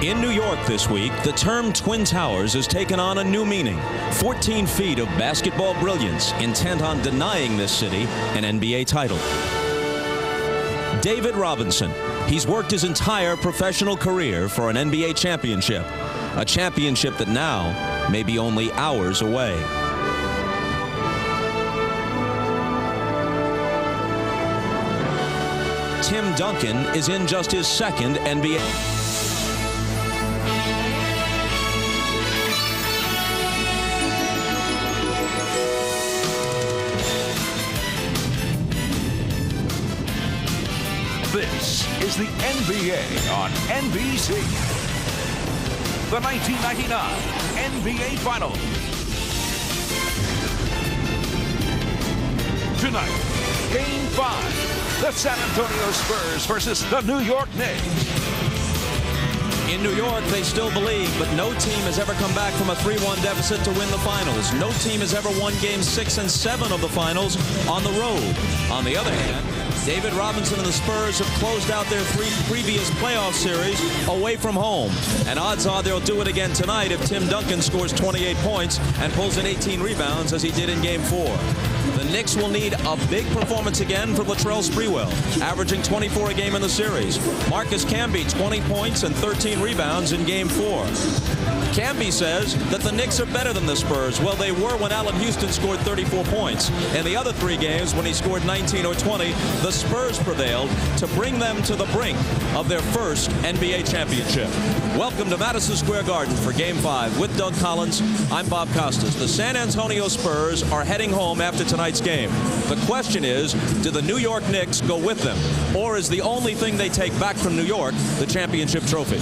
In New York this week, the term Twin Towers has taken on a new meaning. 14 feet of basketball brilliance intent on denying this city an NBA title. David Robinson. He's worked his entire professional career for an NBA championship. A championship that now may be only hours away. Tim Duncan is in just his second NBA. This is the NBA on NBC. The 1999 NBA Finals. Tonight, Game 5. The San Antonio Spurs versus the New York Knicks. In New York, they still believe, but no team has ever come back from a 3-1 deficit to win the finals. No team has ever won Games 6 and 7 of the finals on the road. On the other hand, David Robinson and the Spurs have closed out their 3 previous playoff series away from home. And odds are they'll do it again tonight if Tim Duncan scores 28 points and pulls in 18 rebounds as he did in Game 4. The Knicks will need a big performance again from Latrell Sprewell, averaging 24 a game in the series. Marcus Camby, 20 points and 13 rebounds in Game 4. Camby says that the Knicks are better than the Spurs. Well, they were when Allen Houston scored 34 points. In the other 3 games, when he scored 19 or 20, the Spurs prevailed to bring them to the brink of their first NBA championship. Welcome to Madison Square Garden for Game 5 with Doug Collins. I'm Bob Costas. The San Antonio Spurs are heading home after tonight's game. The question is, do the New York Knicks go with them? Or is the only thing they take back from New York the championship trophy?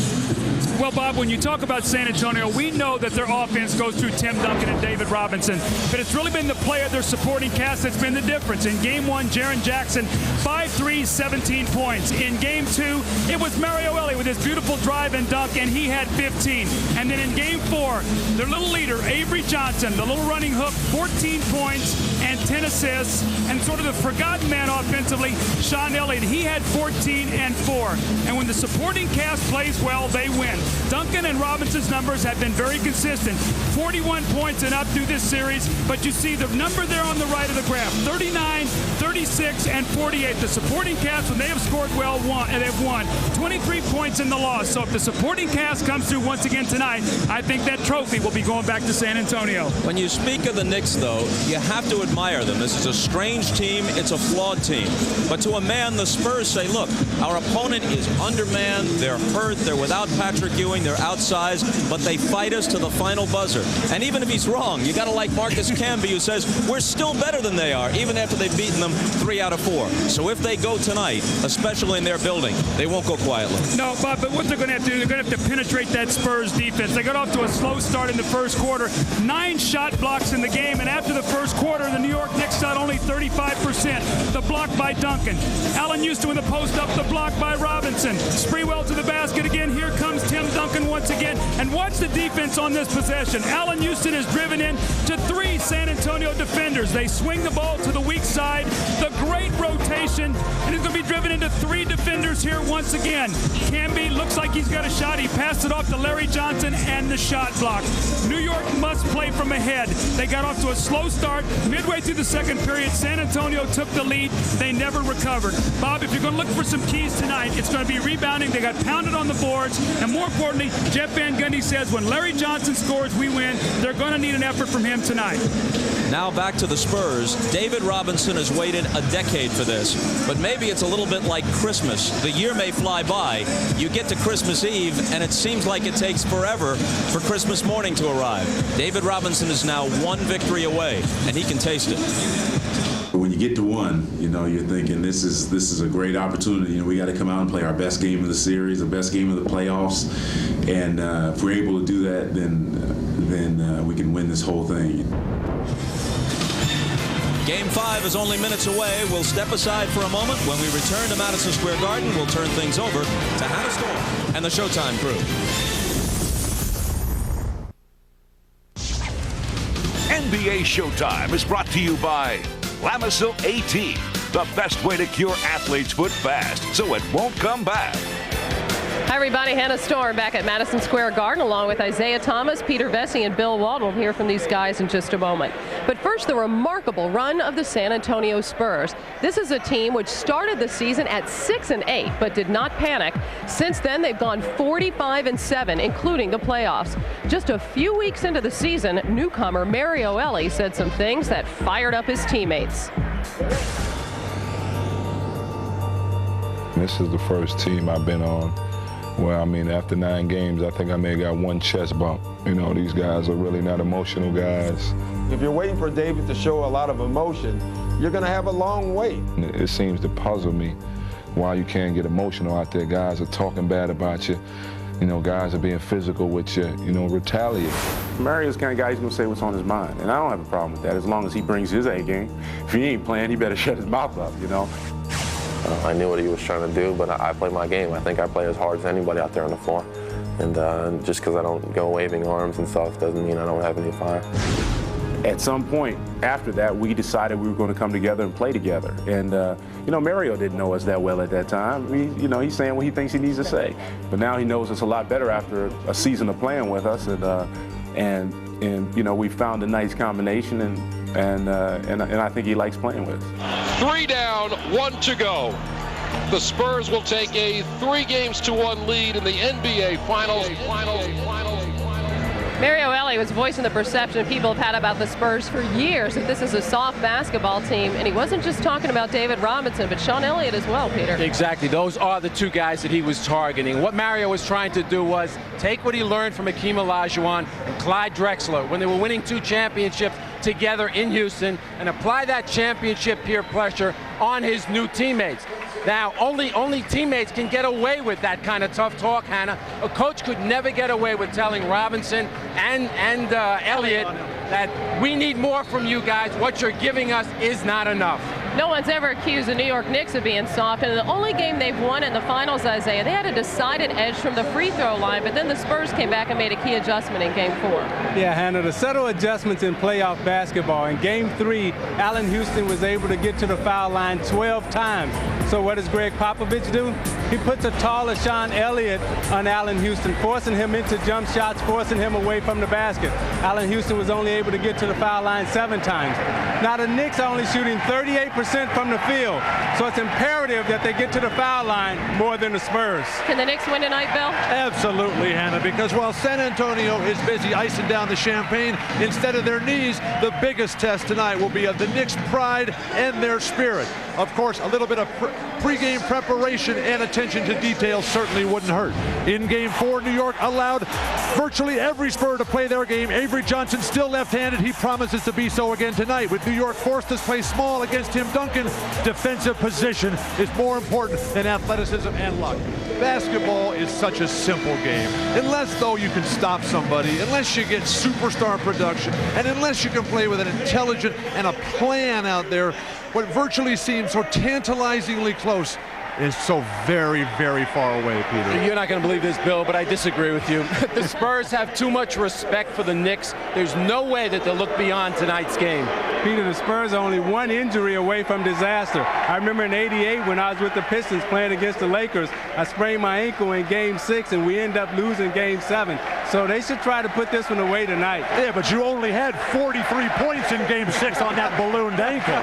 Well, Bob, when you talk about San Antonio, we know that their offense goes through Tim Duncan and David Robinson, but it's really been the play of their supporting cast that's been the difference. In Game 1, Jaren Jackson, 5 threes, 17 points. In Game 2, it was Mario Elie with his beautiful drive and dunk, and he had 15. And then in Game 4, their little leader, Avery Johnson, the little running hook, 14 points and 10 assists, and sort of the forgotten man offensively, Sean Elliott, he had 14 and 4. And when the supporting cast plays well, they win. Duncan and Robinson's numbers have been very consistent. 41 points and up through this series, but you see the number there on the right of the graph, 39, 36, and 48. The supporting cast, when they have scored well, they've won. 23 points in the loss. So if the supporting cast comes through once again tonight, I think that trophy will be going back to San Antonio. When you speak of the Knicks, though, you have to admire them. This is a strange team. It's a flawed team. But to a man, the Spurs say, look, our opponent is undermanned. They're hurt. They're without Patrick Ewing. They're outsized. But they fight us to the final buzzer. And even if he's wrong, you got to like Marcus Camby, who says we're still better than they are, even after they've beaten them 3 out of 4. So if they go tonight, especially in their building, they won't go quietly. No, Bob, but what they're going to have to do, they're going to have to penetrate that Spurs defense. They got off to a slow start in the first quarter. 9 shot blocks in the game, and after the first quarter, the New York Knicks shot only 35%. The block by Duncan. Allen Houston with the post up, the block by Robinson. Sprewell to the basket again. Here comes Tim Duncan once again. And watch the defense on this possession. Allen Houston is driven in to 3 San Antonio defenders. They swing the ball to the weak side. The great rotation, and he's going to be driven into 3 defenders here once again. Camby looks like he's got a shot. He passed it off to Larry Johnson, and the shot block. New York must play from ahead. They got off to a slow start. Midway through the second period, San Antonio took the lead. They never recovered. Bob, if you're going to look for some keys tonight, it's going to be rebounding. They got pounded on the boards, and more importantly, Jeff Van Gundy says when Larry Johnson scores, we win. They're going to need an effort from him tonight. Now back to the Spurs. David Robinson has waited a decade for this, but maybe it's a little bit like Christmas. The year may fly by. You get to Christmas Eve, and it seems like it takes forever for Christmas morning to arrive. David Robinson is now 1 victory away, and he can taste it. When you get to 1, you know, you're thinking this is a great opportunity. You know, we got to come out and play our best game of the series, the best game of the playoffs, and if we're able to do that, then we can win this whole thing. Game 5 is only minutes away. We'll step aside for a moment. When we return to Madison Square Garden, we'll turn things over to Hannah Storm and the Showtime crew. NBA Showtime is brought to you by Lamisil AT, the best way to cure athlete's foot fast so it won't come back. Hi, everybody. Hannah Storm back at Madison Square Garden along with Isaiah Thomas, Peter Vesey, and Bill Wald. We'll hear from these guys in just a moment. But first, the remarkable run of the San Antonio Spurs. This is a team which started the season at 6-8, but did not panic. Since then, they've gone 45-7, including the playoffs. Just a few weeks into the season, newcomer Mario Elie said some things that fired up his teammates. This is the first team I've been on where, I mean, after 9 games, I think I may have got one chest bump. You know, these guys are really not emotional guys. If you're waiting for David to show a lot of emotion, you're going to have a long wait. It seems to puzzle me why you can't get emotional out there. Guys are talking bad about you. You know, guys are being physical with you, you know, retaliate. Mario's the kind of guy who's going to say what's on his mind, and I don't have a problem with that as long as he brings his A game. If he ain't playing, he better shut his mouth up, you know. I knew what he was trying to do, but I play my game. I think I play as hard as anybody out there on the floor. And just because I don't go waving arms and stuff doesn't mean I don't have any fire. At some point after that, we decided we were going to come together and play together. And, you know, Mario didn't know us that well at that time. You know, he's saying what he thinks he needs to say. But now he knows us a lot better after a season of playing with us. And you know, we found a nice combination, and I think he likes playing with us. 3 down, 1 to go. The Spurs will take a 3-1 lead in the NBA Finals. Mario Elie was voicing the perception people have had about the Spurs for years that this is a soft basketball team, and he wasn't just talking about David Robinson, but Sean Elliott as well, Peter. Exactly. Those are the 2 guys that he was targeting. What Mario was trying to do was take what he learned from Hakeem Olajuwon and Clyde Drexler when they were winning 2 championships together in Houston and apply that championship peer pressure on his new teammates. Now, only teammates can get away with that kind of tough talk, Hannah. A coach could never get away with telling Robinson and Elliott that we need more from you guys. What you're giving us is not enough. No one's ever accused the New York Knicks of being soft, and the only game they've won in the finals, Isaiah, they had a decided edge from the free throw line, but then the Spurs came back and made a key adjustment in Game 4. Yeah, Hannah, the subtle adjustments in playoff basketball. In Game 3, Allen Houston was able to get to the foul line 12 times. So what does Greg Popovich do? He puts a taller Sean Elliott on Allen Houston, forcing him into jump shots, forcing him away from the basket. Allen Houston was only able to get to the foul line 7 times. Now the Knicks are only shooting 38% from the field, so it's imperative that they get to the foul line more than the Spurs. Can the Knicks win tonight, Bill? Absolutely, Hannah, because while San Antonio is busy icing down the champagne instead of their knees, the biggest test tonight will be of the Knicks' pride and their spirit. Of course, a little bit of pregame preparation and attention to detail certainly wouldn't hurt. In Game 4, New York allowed virtually every Spur to play their game. Avery Johnson still left-handed. He promises to be so again tonight. With New York forced to play small against Tim Duncan, defensive position is more important than athleticism and luck. Basketball is such a simple game. Unless, though, you can stop somebody, unless you get superstar production, and unless you can play with an intelligent and a plan out there, what virtually seems so tantalizingly close is so very, very far away, Peter. You're not going to believe this, Bill, but I disagree with you. The Spurs have too much respect for the Knicks. There's no way that they'll look beyond tonight's game. Peter, the Spurs are only 1 injury away from disaster. I remember in '88 when I was with the Pistons playing against the Lakers, I sprained my ankle in Game 6 and we ended up losing Game 7. So they should try to put this one away tonight. Yeah, but you only had 43 points in Game 6 on that ballooned ankle.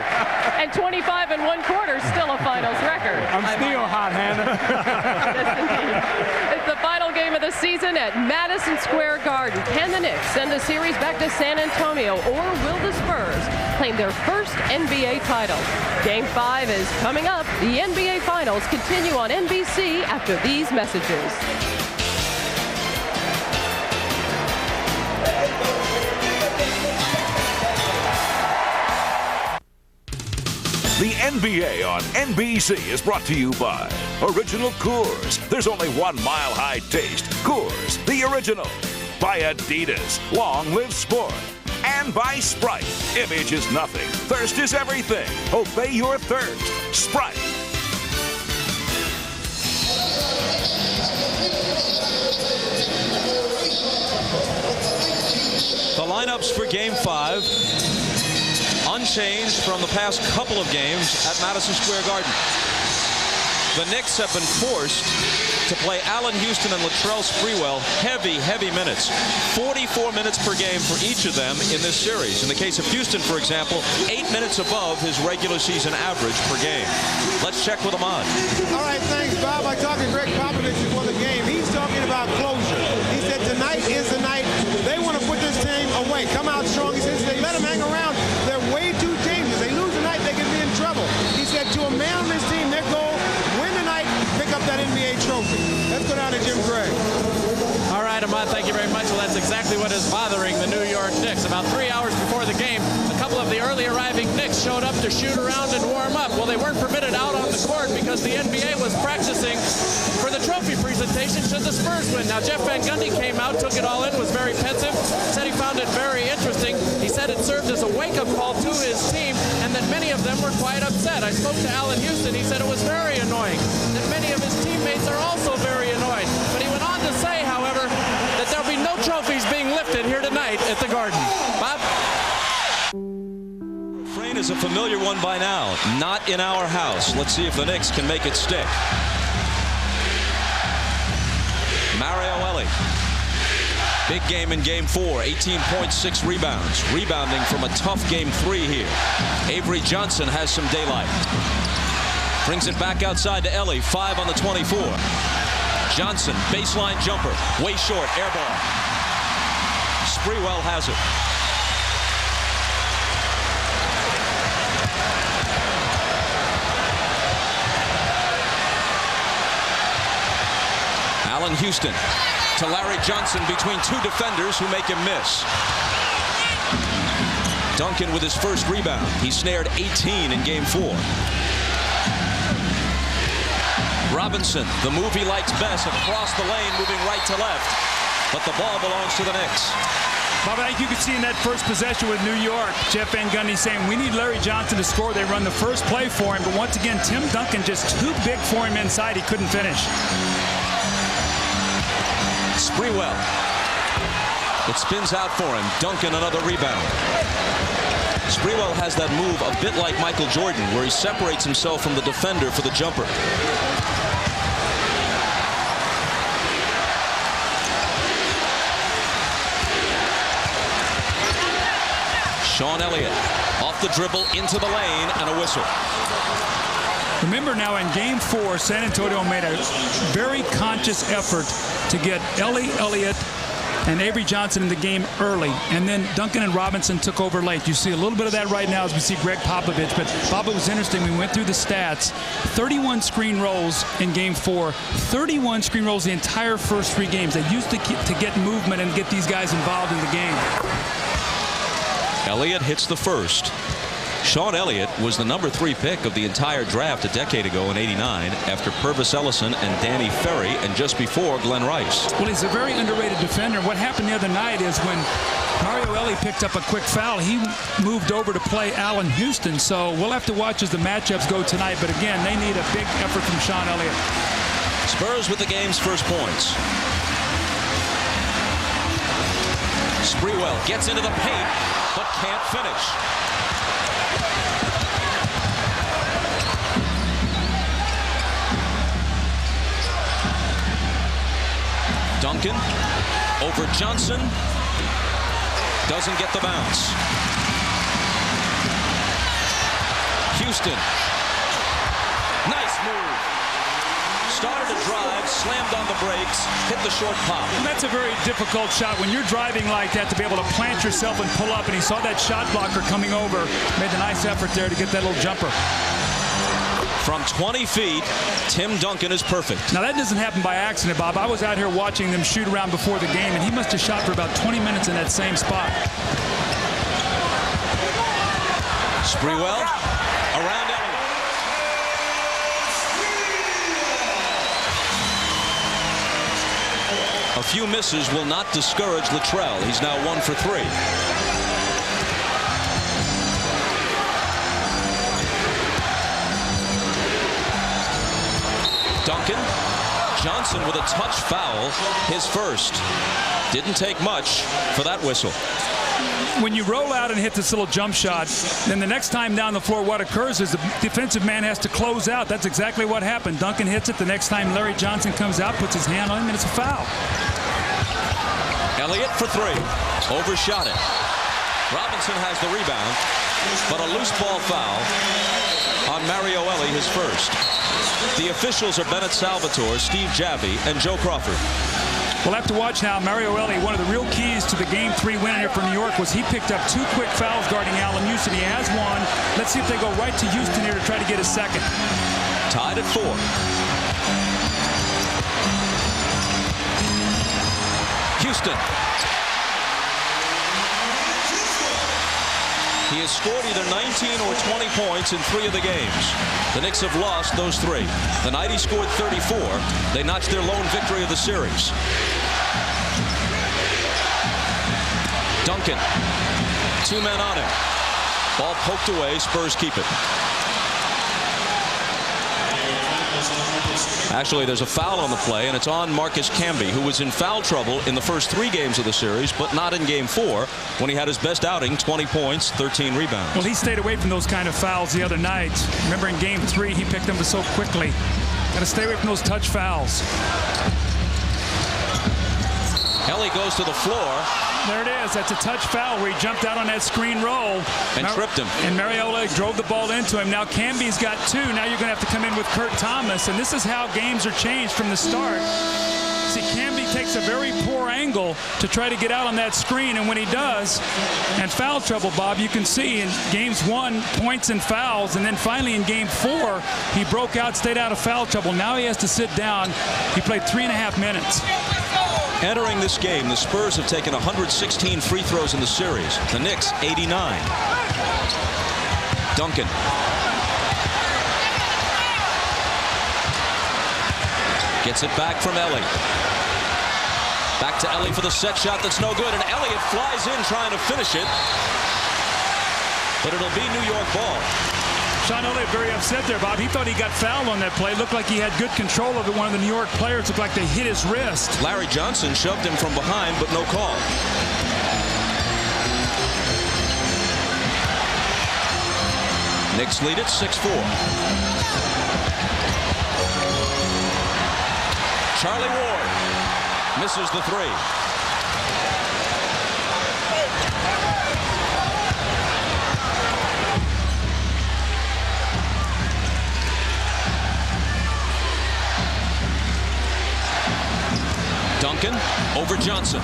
And 25 in 1 quarter, still a finals record. I'm still hot, Hannah. Yes, indeed. It's the final game of the season at Madison Square Garden. Can the Knicks send the series back to San Antonio, or will the Spurs claim their first NBA title? Game 5 is coming up. The NBA Finals continue on NBC after these messages. The NBA on NBC is brought to you by Original Coors. There's only 1 mile-high taste. Coors, the original. By Adidas. Long live sport. And by Sprite. Image is nothing. Thirst is everything. Obey your thirst. Sprite. The lineups for Game 5. Unchanged from the past couple of games at Madison Square Garden. The Knicks have been forced to play Allen Houston and Latrell Sprewell heavy minutes. 44 minutes per game for each of them in this series. In the case of Houston, for example, 8 minutes above his regular season average per game. Let's check with Ahmad. All right, thanks, Bob. I talked to Greg Popovich before the game. He's talking about closure. He said tonight is the night they want to put this team away, come out strong. He says they let them hang around. They're way too dangerous. They lose tonight, they can be in trouble. He said to a man on this team, their goal, win tonight, pick up that NBA trophy. Let's go down to Jim Gray. All right, Ahmad, thank you very much. Well, that's exactly what is bothering the New York Knicks. About 3 hours before the game, a couple of the early arriving Knicks showed up to shoot around and warm up. Well, they weren't permitted out on the court because the NBA was practicing for the trophy presentation should the Spurs win. Now, Jeff Van Gundy came out, took it all in, was very pensive, said he found it very interesting. He said it served as a wake-up call to his team and that many of them were quite upset. I spoke to Allen Houston. He said it was very annoying, that many of his teammates are also very annoyed. But he went on to say, however, that there'll be no trophies being lifted here tonight at the Garden. Bob? Refrain is a familiar one by now. Not in our house. Let's see if the Knicks can make it stick. Mario Elie. Big game in game 4. 18.6 rebounds. Rebounding from a tough game 3 here. Avery Johnson has some daylight. Brings it back outside to Elie. 5 on the 24. Johnson, baseline jumper. Way short. Air ball. Sprewell has it. Allen Houston to Larry Johnson between two defenders who make him miss. Duncan with his first rebound. He snared 18 in game 4. Robinson, the move he likes best, across the lane, moving right to left. But the ball belongs to the Knicks. Bob, I think you could see in that first possession with New York, Jeff Van Gundy saying, we need Larry Johnson to score. They run the first play for him. But once again, Tim Duncan just too big for him inside. He couldn't finish. Sprewell. It spins out for him. Duncan another rebound. Sprewell has that move a bit like Michael Jordan, where he separates himself from the defender for the jumper. Sean Elliott off the dribble into the lane and a whistle. Remember now in game 4, San Antonio made a very conscious effort to get Elliott and Avery Johnson in the game early, and then Duncan and Robinson took over late. You see a little bit of that right now as we see Greg Popovich, but Bob, it was interesting. We went through the stats. 31 screen rolls in game 4, 31 screen rolls the entire first 3 games. They used to get movement and get these guys involved in the game. Elliott hits the first. Sean Elliott was the number 3 pick of the entire draft a decade ago in '89 after Purvis Ellison and Danny Ferry and just before Glenn Rice. Well, he's a very underrated defender. What happened the other night is when Mario Elie picked up a quick foul, he moved over to play Allen Houston. So we'll have to watch as the matchups go tonight. But again, they need a big effort from Sean Elliott. Spurs with the game's first points. Sprewell gets into the paint but can't finish. Duncan over Johnson. Doesn't get the bounce. Houston. Nice move. Started to drive, slammed on the brakes, hit the short pop. And that's a very difficult shot when you're driving like that, to be able to plant yourself and pull up. And he saw that shot blocker coming over. Made a nice effort there to get that little jumper. From 20 feet, Tim Duncan is perfect. Now, that doesn't happen by accident, Bob. I was out here watching them shoot around before the game, and he must have shot for about 20 minutes in that same spot. Sprewell around Elliott. A few misses will not discourage Latrell. He's now 1 for 3. Duncan. Johnson with a touch foul, his first. Didn't take much for that whistle. when you roll out and hit this little jump shot, then the next time down the floor, what occurs is the defensive man has to close out. That's exactly what happened. Duncan hits it. The next time Larry Johnson comes out, puts his hand on him, and it's a foul. Elliott for three. Overshot it. Robinson has the rebound, but a loose ball foul on Mario Elie, his first. The officials are Bennett Salvatore, Steve Javy, and Joe Crawford. We'll have to watch now. Mario Elie, one of the real keys to the Game 3 win here for New York was he picked up 2 quick fouls guarding Allen Houston. He has one. Let's see if they go right to Houston here to try to get a second. Tied at 4. Houston. He has scored either 19 or 20 points in 3 of the games. The Knicks have lost those 3. The night he scored 34, they notched their lone victory of the series. Duncan. 2 men on him. Ball poked away. Spurs keep it. Actually, there's a foul on the play, and it's on Marcus Camby, who was in foul trouble in the first 3 games of the series, but not in Game 4 when he had his best outing, 20 points, 13 rebounds. Well, he stayed away from those kind of fouls the other night. Remember in Game 3, he picked them so quickly. Got to stay away from those touch fouls. Elie goes to the floor. There it is. That's a touch foul where he jumped out on that screen roll. And tripped him. And Mario Elie drove the ball into him. Now Camby's got 2. Now you're going to have to come in with Kurt Thomas. And this is how games are changed from the start. See, Camby takes a very poor angle to try to get out on that screen. And when he does, and foul trouble, Bob, you can see in Games 1, points and fouls. And then finally in Game 4, he broke out, stayed out of foul trouble. Now he has to sit down. He played 3.5 minutes. Entering this game, the Spurs have taken 116 free throws in the series. The Knicks, 89. Duncan. Gets it back from Elie. Back to Elie for the set shot that's no good, and Elliott flies in trying to finish it. But it'll be New York ball. Sean Elliott very upset there, Bob. He thought he got fouled on that play. Looked like he had good control of it. One of the New York players looked like they hit his wrist. Larry Johnson shoved him from behind, but no call. Knicks lead it 6-4. Charlie Ward misses the 3. Duncan over Johnson.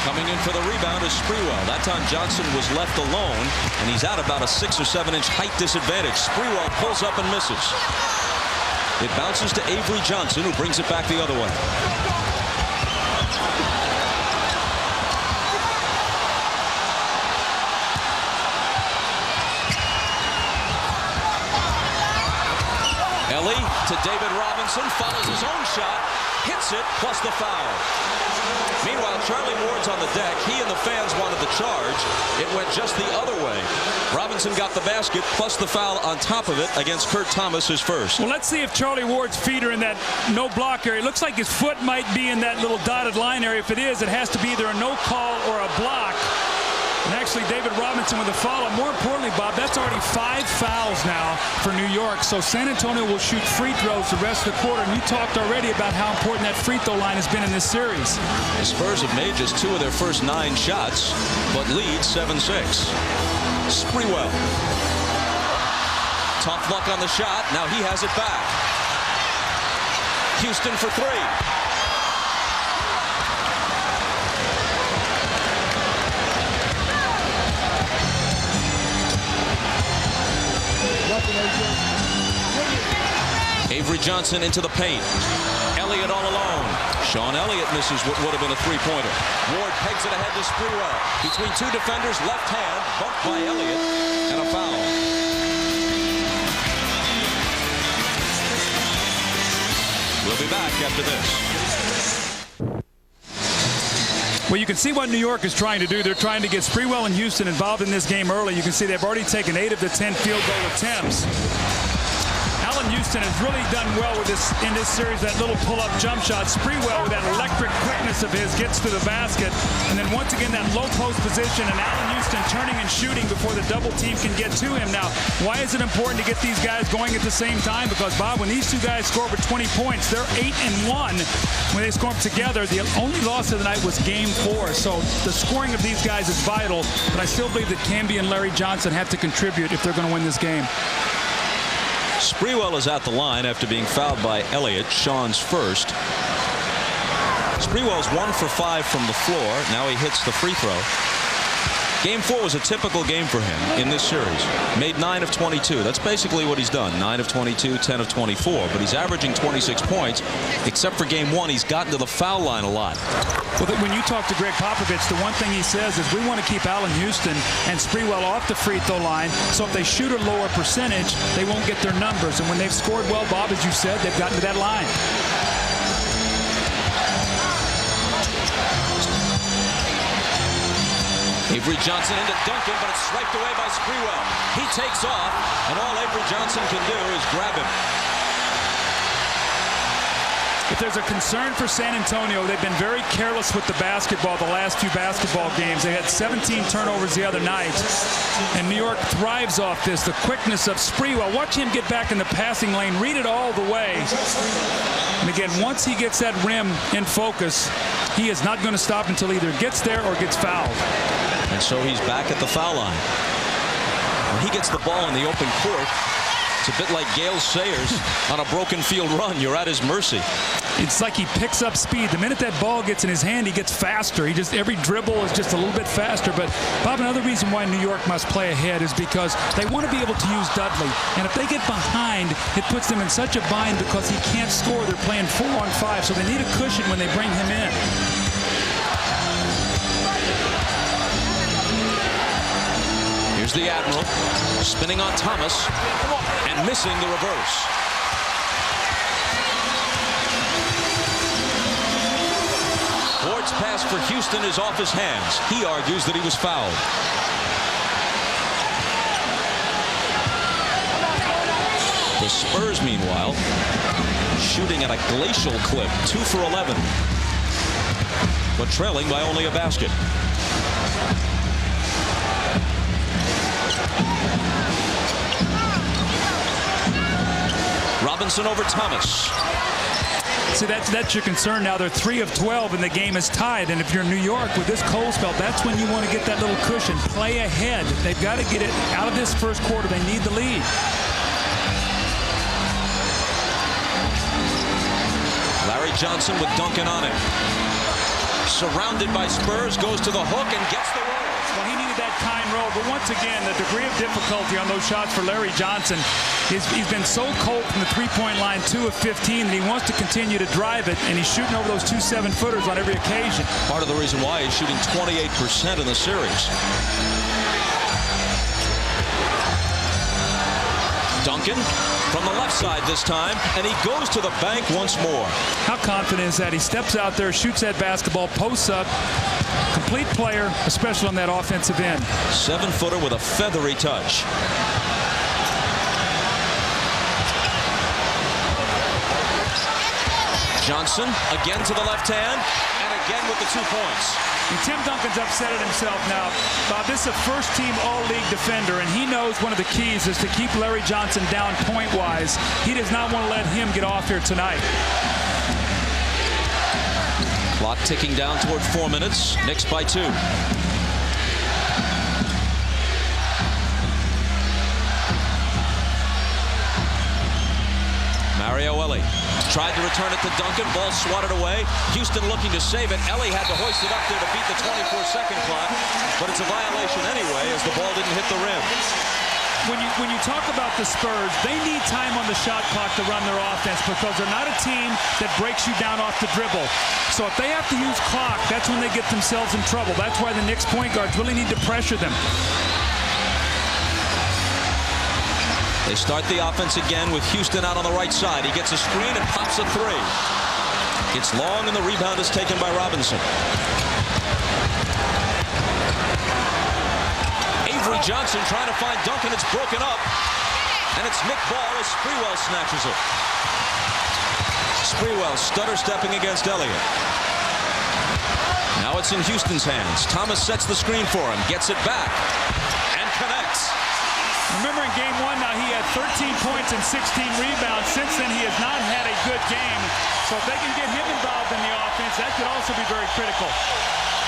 Coming in for the rebound is Sprewell. That time Johnson was left alone, and he's out about a 6 or 7 inch height disadvantage. Sprewell pulls up and misses. It bounces to Avery Johnson, who brings it back the other way. Elie to David Robinson, follows his own shot, hits it, plus the foul. Meanwhile, Charlie Ward's on the deck. He and the fans wanted the charge. It went just the other way. Robinson got the basket, plus the foul on top of it against Kurt Thomas, his first. Well, let's see if Charlie Ward's feet are in that no block area. It looks like his foot might be in that little dotted line area. If it is, it has to be either a no call or a block. And actually, David Robinson with a foul. More importantly, Bob, that's already 5 fouls now for New York. So San Antonio will shoot free throws the rest of the quarter. And you talked already about how important that free throw line has been in this series. The Spurs have made just 2 of their first 9 shots, but lead 7-6. Sprewell. Tough luck on the shot. Now he has it back. Houston for 3. Avery Johnson into the paint. Elliott all alone. Sean Elliott misses what would have been a 3-pointer. Ward pegs it ahead to Sprewell. Between 2 defenders, left hand, bumped by Elliott, and a foul. We'll be back after this. Well, you can see what New York is trying to do. They're trying to get Sprewell and Houston involved in this game early. You can see they've already taken 8 of the 10 field goal attempts. Allen Houston has really done well with this in this series, that little pull-up jump shot. Sprewell, with that electric quickness of his, gets to the basket. And then once again, that low post position, and Allen Houston turning and shooting before the double team can get to him. Now, why is it important to get these guys going at the same time? Because, Bob, when these two guys score over 20 points, they're 8-1 when they score them together. The only loss of the night was Game 4. So the scoring of these guys is vital, but I still believe that Camby and Larry Johnson have to contribute if they're going to win this game. Sprewell is at the line after being fouled by Elliott, Sean's first. Sprewell's 1 for 5 from the floor. Now he hits the free throw. Game 4 was a typical game for him in this series. Made 9 of 22. That's basically what he's done. 9 of 22, 10 of 24. But he's averaging 26 points. Except for Game 1, he's gotten to the foul line a lot. Well, when you talk to Greg Popovich, the one thing he says is we want to keep Allen Houston and Sprewell off the free throw line, so if they shoot a lower percentage, they won't get their numbers. And when they've scored well, Bob, as you said, they've gotten to that line. Avery Johnson into Duncan, but it's swiped away by Sprewell. He takes off, and all Avery Johnson can do is grab him. If there's a concern for San Antonio, they've been very careless with the basketball the last few basketball games. They had 17 turnovers the other night, and New York thrives off this. The quickness of Sprewell. Watch him get back in the passing lane, read it all the way. And again, once he gets that rim in focus, he is not going to stop until he either gets there or gets fouled. And so he's back at the foul line. When he gets the ball in the open court, it's a bit like Gale Sayers on a broken field run. You're at his mercy. It's like he picks up speed. The minute that ball gets in his hand, he gets faster. Every dribble is just a little bit faster. But, Bob, another reason why New York must play ahead is because they want to be able to use Dudley. And if they get behind, it puts them in such a bind because he can't score. They're playing 4-on-5, so they need a cushion when they bring him in. Here's the Admiral spinning on Thomas and missing the reverse. Ford's pass for Houston is off his hands. He argues that he was fouled. The Spurs, meanwhile, shooting at a glacial clip, 2 for 11, but trailing by only a basket. Robinson over Thomas. See, that's your concern now. They're 3 of 12 and the game is tied. And if you're New York with this cold spell, that's when you want to get that little cushion. Play ahead. They've got to get it out of this first quarter. They need the lead. Larry Johnson with Duncan on him. Surrounded by Spurs, goes to the hook and gets the roll. Well, he needed that kind roll, but once again, the degree of difficulty on those shots for Larry Johnson, he's been so cold from the three-point line, 2 of 15, that he wants to continue to drive it, and he's shooting over those 2 7-footers on every occasion. Part of the reason why he's shooting 28% in the series. Duncan from the left side this time, and he goes to the bank once more. How confident is that? He steps out there, shoots that basketball, posts up. Complete player, especially on that offensive end. 7-footer with a feathery touch. Johnson again to the left hand, and again with the 2 points. And Tim Duncan's upset at himself now. Bob, this is a first-team all-league defender, and he knows one of the keys is to keep Larry Johnson down point-wise. He does not want to let him get off here tonight. Clock ticking down toward 4 minutes. Knicks by 2. Mario Ellie tried to return it to Duncan. Ball swatted away. Houston looking to save it. Ellie had to hoist it up there to beat the 24-second clock, but it's a violation anyway as the ball didn't hit the rim. When you talk about the Spurs, they need time on the shot clock to run their offense because they're not a team that breaks you down off the dribble. So if they have to use clock, that's when they get themselves in trouble. That's why the Knicks point guards really need to pressure them. They start the offense again with Houston out on the right side. He gets a screen and pops a 3. It's long, and the rebound is taken by Robinson. Avery Johnson trying to find Duncan. It's broken up. And it's Nick Ball as Sprewell snatches it. Sprewell stutter stepping against Elliott. Now it's in Houston's hands. Thomas sets the screen for him, gets it back, and connects. Remember in game one now he had 13 points and 16 rebounds. Since then he has not had a good game. So if they can get him involved in the offense, that could also be very critical.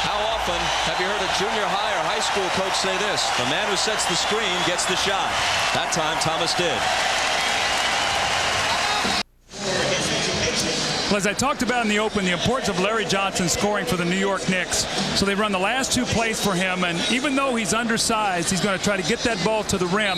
How often have you heard a junior high or high school coach say this? The man who sets the screen gets the shot. That time Thomas did. Well, as I talked about in the open, the importance of Larry Johnson scoring for the New York Knicks. So they run the last two plays for him, and even though he's undersized, he's going to try to get that ball to the rim.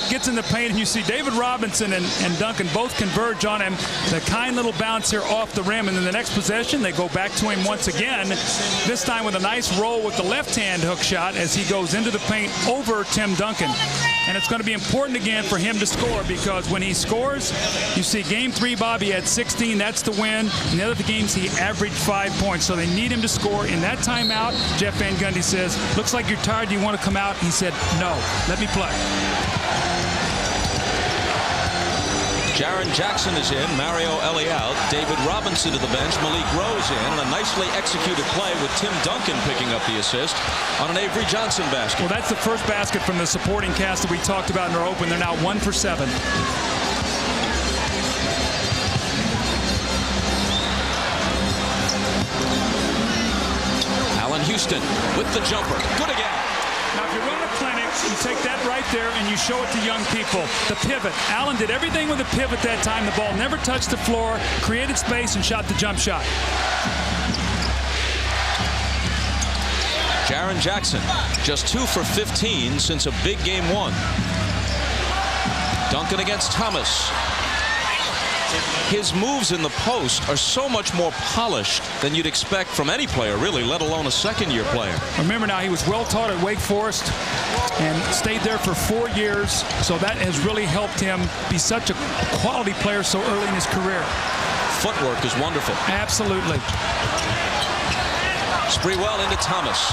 Gets in the paint, and you see David Robinson and Duncan both converge on him. The kind little bounce here off the rim, and then the next possession, they go back to him once again, this time with a nice roll with the left-hand hook shot as he goes into the paint over Tim Duncan. And it's going to be important again for him to score, because when he scores, you see game 3, Bobby had 16. That's the win. In the other games, he averaged 5 points. So they need him to score. In that timeout, Jeff Van Gundy says, looks like you're tired. Do you want to come out? He said, no, let me play. Jaren Jackson is in, Mario Elie out, David Robinson to the bench, Malik Rose in, and a nicely executed play with Tim Duncan picking up the assist on an Avery Johnson basket. Well, that's the first basket from the supporting cast that we talked about in our open. They're now 1 for 7. Allen Houston with the jumper. Good again. Now, if you run a clinic, you take that right there and you show it to young people. The pivot. Allen did everything with the pivot that time. The ball never touched the floor, created space, and shot the jump shot. Jaren Jackson, just 2 for 15 since a big game 1. Duncan against Thomas. His moves in the post are so much more polished than you'd expect from any player, really, let alone a second-year player. Remember now, he was well taught at Wake Forest and stayed there for 4 years, so that has really helped him be such a quality player so early in his career. Footwork is wonderful. Absolutely. Sprewell into Thomas.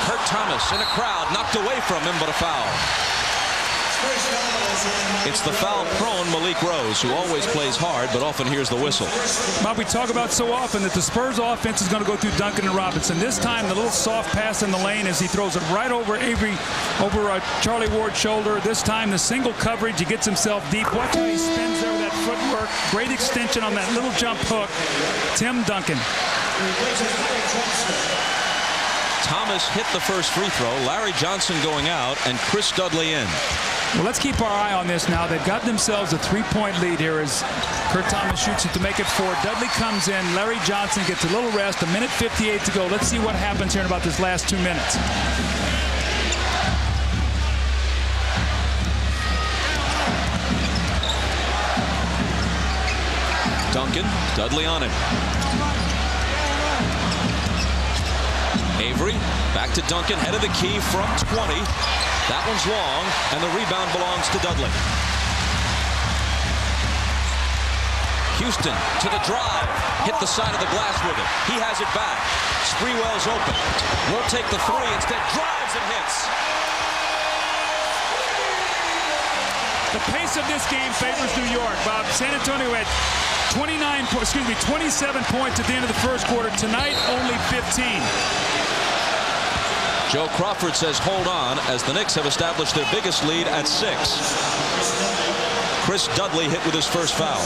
Kurt Thomas in a crowd, knocked away from him, but a foul. It's the foul-prone Malik Rose, who always plays hard, but often hears the whistle. Bob, we talk about so often that the Spurs offense is going to go through Duncan and Robinson. This time, the little soft pass in the lane as he throws it right over Charlie Ward's shoulder. This time, the single coverage, he gets himself deep. Watch how he spins there with that footwork. Great extension on that little jump hook. Tim Duncan. Thomas hit the first free throw. Larry Johnson going out, and Chris Dudley in. Well, let's keep our eye on this now. They've got themselves a 3-point lead here as Kurt Thomas shoots it to make it 4. Dudley comes in. Larry Johnson gets a little rest. 1:58 to go. Let's see what happens here in about this last 2 minutes. Duncan, Dudley on him. Avery, back to Duncan, head of the key from 20. That one's long, and the rebound belongs to Dudley. Houston to the drive, hit the side of the glass with it. He has it back. Sprewell's open. Won't take the 3, instead drives and hits. The pace of this game favors New York, Bob. San Antonio had 27 points at the end of the first quarter. Tonight, only 15. Joe Crawford says hold on as the Knicks have established their biggest lead at 6. Chris Dudley hit with his first foul.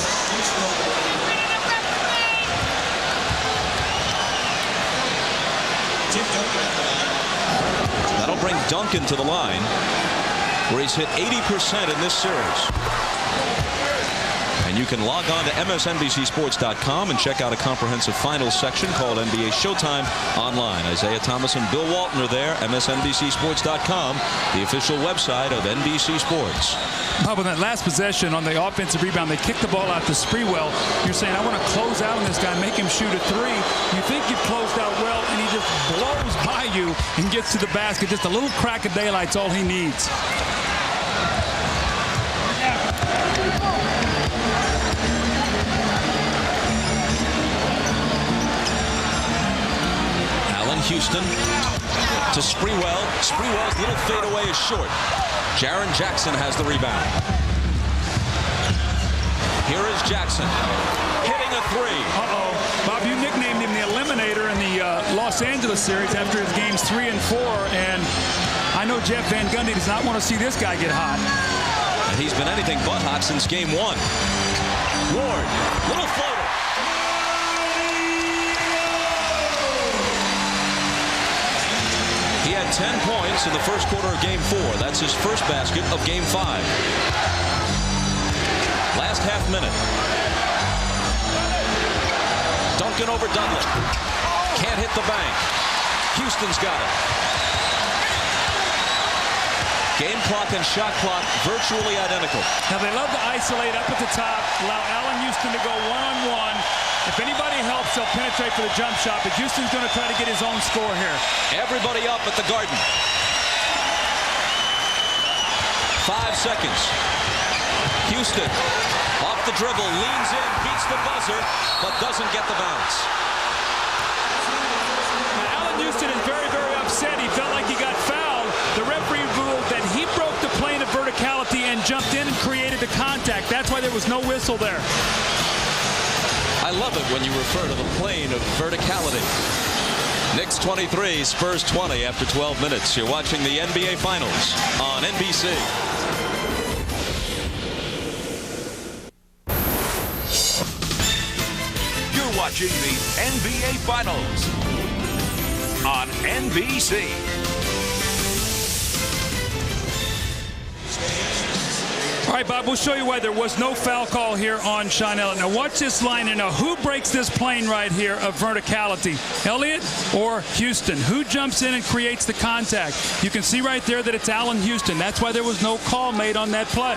That'll bring Duncan to the line, where he's hit 80% in this series. And you can log on to MSNBCSports.com and check out a comprehensive finals section called NBA Showtime online. Isaiah Thomas and Bill Walton are there. MSNBCSports.com, the official website of NBC Sports. Bob, on that last possession on the offensive rebound, they kicked the ball out to Sprewell. You're saying, I want to close out on this guy, make him shoot a 3. You think you've closed out well, and he just blows by you and gets to the basket. Just a little crack of daylight's all he needs. Houston to Sprewell. Sprewell's little fadeaway is short. Jaren Jackson has the rebound. Here is Jackson hitting a three. Bob, you nicknamed him the Eliminator in the Los Angeles series after his games 3 and 4, and I know Jeff Van Gundy does not want to see this guy get hot. And he's been anything but hot since game 1. Ward, little floater. He had 10 points in the first quarter of game 4. That's his first basket of game 5. Last half minute. Duncan over Dudley. Can't hit the bank. Houston's got it. Game clock and shot clock virtually identical. Now they love to isolate up at the top, allow Allen Houston to go one-on-one. If anybody helps, they'll penetrate for the jump shot, but Houston's going to try to get his own score here. Everybody up at the Garden. 5 seconds. Houston off the dribble, leans in, beats the buzzer, but doesn't get the bounce. Now, Allen Houston is very, very upset. He felt like he got fouled. The referee ruled that he broke the plane of verticality and jumped in and created the contact. That's why there was no whistle there. I love it when you refer to the plane of verticality. Knicks 23, Spurs 20 after 12 minutes. You're watching the NBA Finals on NBC. You're watching the NBA Finals on NBC. All right, Bob, we'll show you why there was no foul call here on Sean Elliott. Now, watch this line here. Now, who breaks this plane right here of verticality? Elliott or Houston? Who jumps in and creates the contact? You can see right there that it's Allen Houston. That's why there was no call made on that play.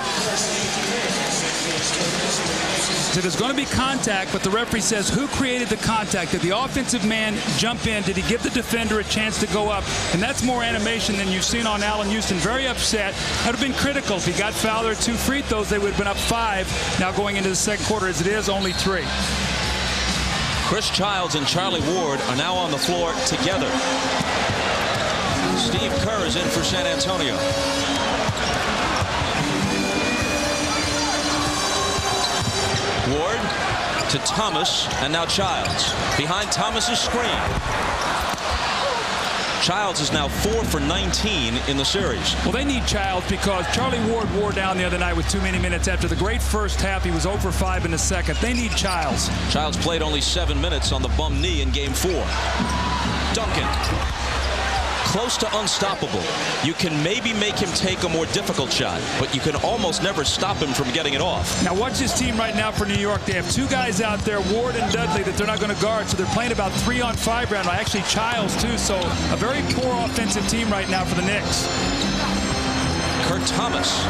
So there's going to be contact, but the referee says who created the contact? Did the offensive man jump in? Did he give the defender a chance to go up? And that's more animation than you've seen on Allen Houston. Very upset. That would have been critical. If he got fouled or 2 free throws, they would have been up 5. Now going into the second quarter, as it is, only 3. Chris Childs and Charlie Ward are now on the floor together. Steve Kerr is in for San Antonio. Ward to Thomas, and now Childs. Behind Thomas's screen. Childs is now 4 for 19 in the series. Well, they need Childs because Charlie Ward wore down the other night with too many minutes. After the great first half, he was 0 for 5 in the second. They need Childs. Childs played only 7 minutes on the bum knee in game 4. Duncan. Close to unstoppable. You can maybe make him take a more difficult shot, but you can almost never stop him from getting it off. Now watch this team right now for New York. They have 2 guys out there, Ward and Dudley, that they're not going to guard, so they're playing about 3-on-5 round. Actually, Childs too, so a very poor offensive team right now for the Knicks. Kurt Thomas.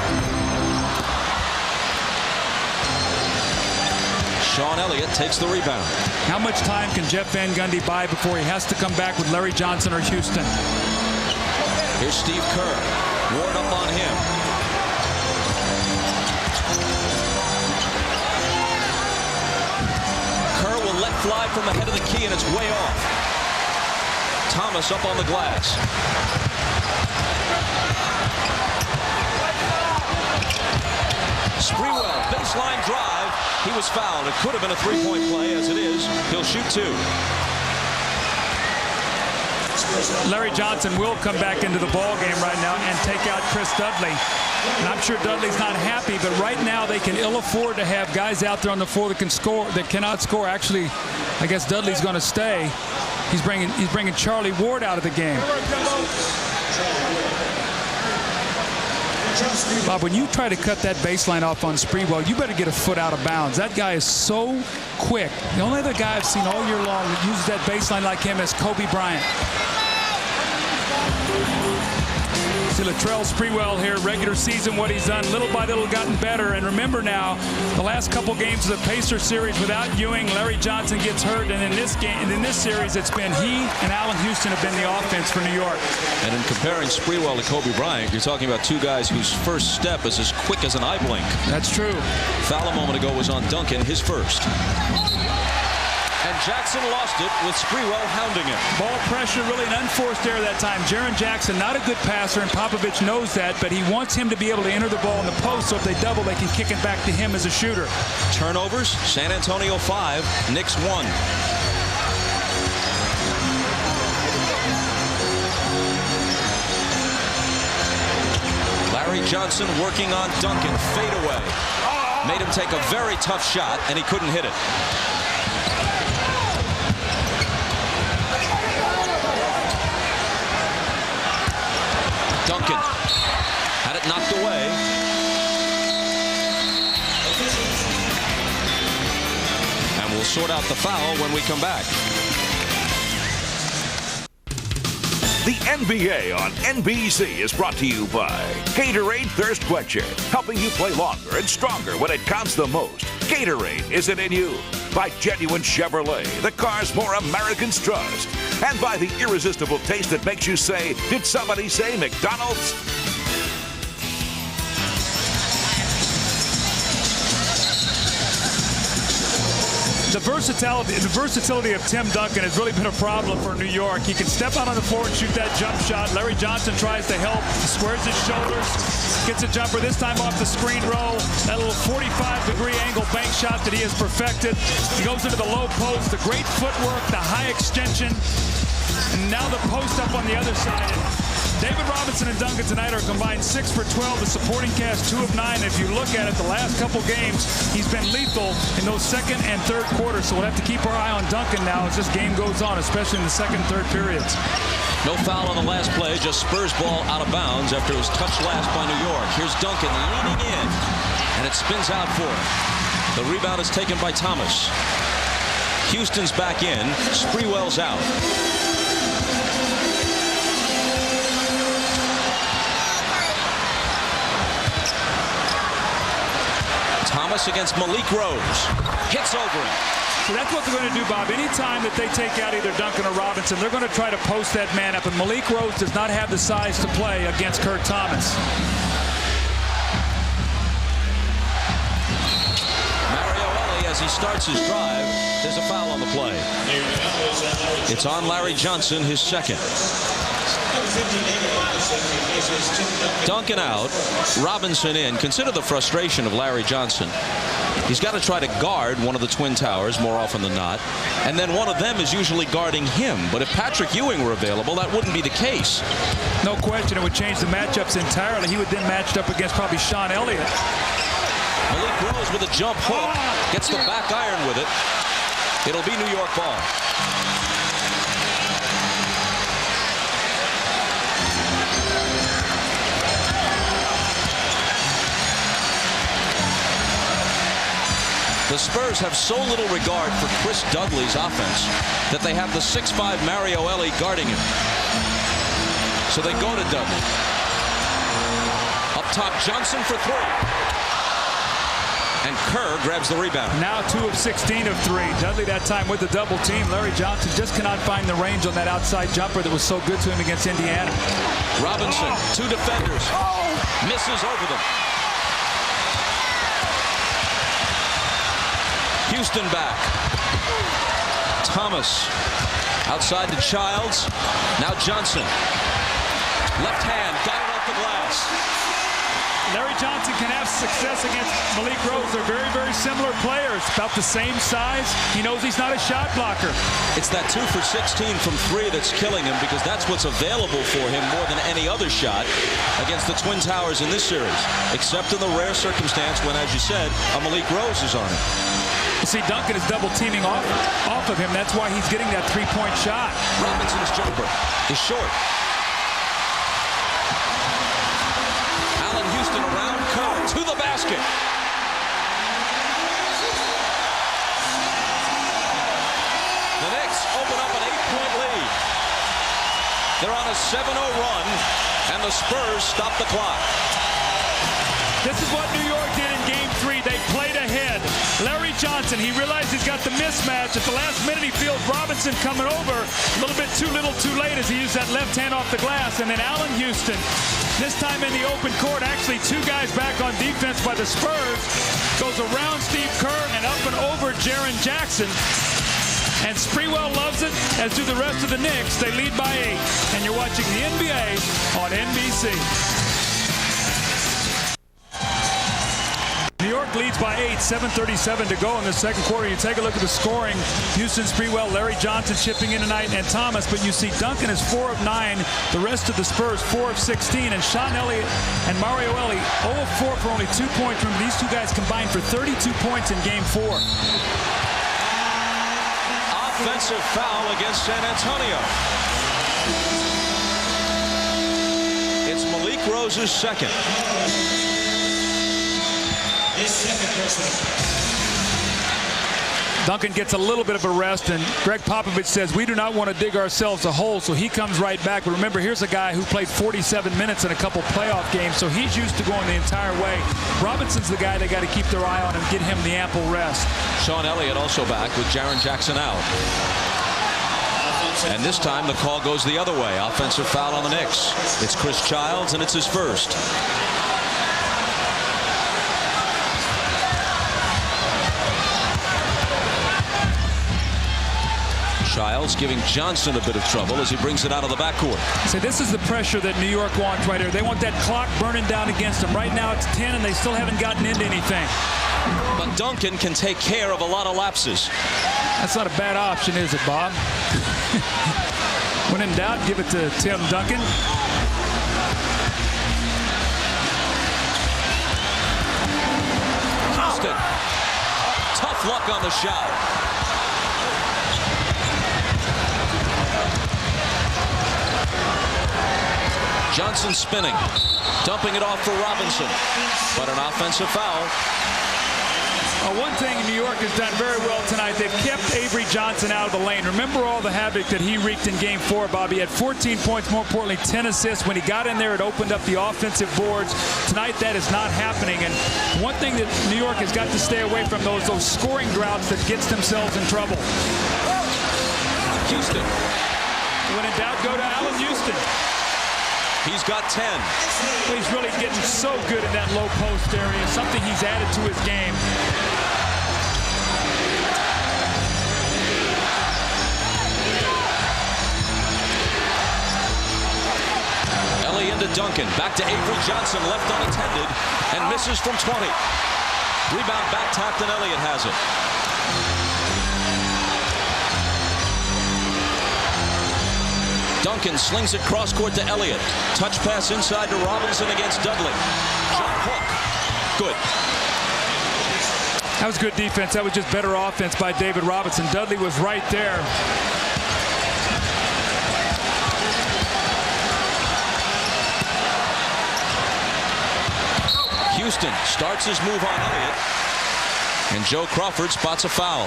Sean Elliott takes the rebound. How much time can Jeff Van Gundy buy before he has to come back with Larry Johnson or Houston? Here's Steve Kerr. Ward up on him. Kerr will let fly from the head of the key, and it's way off. Thomas up on the glass. Sprewell, baseline drive. He was fouled. It could have been a 3-point play. As it is, he'll shoot 2. Larry Johnson will come back into the ball game right now and take out Chris Dudley. And I'm sure Dudley's not happy, but right now they can ill afford to have guys out there on the floor that can score, that cannot score. Actually, I guess Dudley's going to stay. He's bringing Charlie Ward out of the game. Bob, when you try to cut that baseline off on Sprewell, you better get a foot out of bounds. That guy is so quick. The only other guy I've seen all year long that uses that baseline like him is Kobe Bryant. See Latrell Sprewell here, regular season, what he's done, little by little gotten better. And remember now, the last couple games of the Pacer series without Ewing, Larry Johnson gets hurt, and in this game, in this series, it's been he and Allen Houston have been the offense for New York. And in comparing Sprewell to Kobe Bryant, you're talking about 2 guys whose first step is as quick as an eye blink. That's true. Foul a moment ago was on Duncan, his first. And Jackson lost it with Sprewell hounding him. Ball pressure, really an unforced error that time. Jaren Jackson, not a good passer, and Popovich knows that, but he wants him to be able to enter the ball in the post, so if they double, they can kick it back to him as a shooter. Turnovers, San Antonio 5, Knicks 1. Larry Johnson working on Duncan, fade away. Made him take a very tough shot, and he couldn't hit it. Duncan had it knocked away. And we'll sort out the foul when we come back. The NBA on NBC is brought to you by Gatorade Thirst Quencher, helping you play longer and stronger when it counts the most. Gatorade, is it in you? By Genuine Chevrolet, the cars more Americans trust. And by the irresistible taste that makes you say, did somebody say McDonald's? The versatility of Tim Duncan has really been a problem for New York. He can step out on the floor and shoot that jump shot. Larry Johnson tries to help, squares his shoulders, gets a jumper, this time off the screen roll. That little 45-degree angle bank shot that he has perfected. He goes into the low post, the great footwork, the high extension. And now the post up on the other side. David Robinson and Duncan tonight are combined 6 for 12. The supporting cast 2 of 9. If you look at it, the last couple games, he's been lethal in those second and third quarters. So we'll have to keep our eye on Duncan now as this game goes on, especially in the second and third periods. No foul on the last play, just Spurs ball out of bounds after it was touched last by New York. Here's Duncan leaning in, and it spins out for him. The rebound is taken by Thomas. Houston's back in. Sprewell's out. Thomas against Malik Rose. Hits over him. So that's what they're going to do, Bob. Anytime that they take out either Duncan or Robinson, they're going to try to post that man up. And Malik Rose does not have the size to play against Kurt Thomas. Mario Ellie, as he starts his drive, there's a foul on the play. It's on Larry Johnson, his second. Duncan out, Robinson in. Consider the frustration of Larry Johnson. He's got to try to guard one of the Twin Towers more often than not, and then one of them is usually guarding him. But if Patrick Ewing were available, that wouldn't be the case. No question, it would change the matchups entirely. He would then match up against probably Sean Elliott. Malik Rose with a jump hook, gets the back iron with it. It'll be New York ball. The Spurs have so little regard for Chris Dudley's offense that they have the 6'5 Mario Ellie guarding him. So they go to Dudley. Up top, Johnson for 3. And Kerr grabs the rebound. Now 2 of 16 of 3. Dudley that time with the double team. Larry Johnson just cannot find the range on that outside jumper that was so good to him against Indiana. Robinson, 2 defenders. Misses over them. Houston back. Thomas outside to Childs. Now Johnson. Left hand, got it off the glass. Larry Johnson can have success against Malik Rose. They're very, very similar players. About the same size. He knows he's not a shot blocker. It's that 2 for 16 from 3 that's killing him, because that's what's available for him more than any other shot against the Twin Towers in this series. Except in the rare circumstance when, as you said, a Malik Rose is on him. See, Duncan is double teaming off of him. That's why he's getting that 3-point shot. Robinson's jumper is short. Allen Houston around Kerr to the basket. The Knicks open up an 8-point lead. They're on a 7-0 run, and the Spurs stop the clock. This is what New York did in Game 3. They played ahead. Larry Johnson, he realized he's got the mismatch. At the last minute, he feels Robinson coming over. A little bit too little too late as he used that left hand off the glass. And then Allen Houston, this time in the open court, actually 2 guys back on defense by the Spurs, goes around Steve Kerr and up and over Jaren Jackson. And Sprewell loves it, as do the rest of the Knicks. They lead by 8. And you're watching the NBA on NBC. New York leads by 8, 7:37 to go in the second quarter. You take a look at the scoring. Houston, Sprewell, Larry Johnson chipping in tonight, and Thomas. But you see Duncan is 4 of 9. The rest of the Spurs 4 of 16. And Sean Elliott and Mario Ellie 0 of 4 for only 2 points. Remember, these two guys combined for 32 points in Game 4. Offensive foul against San Antonio. It's Malik Rose's second. Duncan gets a little bit of a rest, and Greg Popovich says we do not want to dig ourselves a hole, so he comes right back. But remember, here's a guy who played 47 minutes in a couple playoff games, so he's used to going the entire way. Robinson's the guy they got to keep their eye on and get him the ample rest. Sean Elliott also back with Jaren Jackson out. And this time the call goes the other way. Offensive foul on the Knicks. It's Chris Childs, and it's his first. Childs giving Johnson a bit of trouble as he brings it out of the backcourt. So this is the pressure that New York wants right here. They want that clock burning down against them. Right now it's 10 and they still haven't gotten into anything. But Duncan can take care of a lot of lapses. That's not a bad option, is it, Bob? When in doubt, give it to Tim Duncan. Houston. Tough luck on the shot. Johnson spinning, dumping it off for Robinson, but an offensive foul. One thing New York has done very well tonight, they've kept Avery Johnson out of the lane. Remember all the havoc that he wreaked in Game 4, Bobby. He had 14 points, more importantly, 10 assists. When he got in there, it opened up the offensive boards. Tonight, that is not happening. And one thing that New York has got to stay away from, those scoring droughts that gets themselves in trouble. Houston. When in doubt, go to Allen Houston. He's got 10. He's really getting so good in that low post area, something he's added to his game. Ellie into Duncan, back to Avery Johnson, left unattended, and misses from 20. Rebound back tapped, and Elliott has it. Duncan slings it cross court to Elliott. Touch pass inside to Robinson against Dudley. Shot hook. Good. That was good defense. That was just better offense by David Robinson. Dudley was right there. Houston starts his move on Elliott. And Joe Crawford spots a foul.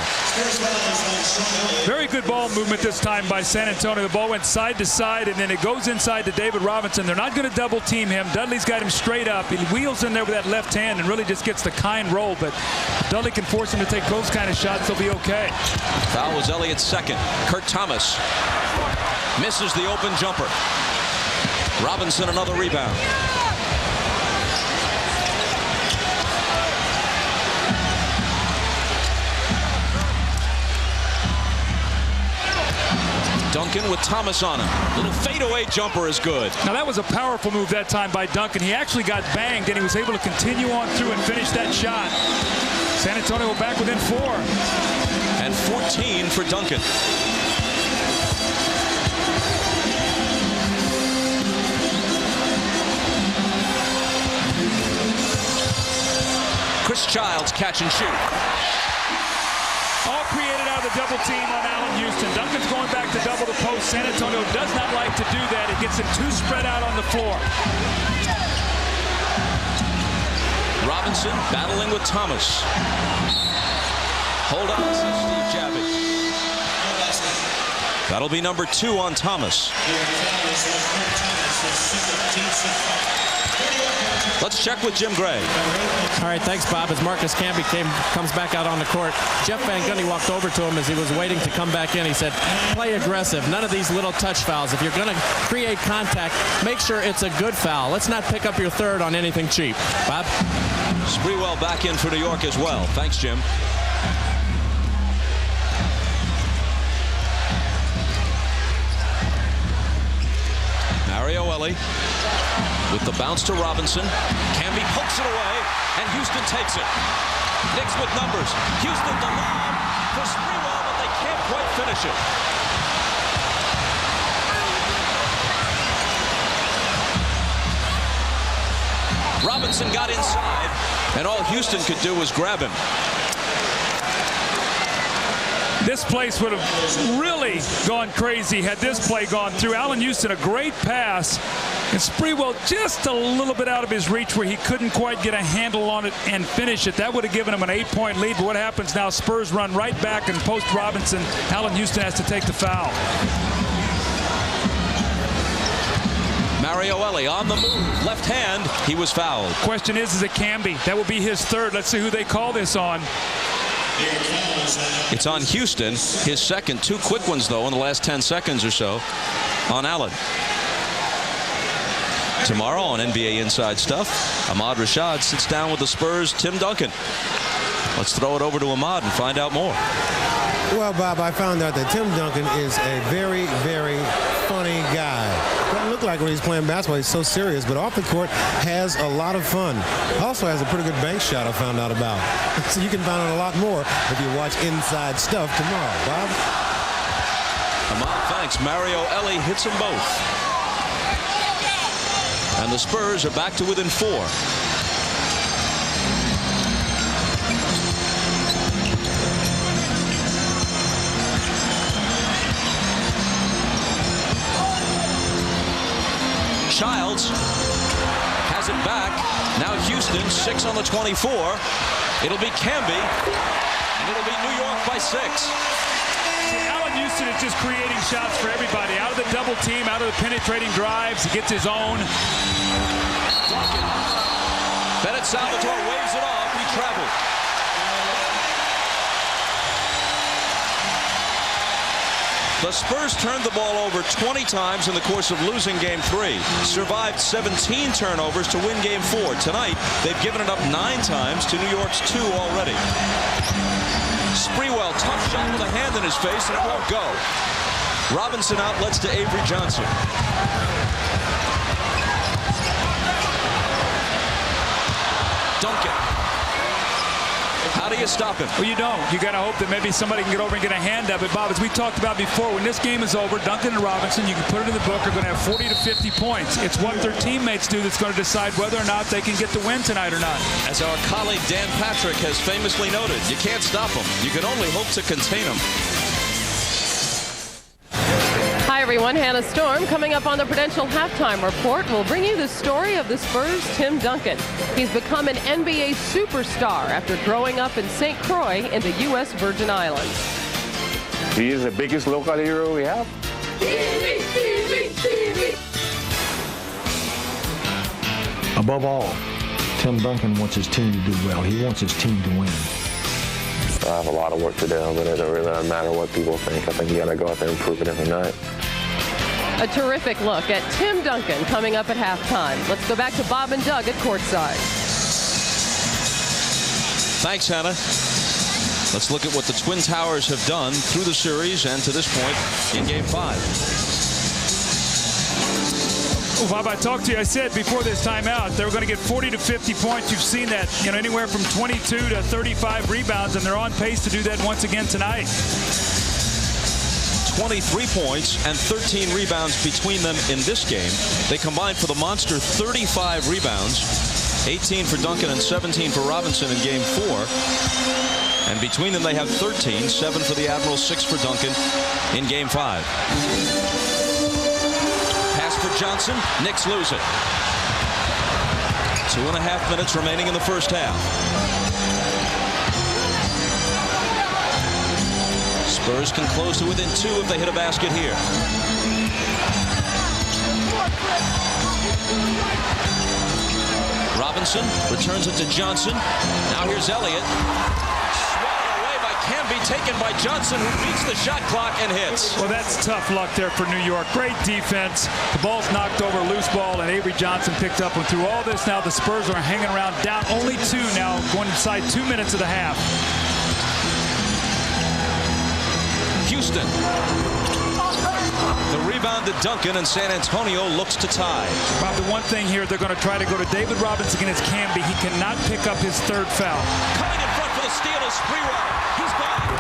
Very good ball movement this time by San Antonio. The ball went side to side, and then it goes inside to David Robinson. They're not going to double team him. Dudley's got him straight up. He wheels in there with that left hand and really just gets the kind roll. But Dudley can force him to take those kind of shots. They'll be okay. Foul was Elliott's second. Kurt Thomas misses the open jumper. Robinson another rebound. Duncan with Thomas on him. Little fadeaway jumper is good. Now that was a powerful move that time by Duncan. He actually got banged and he was able to continue on through and finish that shot. San Antonio back within 4. And 14 for Duncan. Chris Childs catch and shoot. All created out of the double team on Allen Houston. Duncan's going back to double the post. San Antonio does not like to do that. It gets him too spread out on the floor. Robinson battling with Thomas. Hold on, says Steve Javie. That'll be number 2 on Thomas. Let's check with Jim Gray. All right, thanks, Bob. As Marcus Camby comes back out on the court, Jeff Van Gundy walked over to him as he was waiting to come back in. He said, play aggressive. None of these little touch fouls. If you're going to create contact, make sure it's a good foul. Let's not pick up your third on anything cheap. Bob? Sprewell back in for New York as well. Thanks, Jim. Ellie with the bounce to Robinson. Camby pokes it away, and Houston takes it. Knicks with numbers. Houston the lob for Sprewell, but they can't quite finish it. Robinson got inside, and all Houston could do was grab him. This place would have really gone crazy had this play gone through. Allen Houston, a great pass, and Sprewell just a little bit out of his reach where he couldn't quite get a handle on it and finish it. That would have given him an 8-point lead, but what happens now? Spurs run right back and post Robinson. Allen Houston has to take the foul. Mario Ellie on the move. Left hand. He was fouled. Question is it Camby? That will be his third. Let's see who they call this on. It's on Houston. His second. 2 quick ones, though, in the last 10 seconds or so on Allen. Tomorrow on NBA Inside Stuff, Ahmad Rashad sits down with the Spurs' Tim Duncan. Let's throw it over to Ahmad and find out more. Well, Bob, I found out that Tim Duncan is a very, very funny guy. Doesn't look like when he's playing basketball, he's so serious, but off the court has a lot of fun. Also has a pretty good bank shot I found out about. So you can find out a lot more if you watch Inside Stuff tomorrow. Bob? Ahmad thanks. Mario Ellie hits them both. And the Spurs are back to within 4. Childs has it back. Now Houston, 6 on the 24. It'll be Camby, and it'll be New York by 6. Allen Houston is just creating shots for everybody. Out of the double team, out of the penetrating drives, he gets his own. Bennett Salvatore waves it off. He traveled. The Spurs turned the ball over 20 times in the course of losing Game 3. Survived 17 turnovers to win Game 4. Tonight, they've given it up 9 times to New York's 2 already. Sprewell, tough shot with a hand in his face, and it won't go. Robinson outlets to Avery Johnson. Duncan. How do you stop him? Well, you don't. You got to hope that maybe somebody can get over and get a hand up. But, Bob, as we talked about before, when this game is over, Duncan and Robinson, you can put it in the book, are going to have 40 to 50 points. It's what their teammates do that's going to decide whether or not they can get the win tonight or not. As our colleague Dan Patrick has famously noted, you can't stop them. You can only hope to contain them. Hi, everyone. Hannah Storm. Coming up on the Prudential Halftime Report, we'll bring you the story of the Spurs' Tim Duncan. He's become an NBA superstar after growing up in St. Croix in the U.S. Virgin Islands. He is the biggest local hero we have. Above all, Tim Duncan wants his team to do well. He wants his team to win. I have a lot of work to do, but it really doesn't matter what people think. I think you got to go out there and prove it every night. A terrific look at Tim Duncan coming up at halftime. Let's go back to Bob and Doug at courtside. Thanks, Hannah. Let's look at what the Twin Towers have done through the series and to this point in Game 5. Well, Bob, I talked to you. I said before this timeout they were going to get 40 to 50 points. You've seen that, anywhere from 22 to 35 rebounds, and they're on pace to do that once again tonight. 23 points and 13 rebounds between them in this game. They combined for the monster 35 rebounds, 18 for Duncan and 17 for Robinson in Game 4. And between them they have 13, 7 for the Admirals, 6 for Duncan in Game 5. For Johnson, Knicks lose it. 2.5 minutes remaining in the first half. Spurs can close to within 2 if they hit a basket here. Robinson returns it to Johnson. Now here's Elliott. Can be taken by Johnson, who beats the shot clock and hits. Well, that's tough luck there for New York. Great defense. The ball's knocked over, loose ball, and Avery Johnson picked up. And through all this now, the Spurs are hanging around, down only 2 now, going inside 2 minutes of the half. Houston. The rebound to Duncan, and San Antonio looks to tie. Bob, the one thing here, they're going to try to go to David Robinson against Camby. He cannot pick up his third foul. Coming in front for the steal is Sprewell. He's gone.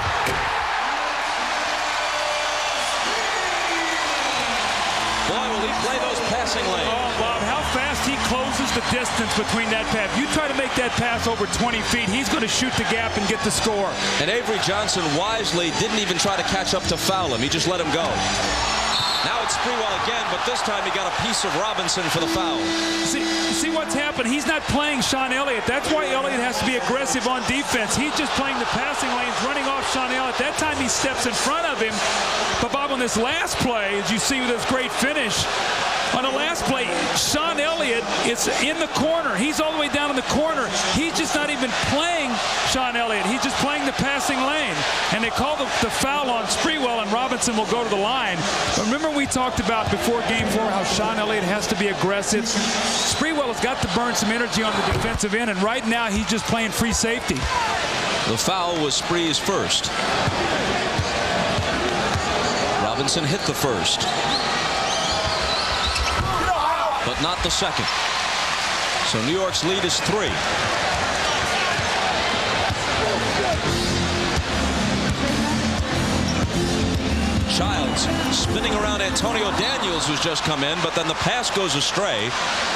Boy, will he play those passing lanes. Oh, Bob, how fast he closes the distance between that pass. You try to make that pass over 20 feet, he's going to shoot the gap and get the score. And Avery Johnson wisely didn't even try to catch up to foul him. He just let him go. Now it's Sprewell again, but this time he got a piece of Robinson for the foul. See what's happened? He's not playing Sean Elliott. That's why Elliott has to be aggressive on defense. He's just playing the passing lanes, running off Sean Elliott. That time he steps in front of him. But Bob, on this last play, as you see with this great finish, on the last play, Sean Elliott is in the corner. He's all the way down in the corner. He's just not even playing Sean Elliott. He's just playing the passing lane. And they call the foul on Sprewell, and Robinson will go to the line. But remember we talked about before Game 4 how Sean Elliott has to be aggressive. Sprewell has got to burn some energy on the defensive end, and right now he's just playing free safety. The foul was Spree's first. Robinson hit the first, but not the second. So New York's lead is 3. Childs spinning around Antonio Daniels, who's just come in, but then the pass goes astray,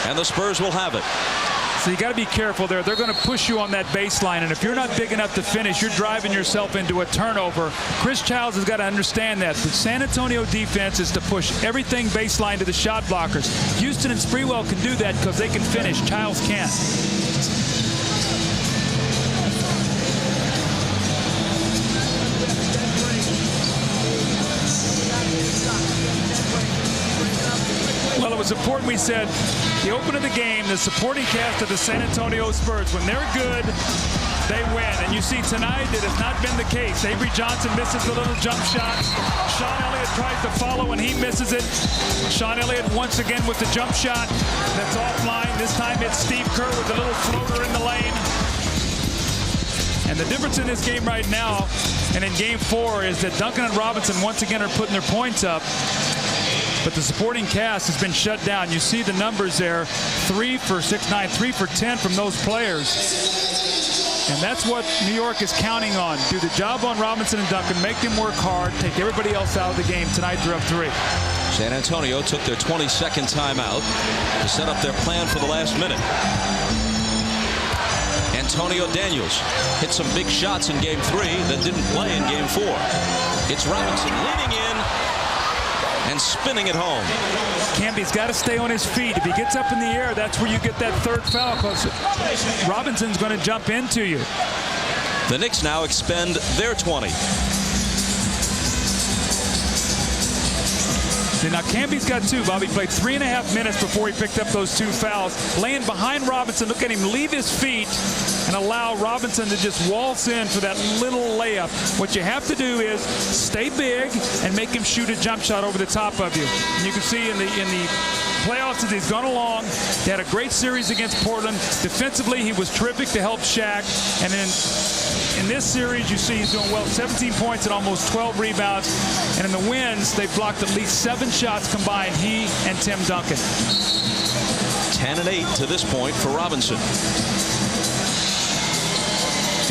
and the Spurs will have it. So you got to be careful there. They're going to push you on that baseline, and if you're not big enough to finish, you're driving yourself into a turnover. Chris Childs has got to understand that. The San Antonio defense is to push everything baseline to the shot blockers. Houston and Sprewell can do that because they can finish. Childs can't. Well, it was important we said the open of the game, the supporting cast of the San Antonio Spurs, when they're good, they win. And you see tonight it has not been the case. Avery Johnson misses the little jump shot. Sean Elliott tries to follow and he misses it. Sean Elliott once again with the jump shot that's offline. This time it's Steve Kerr with a little floater in the lane. And the difference in this game right now and in Game 4 is that Duncan and Robinson once again are putting their points up. But the supporting cast has been shut down. You see the numbers there, 3 for 6-9, 3 for 10 from those players. And that's what New York is counting on. Do the job on Robinson and Duncan, make them work hard, take everybody else out of the game. Tonight they're up 3. San Antonio took their 22nd timeout to set up their plan for the last minute. Antonio Daniels hit some big shots in Game 3 that didn't play in Game 4. It's Robinson leaning in and spinning it home. Camby's got to stay on his feet. If he gets up in the air, that's where you get that third foul because Robinson's going to jump into you. The Knicks now expend their 20. Now Camby's got 2, Bobby. Played 3.5 minutes before he picked up those 2 fouls. Laying behind Robinson, look at him leave his feet and allow Robinson to just waltz in for that little layup. What you have to do is stay big and make him shoot a jump shot over the top of you. And you can see in the playoffs as he's gone along, he had a great series against Portland. Defensively, he was terrific to help Shaq. And then in this series, you see he's doing well. 17 points and almost 12 rebounds. And in the wins, they blocked at least 7 shots combined, he and Tim Duncan. 10 and 8 to this point for Robinson.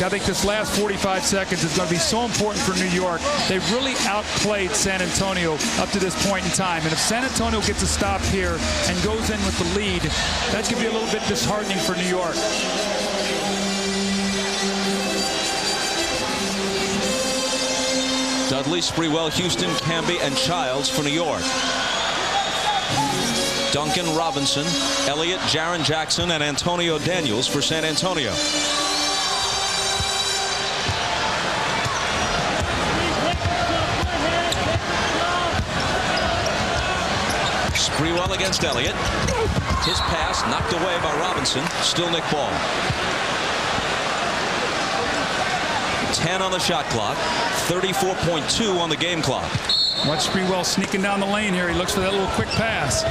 I think this last 45 seconds is going to be so important for New York. They've really outplayed San Antonio up to this point in time. And if San Antonio gets a stop here and goes in with the lead, that could be a little bit disheartening for New York. Dudley, Sprewell, Houston, Camby, and Childs for New York. Duncan, Robinson, Elliott, Jaren Jackson, and Antonio Daniels for San Antonio. Sprewell against Elliott. His pass knocked away by Robinson. Still Nick ball. 10 on the shot clock. 34.2 on the game clock. Watch Sprewell sneaking down the lane here. He looks for that little quick pass.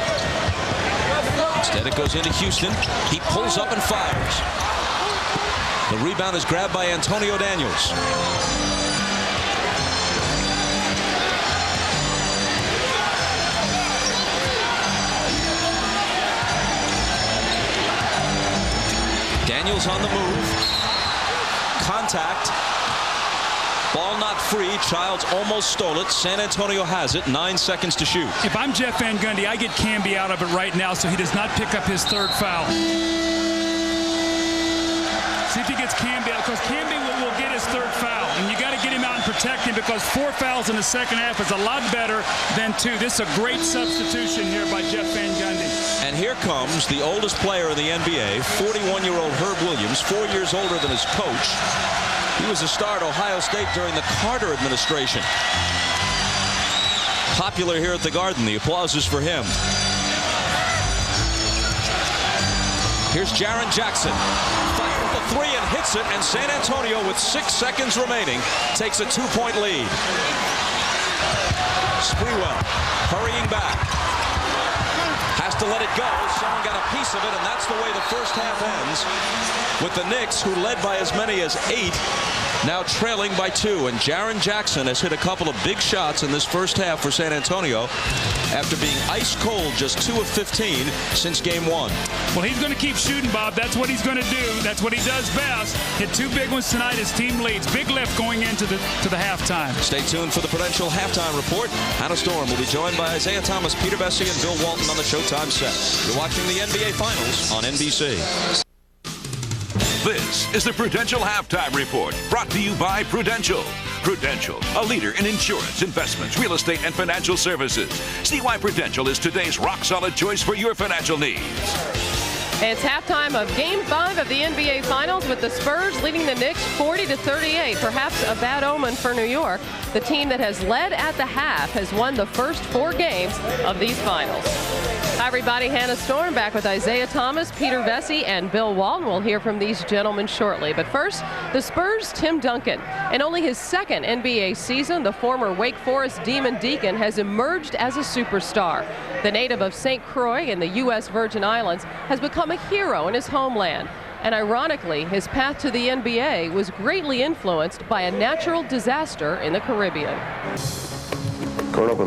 Instead it goes into Houston. He pulls up and fires. The rebound is grabbed by Antonio Daniels. Daniels on the move. Contact. Ball not free. Childs almost stole it. San Antonio has it. 9 seconds to shoot. If I'm Jeff Van Gundy, I get Camby out of it right now so he does not pick up his third foul. See if he gets Camby out, because Camby will get his third foul. And you got to get him out and protect him, because 4 fouls in the second half is a lot better than 2. This is a great substitution here by Jeff Van Gundy. And here comes the oldest player in the NBA, 41-year-old Herb Williams, 4 years older than his coach. He was a star at Ohio State during the Carter administration. Popular here at the Garden. The applause is for him. Here's Jaren Jackson. Fires the 3 and hits it, and San Antonio, with 6 seconds remaining, takes a 2-point lead. Sprewell hurrying back. Has to let it go. Someone got a piece of it, and that's the way the first half ends, with the Knicks, who led by as many as 8, now trailing by 2. And Jaren Jackson has hit a couple of big shots in this first half for San Antonio after being ice cold, just 2 of 15 since game 1. Well, he's going to keep shooting, Bob. That's what he's going to do. That's what he does best. Hit 2 big ones tonight. His team leads. Big lift going into the halftime. Stay tuned for the Prudential halftime report. Hannah Storm will be joined by Isaiah Thomas, Peter Bessie, and Bill Walton on the Showtime set. You're watching the NBA Finals on NBC. This is the Prudential Halftime Report, brought to you by Prudential. Prudential, a leader in insurance, investments, real estate, and financial services. See why Prudential is today's rock-solid choice for your financial needs. It's halftime of Game 5 of the NBA Finals, with the Spurs leading the Knicks 40-38. Perhaps a bad omen for New York. The team that has led at the half has won the first 4 games of these finals. Hi, everybody. Hannah Storm back with Isaiah Thomas, Peter Vesey, and Bill Walton. We'll hear from these gentlemen shortly. But first, the Spurs' Tim Duncan. In only his 2nd NBA season, the former Wake Forest Demon Deacon has emerged as a superstar. The native of St. Croix in the U.S. Virgin Islands has become a hero in his homeland. And ironically, his path to the NBA was greatly influenced by a natural disaster in the Caribbean.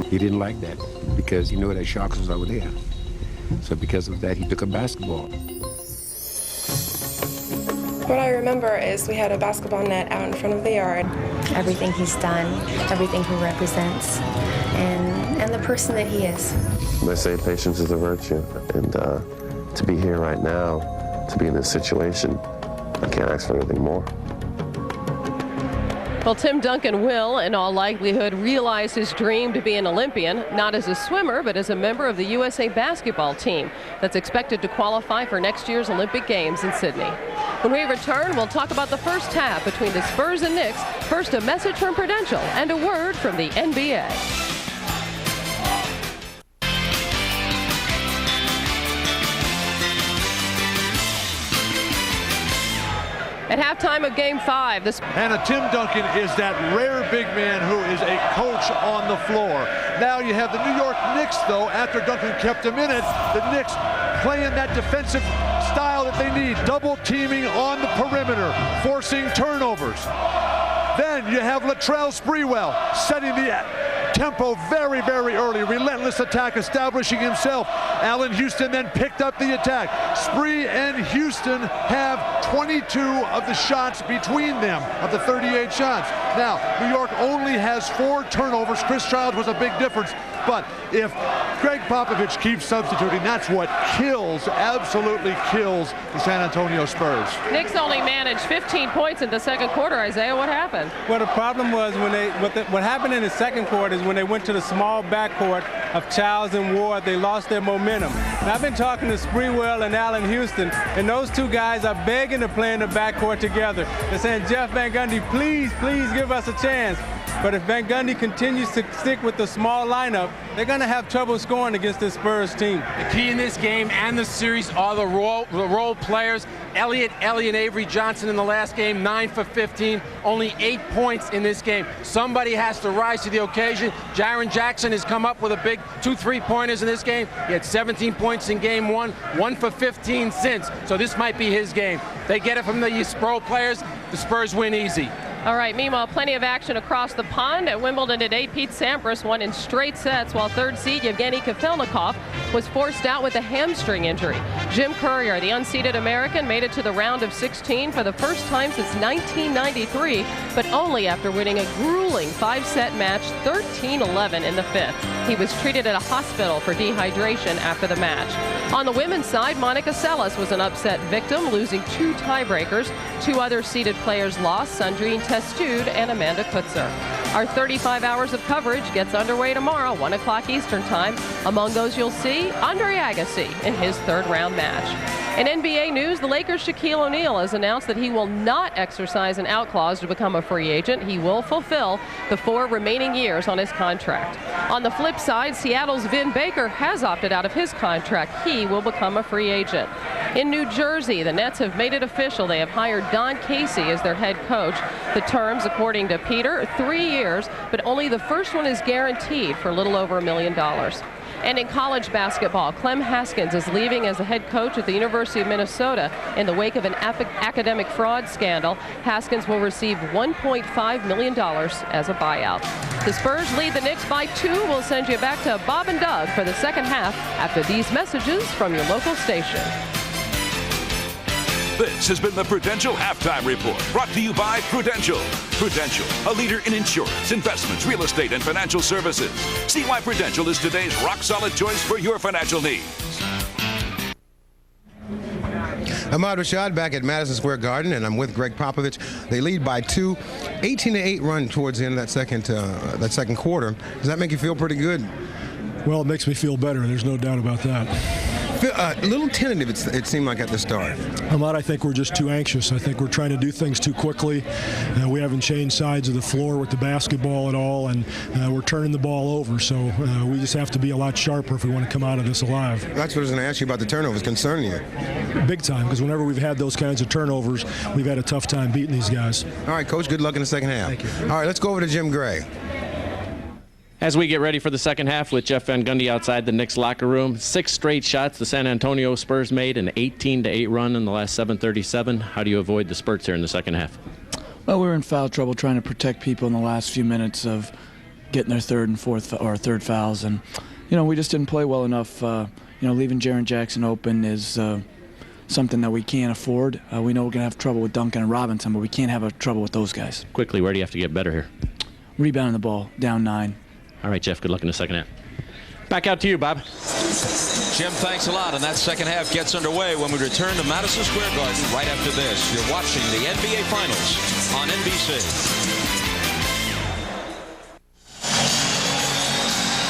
He didn't like that because he knew that sharks was over there. So because of that, he took up basketball. What I remember is we had a basketball net out in front of the yard. Everything he's done, everything he represents, and the person that he is. They say patience is a virtue, and to be here right now, to be in this situation, I can't ask for anything more. Well, Tim Duncan will, in all likelihood, realize his dream to be an Olympian, not as a swimmer, but as a member of the USA basketball team that's expected to qualify for next year's Olympic Games in Sydney. When we return, we'll talk about the first half between the Spurs and Knicks. First, a message from Prudential and a word from the NBA. At halftime of Game 5, and Tim Duncan is that rare big man who is a coach on the floor. Now you have the New York Knicks, though, after Duncan kept him in it, the Knicks playing that defensive style that they need, double teaming on the perimeter, forcing turnovers. Then you have Latrell Sprewell setting the tempo very, very early. Relentless attack, establishing himself. Allen Houston then picked up the attack. Spree and Houston have 22 of the shots between them, of the 38 shots. Now, New York only has 4 turnovers. Chris Childs was a big difference. But if Greg Popovich keeps substituting, that's what kills, absolutely kills the San Antonio Spurs. Knicks only managed 15 points in the second quarter. Isaiah, what happened? Well, the problem was what happened in the second quarter is when they went to the small backcourt of Childs and Ward, they lost their momentum. Now, I've been talking to Sprewell and Allen Houston, and those 2 guys are begging to play in the backcourt together. They're saying, Jeff Van Gundy, please, please give us a chance. But if Van Gundy continues to stick with the small lineup, they're going to have trouble scoring against this Spurs team. The key in this game and the series are the role players. Elliott, and Avery Johnson in the last game, 9 for 15, only 8 points in this game. Somebody has to rise to the occasion. Jaren Jackson has come up with a big 2 3-pointers in this game. He had 17 points in game 1, 1 for 15 since. So this might be his game. They get it from the role players. The Spurs win easy. All right, meanwhile, plenty of action across the pond. At Wimbledon today, Pete Sampras won in straight sets, while third seed Yevgeny Kafelnikov was forced out with a hamstring injury. Jim Courier, the unseeded American, made it to the round of 16 for the first time since 1993, but only after winning a grueling 5-set match 13-11 in the fifth. He was treated at a hospital for dehydration after the match. On the women's side, Monica Seles was an upset victim, losing 2 tiebreakers. 2 other seeded players lost, Sandrine Testude and Amanda Kutzer. Our 35 hours of coverage gets underway tomorrow, 1 o'clock Eastern Time. Among those you'll see, Andre Agassi in his third-round match. In NBA news, the Lakers' Shaquille O'Neal has announced that he will not exercise an out clause to become a free agent. He will fulfill the 4 remaining years on his contract. On the flip side, Seattle's Vin Baker has opted out of his contract. He will become a free agent. In New Jersey, the Nets have made it official. They have hired Don Casey as their head coach. The terms, according to Peter, 3 years, but only the first one is guaranteed for a little over $1 million. And in college basketball, Clem Haskins is leaving as the head coach at the University of Minnesota in the wake of an academic fraud scandal. Haskins will receive $1.5 million as a buyout. The Spurs lead the Knicks by 2. We'll send you back to Bob and Doug for the second half after these messages from your local station. This has been the Prudential Halftime Report, brought to you by Prudential. Prudential, a leader in insurance, investments, real estate, and financial services. See why Prudential is today's rock-solid choice for your financial needs. Ahmad Rashad back at Madison Square Garden, and I'm with Greg Popovich. They lead by 2, 18-8 run towards the end of that second quarter. Does that make you feel pretty good? Well, it makes me feel better. There's no doubt about that. A little tentative, it seemed like at the start. Ahmad, I think we're just too anxious. I think we're trying to do things too quickly. We haven't changed sides of the floor with the basketball at all, and we're turning the ball over. So we just have to be a lot sharper if we want to come out of this alive. That's what I was going to ask you about the turnovers. Concern you? Big time, because whenever we've had those kinds of turnovers, we've had a tough time beating these guys. All right, Coach, good luck in the second half. Thank you. All right, let's go over to Jim Gray. As we get ready for the second half with Jeff Van Gundy outside the Knicks locker room, 6 straight shots the San Antonio Spurs made, an 18-8 run in the last 7:37. How do you avoid the spurts here in the second half? Well, we were in foul trouble trying to protect people in the last few minutes of getting their third fouls, and we just didn't play well enough. Leaving Jaren Jackson open is something that we can't afford. We know we're going to have trouble with Duncan and Robinson, but we can't have trouble with those guys. Quickly, where do you have to get better here? Rebounding the ball, down 9. All right, Jeff, good luck in the second half. Back out to you, Bob. Jim, thanks a lot. And that second half gets underway when we return to Madison Square Garden right after this. You're watching the NBA Finals on NBC.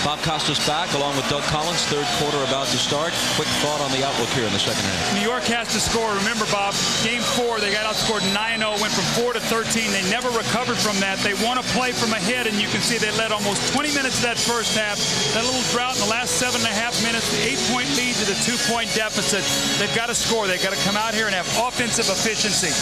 Bob Costas back along with Doug Collins. Third quarter about to start. Quick thought on the outlook here in the second half. New York has to score. Remember, Bob, game 4, they got outscored 9-0, went from 4 to 13. They never recovered from that. They want to play from ahead, and you can see they led almost 20 minutes of that first half. That little drought in the last 7.5 minutes, the 8-point lead to the 2-point deficit. They've got to score. They've got to come out here and have offensive efficiency.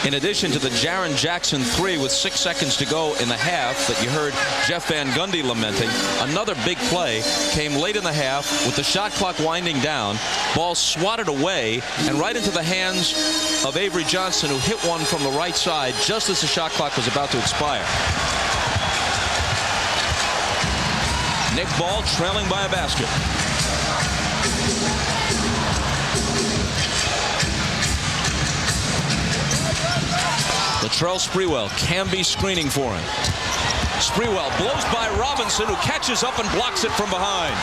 In addition to the Jaren Jackson 3 with 6 seconds to go in the half that you heard Jeff Van Gundy lamenting, another big play came late in the half with the shot clock winding down. Ball swatted away and right into the hands of Avery Johnson, who hit one from the right side just as the shot clock was about to expire. Nick Ball trailing by a basket. Latrell Sprewell can be screening for him. Sprewell blows by Robinson, who catches up and blocks it from behind.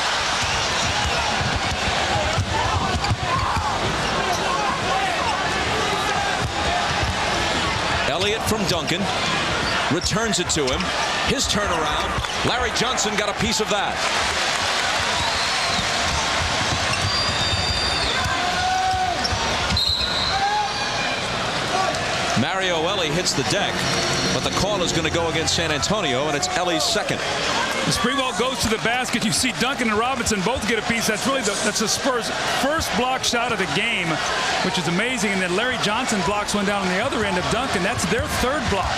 Elliott from Duncan returns it to him. His turnaround. Larry Johnson got a piece of that. Mario Ellie hits the deck, but the call is going to go against San Antonio, and it's Ellie's second. Sprewell goes to the basket. You see Duncan and Robinson both get a piece. That's the Spurs' first block shot of the game, which is amazing. And then Larry Johnson blocks one down on the other end of Duncan. That's their third block.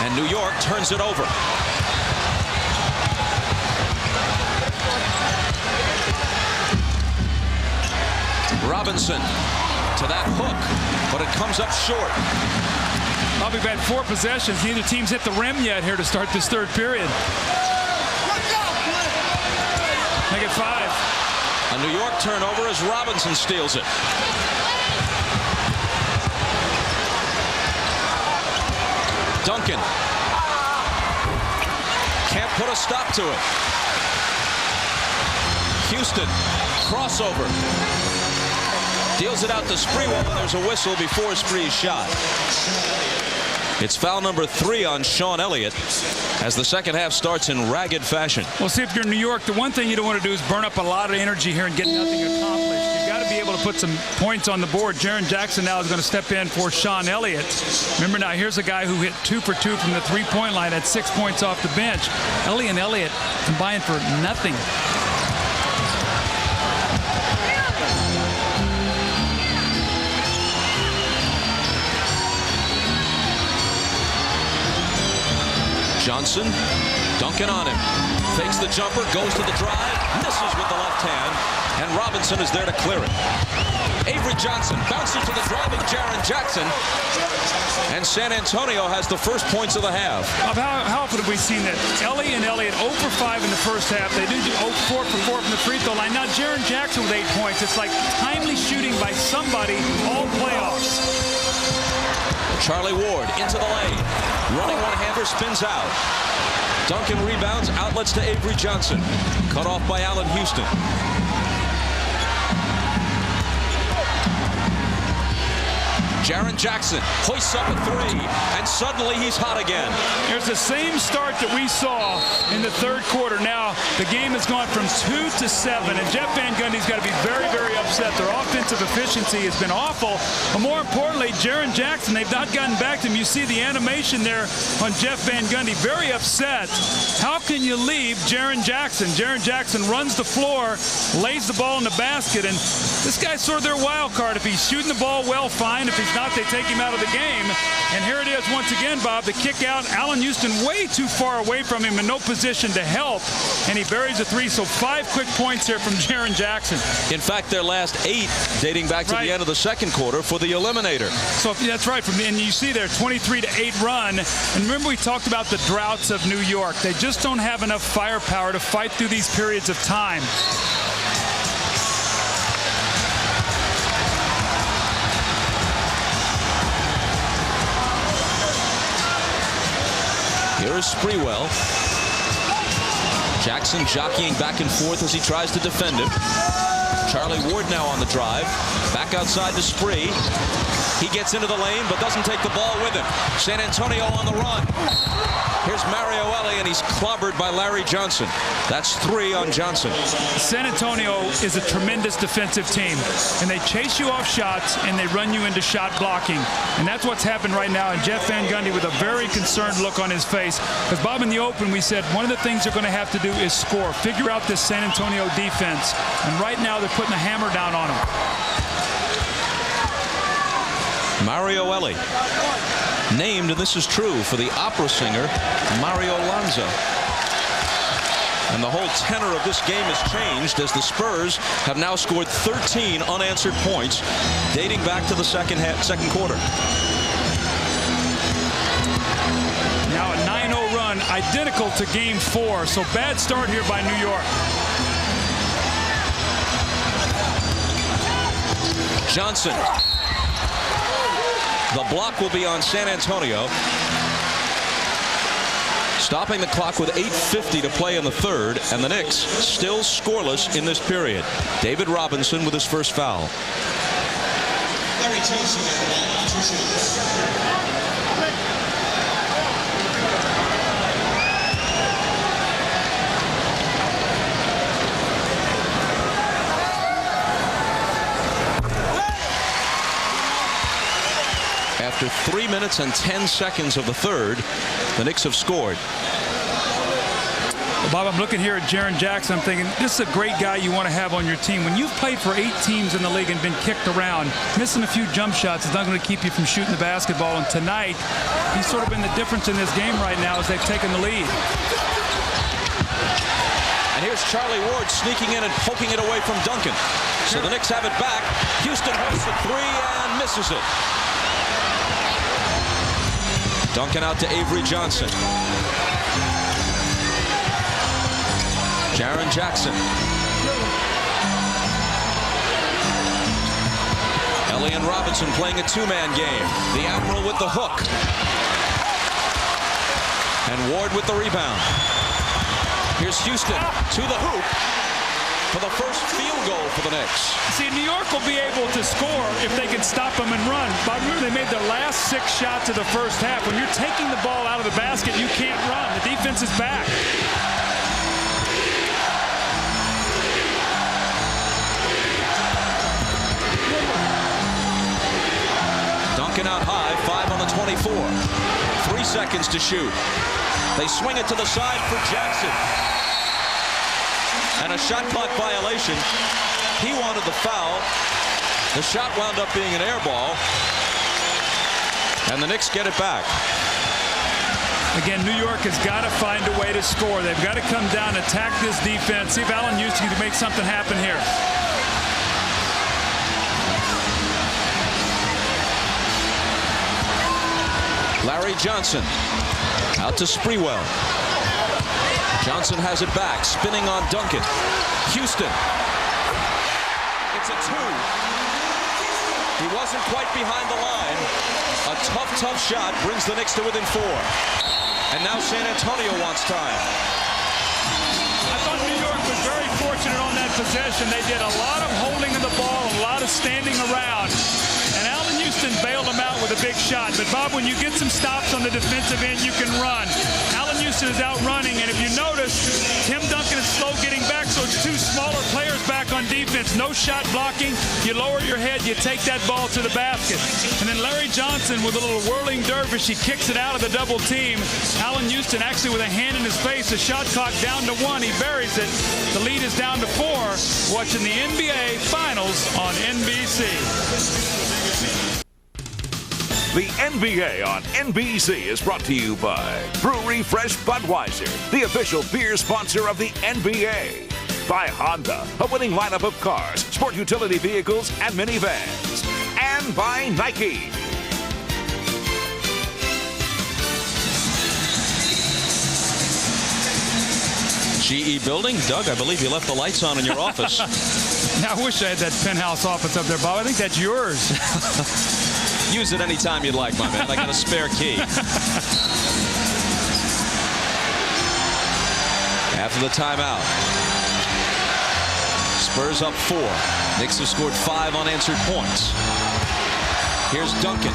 And New York turns it over. Robinson to that hook, but it comes up short. Well, we've had 4 possessions. Neither team's hit the rim yet here to start this third period. Make it 5. A New York turnover as Robinson steals it. Duncan can't put a stop to it. Houston, crossover. Deals it out to Sprewell, and there's a whistle before Spree's shot. It's foul number 3 on Sean Elliott as the second half starts in ragged fashion. Well, see, if you're in New York, the one thing you don't want to do is burn up a lot of energy here and get nothing accomplished. You've got to be able to put some points on the board. Jaren Jackson now is going to step in for Sean Elliott. Remember now, here's a guy who hit 2 for 2 from the three-point line at 6 points off the bench. Ellie and Elliott combined for nothing. Johnson, Duncan on him, fakes the jumper, goes to the drive, misses with the left hand, and Robinson is there to clear it. Avery Johnson bounces to the driving Jaren Jackson, and San Antonio has the first points of the half. How often have we seen that? Ellie and Elliott 0 for 5 in the first half. They do 4 for 4 from the free throw line. Now Jaren Jackson with 8 points. It's like timely shooting by somebody all playoffs. Charlie Ward into the lane. Running one-hander, spins out. Duncan rebounds, outlets to Avery Johnson. Cut off by Allen Houston. Jaren Jackson hoists up a 3, and suddenly he's hot again. Here's the same start that we saw in the third quarter. Now, the game has gone from 2 to 7, and Jeff Van Gundy's got to be very, very upset. Their offensive efficiency has been awful, but more importantly, Jaren Jackson, they've not gotten back to him. You see the animation there on Jeff Van Gundy, very upset. How can you leave Jaren Jackson? Jaren Jackson runs the floor, lays the ball in the basket, and this guy's sort of their wild card. If he's shooting the ball well, fine. If he's not, they take him out of the game. And here it is once again, Bob, the kick out. Allen Houston way too far away from him, in no position to help, and he buries a 3. So 5 quick points here from Jaren Jackson. In fact, their last 8 dating back to the end of the second quarter for the eliminator. So that's right. And you see their 23-8 run. And remember, we talked about the droughts of New York. They just don't have enough firepower to fight through these periods of time. Here is Sprewell. Jackson jockeying back and forth as he tries to defend him. Charlie Ward now on the drive. Back outside to Spree. He gets into the lane but doesn't take the ball with him. San Antonio on the run. Here's Mario Ellie, and he's clobbered by Larry Johnson. That's 3 on Johnson. San Antonio is a tremendous defensive team, and they chase you off shots and they run you into shot blocking. And that's what's happened right now. And Jeff Van Gundy with a very concerned look on his face. Because, Bob, in the open, we said one of the things they're going to have to do is score. Figure out this San Antonio defense. And right now they're putting the hammer down on them. Mario Ellie, named, and this is true, for the opera singer Mario Lanza. And the whole tenor of this game has changed as the Spurs have now scored 13 unanswered points dating back to the second quarter. Now a 9-0 run, identical to game 4. So bad start here by New York. Johnson. The block will be on San Antonio. Stopping the clock with 8:50 to play in the third, and the Knicks still scoreless in this period. David Robinson with his first foul. After 3 minutes and 10 seconds of the third, the Knicks have scored. Well, Bob, I'm looking here at Jaren Jackson. I'm thinking, this is a great guy you want to have on your team. When you've played for 8 teams in the league and been kicked around, missing a few jump shots is not going to keep you from shooting the basketball. And tonight, he's sort of been the difference in this game right now as they've taken the lead. And here's Charlie Ward sneaking in and poking it away from Duncan. So the Knicks have it back. Houston hosts the three and misses it. Duncan out to Avery Johnson. Jaren Jackson. Ellie and Robinson playing a two-man game. The Admiral with the hook. And Ward with the rebound. Here's Houston to the hoop for the first field goal for the Knicks. See, New York will be able to score if they can stop them and run. But remember, they made their last 6 shots of the first half. When you're taking the ball out of the basket, you can't run. The defense is back. Duncan out high, 5 on the 24. 3 seconds to shoot. They swing it to the side for Jackson. And a shot clock violation. He wanted the foul. The shot wound up being an air ball. And the Knicks get it back. Again, New York has got to find a way to score. They've got to come down, attack this defense, see if Allen Houston can make something happen here. Larry Johnson out to Sprewell. Johnson has it back, spinning on Duncan. Houston. It's a 2. He wasn't quite behind the line. A tough shot brings the Knicks to within 4. And now San Antonio wants time. I thought New York was very fortunate on that possession. They did a lot of holding of the ball, a lot of standing around. And Allen Houston bailed them out with a big shot. But, Bob, when you get some stops on the defensive end, you can run. Allen Houston is out running, and if you notice, Tim Duncan is slow getting back, so it's 2 smaller players back on defense. No shot blocking. You lower your head, you take that ball to the basket. And then Larry Johnson with a little whirling dervish, he kicks it out of the double team. Allen Houston actually with a hand in his face, the shot clock down to 1. He buries it. The lead is down to 4. Watching the NBA Finals on NBC. The NBA on NBC is brought to you by Brewery Fresh Budweiser, the official beer sponsor of the NBA. By Honda, a winning lineup of cars, sport utility vehicles, and minivans. And by Nike. GE Building. Doug, I believe you left the lights on in your office. Now, I wish I had that penthouse office up there, Bob. I think that's yours. Use it anytime you'd like, my man. I got a spare key. After the timeout. Spurs up 4. Knicks have scored 5 unanswered points. Here's Duncan.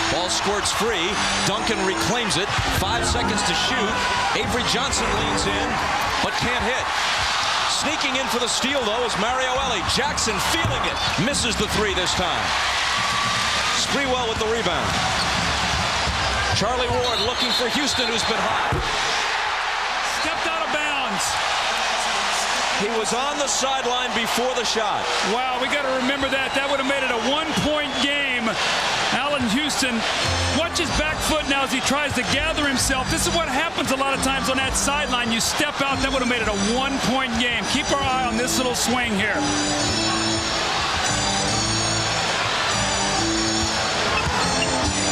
Ball squirts free. Duncan reclaims it. 5 seconds to shoot. Avery Johnson leans in, but can't hit. Sneaking in for the steal, though, is Mario Ellie. Jackson feeling it. Misses the 3 this time. Sprewell with the rebound. Charlie Ward looking for Houston, who's been hot. Stepped out of bounds. He was on the sideline before the shot. Wow, we got to remember that. That would have made it a 1-point game. Allen Houston, watch his back foot now as he tries to gather himself. This is what happens a lot of times on that sideline. You step out, that would have made it a 1-point game. Keep our eye on this little swing here.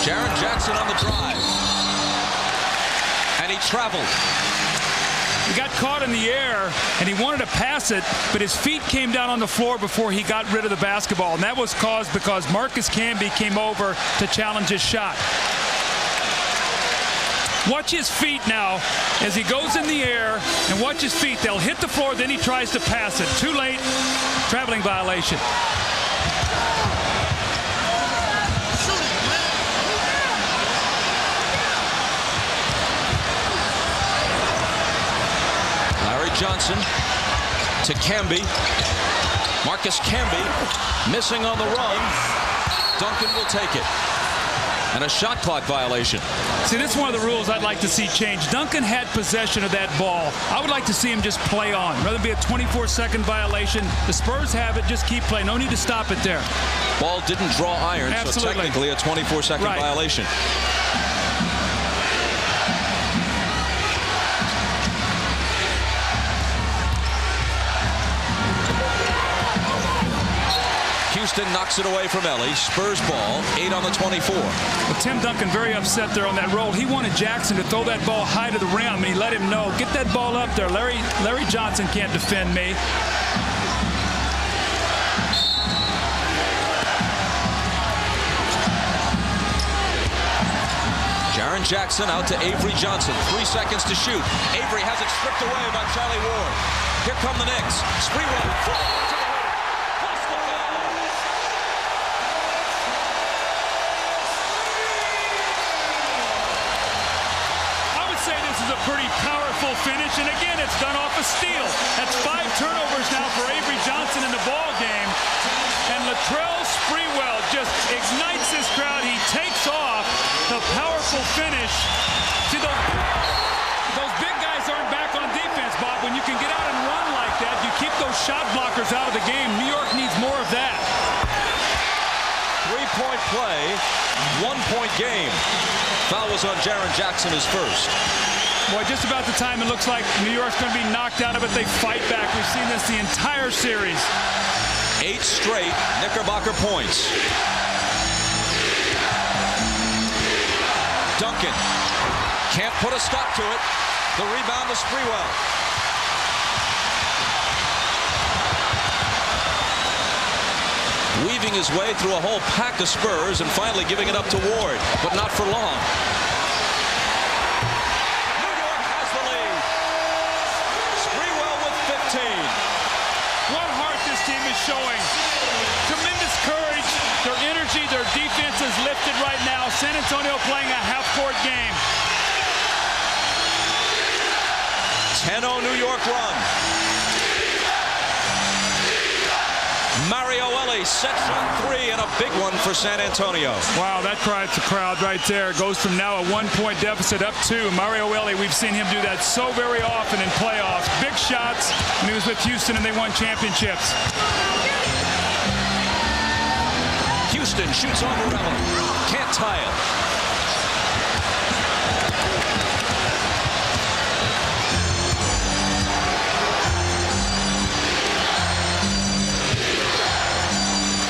Jaren Jackson on the drive. And he traveled. He got caught in the air, and he wanted to pass it, but his feet came down on the floor before he got rid of the basketball. And that was caused because Marcus Camby came over to challenge his shot. Watch his feet now as he goes in the air, and watch his feet. They'll hit the floor, then he tries to pass it. Too late, traveling violation. Johnson to Camby. Marcus Camby missing on the run. Duncan will take it. And a shot clock violation. See, this is one of the rules I'd like to see change. Duncan had possession of that ball. I would like to see him just play on. Rather than be a 24-second violation. The Spurs have it. Just keep playing. No need to stop it there. Ball didn't draw iron, Absolutely. So technically a 24-second violation. Houston knocks it away from Ellie. Spurs ball, 8 on the 24. Well, Tim Duncan very upset there on that roll. He wanted Jackson to throw that ball high to the rim, and he let him know, get that ball up there. Larry Johnson can't defend me. Jaren Jackson out to Avery Johnson. 3 seconds to shoot. Avery has it stripped away by Charlie Ward. Here come the Knicks. Sprewell. Pretty powerful finish, and again, it's done off a steal. That's 5 turnovers now for Avery Johnson in the ball game, and Latrell Sprewell just ignites this crowd. He takes off the powerful finish. See, those big guys aren't back on defense, Bob. When you can get out and run like that, you keep those shot blockers out of the game. New York needs more of that. 3-point play, 1-point game. Foul was on Jaren Jackson, his first. Boy, just about the time it looks like New York's going to be knocked out of it, they fight back. We've seen this the entire series. 8 straight Knickerbocker points. Duncan can't put a stop to it. The rebound to Sprewell. Weaving his way through a whole pack of Spurs and finally giving it up to Ward, but not for long. Showing tremendous courage, their energy, their defense is lifted right now. San Antonio playing a half-court game. 10-0 New York run. Mario Ellie sets on 3 and a big one for San Antonio. Wow, that quiets the crowd right there. Goes from now a 1-point deficit up 2. Mario Ellie, we've seen him do that so very often in playoffs. Big shots when he was with Houston and they won championships. Houston shoots over Ellie. Can't tie it.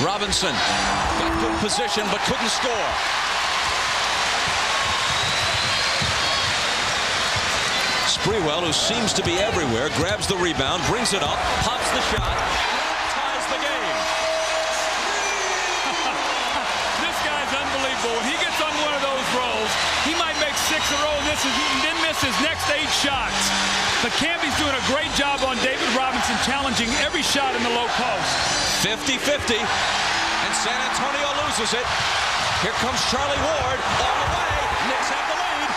Robinson got good position but couldn't score. Sprewell, who seems to be everywhere, grabs the rebound, brings it up, pops the shot, ties the game. This guy's unbelievable. When he gets on one of those rolls, he might make 6 in a row and then miss his next 8 shots. But Camby's doing a great job on David Robinson, challenging every shot in the low post. 50-50, and San Antonio loses it. Here comes Charlie Ward all the way. Knicks have the lead.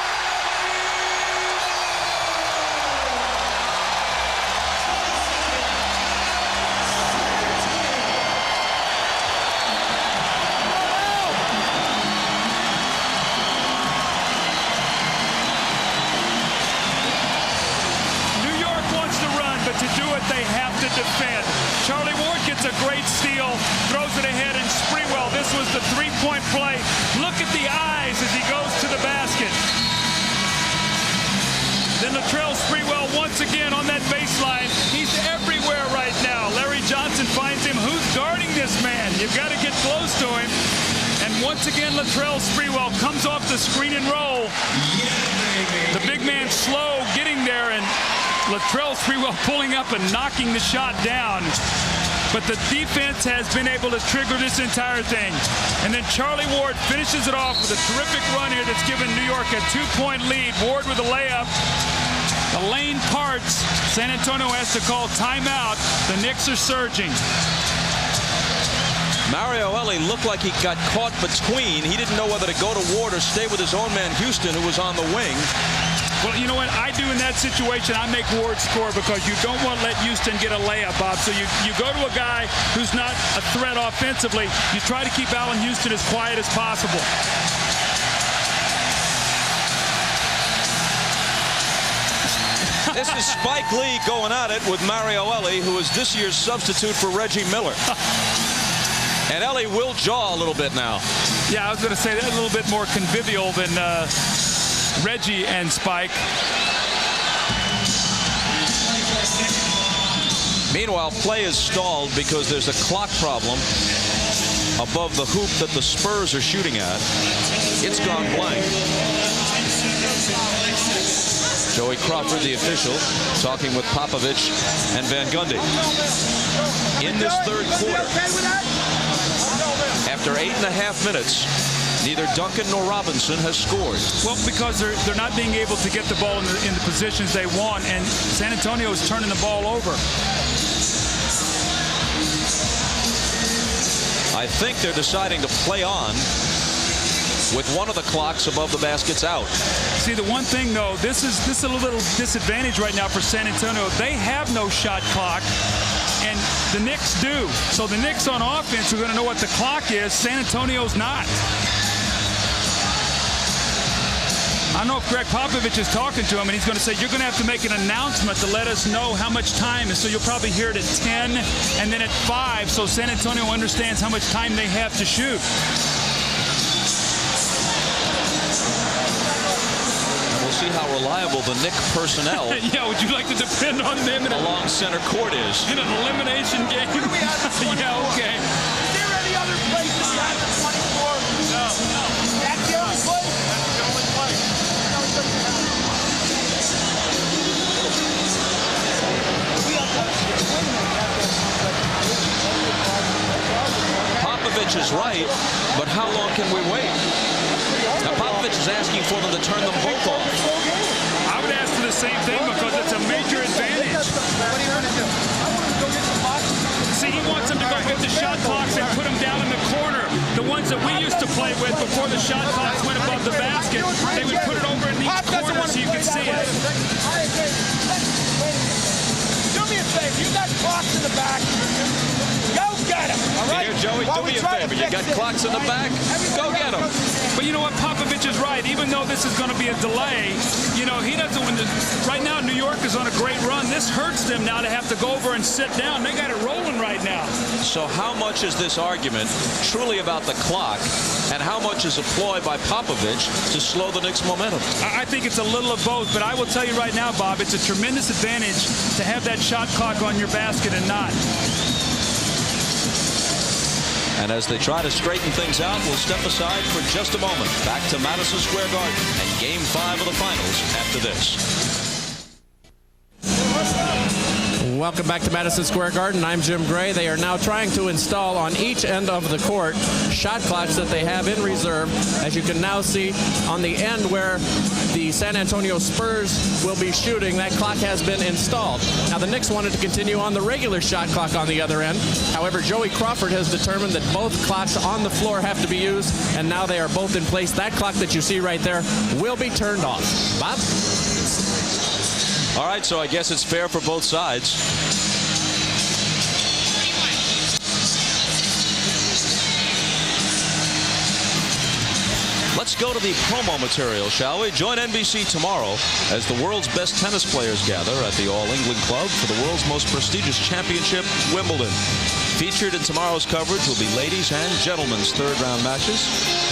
New York wants to run, but to do it, they have to defend. Charlie Ward gets a great steal, throws it ahead, and Sprewell, this was the 3-point play. Look at the eyes as he goes to the basket. Then Latrell Sprewell once again on that baseline. He's everywhere right now. Larry Johnson finds him. Who's guarding this man? You've got to get close to him. And once again, Latrell Sprewell comes off the screen and roll. The big man slow getting there, and Latrell Sprewell pulling up and knocking the shot down. But the defense has been able to trigger this entire thing. And then Charlie Ward finishes it off with a terrific run here that's given New York a 2-point lead. Ward with a layup. The lane parts. San Antonio has to call timeout. The Knicks are surging. Mario Ellie looked like he got caught between. He didn't know whether to go to Ward or stay with his own man Houston, who was on the wing. Well, you know what I do in that situation? I make Ward score because you don't want to let Houston get a layup, Bob. So you go to a guy who's not a threat offensively. You try to keep Allen Houston as quiet as possible. This is Spike Lee going at it with Mario Ellie, who is this year's substitute for Reggie Miller. And Ellie will jaw a little bit now. Yeah, I was going to say that's a little bit more convivial than Reggie and Spike. Meanwhile, play is stalled because there's a clock problem. above the hoop that the Spurs are shooting at. It's gone blank. Joey Crawford, the official, talking with Popovich and Van Gundy. In this third quarter, after 8.5 minutes, neither Duncan nor Robinson has scored. Well, because they're not being able to get the ball in the positions they want, and San Antonio is turning the ball over. I think they're deciding to play on with one of the clocks above the baskets out. See, the one thing, though, this is a little disadvantage right now for San Antonio. They have no shot clock, and the Knicks do. So the Knicks on offense are going to know what the clock is. San Antonio's not. I don't know if Greg Popovich is talking to him, and he's going to say, you're going to have to make an announcement to let us know how much time is. So you'll probably hear it at 10 and then at 5, so San Antonio understands how much time they have to shoot. See how reliable the Knicks personnel yeah, would you like to depend on them along center court is? In an elimination game? Yeah, okay. Is there any other place besides the 24? No. That's the only place? That's the only place. Popovich is right, but how long can we wait? Now, Popovich is asking for them to turn them both off. I would ask for the same thing because it's a major advantage. What are you going to do? I want to go get the box. See, he wants them to go get the shot clocks and put them down in the corner. The ones that we used to play with before the shot clocks went above the basket, they would put it over in each corner so you could see it. Do me a favor. You got clocks in the back. Go get them, all right? Here, Joey, do me a favor. You got clocks in the back? Go get them. But you know what? Popovich is right. Even though this is going to be a delay, you know, he doesn't win. Right now, New York is on a great run. This hurts them now to have to go over and sit down. They got it rolling right now. So how much is this argument truly about the clock, and how much is a ploy by Popovich to slow the Knicks' momentum? I think it's a little of both, but I will tell you right now, Bob, it's a tremendous advantage to have that shot clock on your basket and not. And as they try to straighten things out, we'll step aside for just a moment. Back to Madison Square Garden and Game 5 of the Finals after this. Welcome back to Madison Square Garden. I'm Jim Gray. They are now trying to install on each end of the court shot clocks that they have in reserve. As you can now see on the end where the San Antonio Spurs will be shooting, that clock has been installed. Now the Knicks wanted to continue on the regular shot clock on the other end. However, Joey Crawford has determined that both clocks on the floor have to be used, and now they are both in place. That clock that you see right there will be turned off. Bob? All right, so I guess it's fair for both sides. Let's go to the promo material, shall we? Join NBC tomorrow as the world's best tennis players gather at the All England Club for the world's most prestigious championship, Wimbledon. Featured in tomorrow's coverage will be ladies' and gentlemen's third-round matches,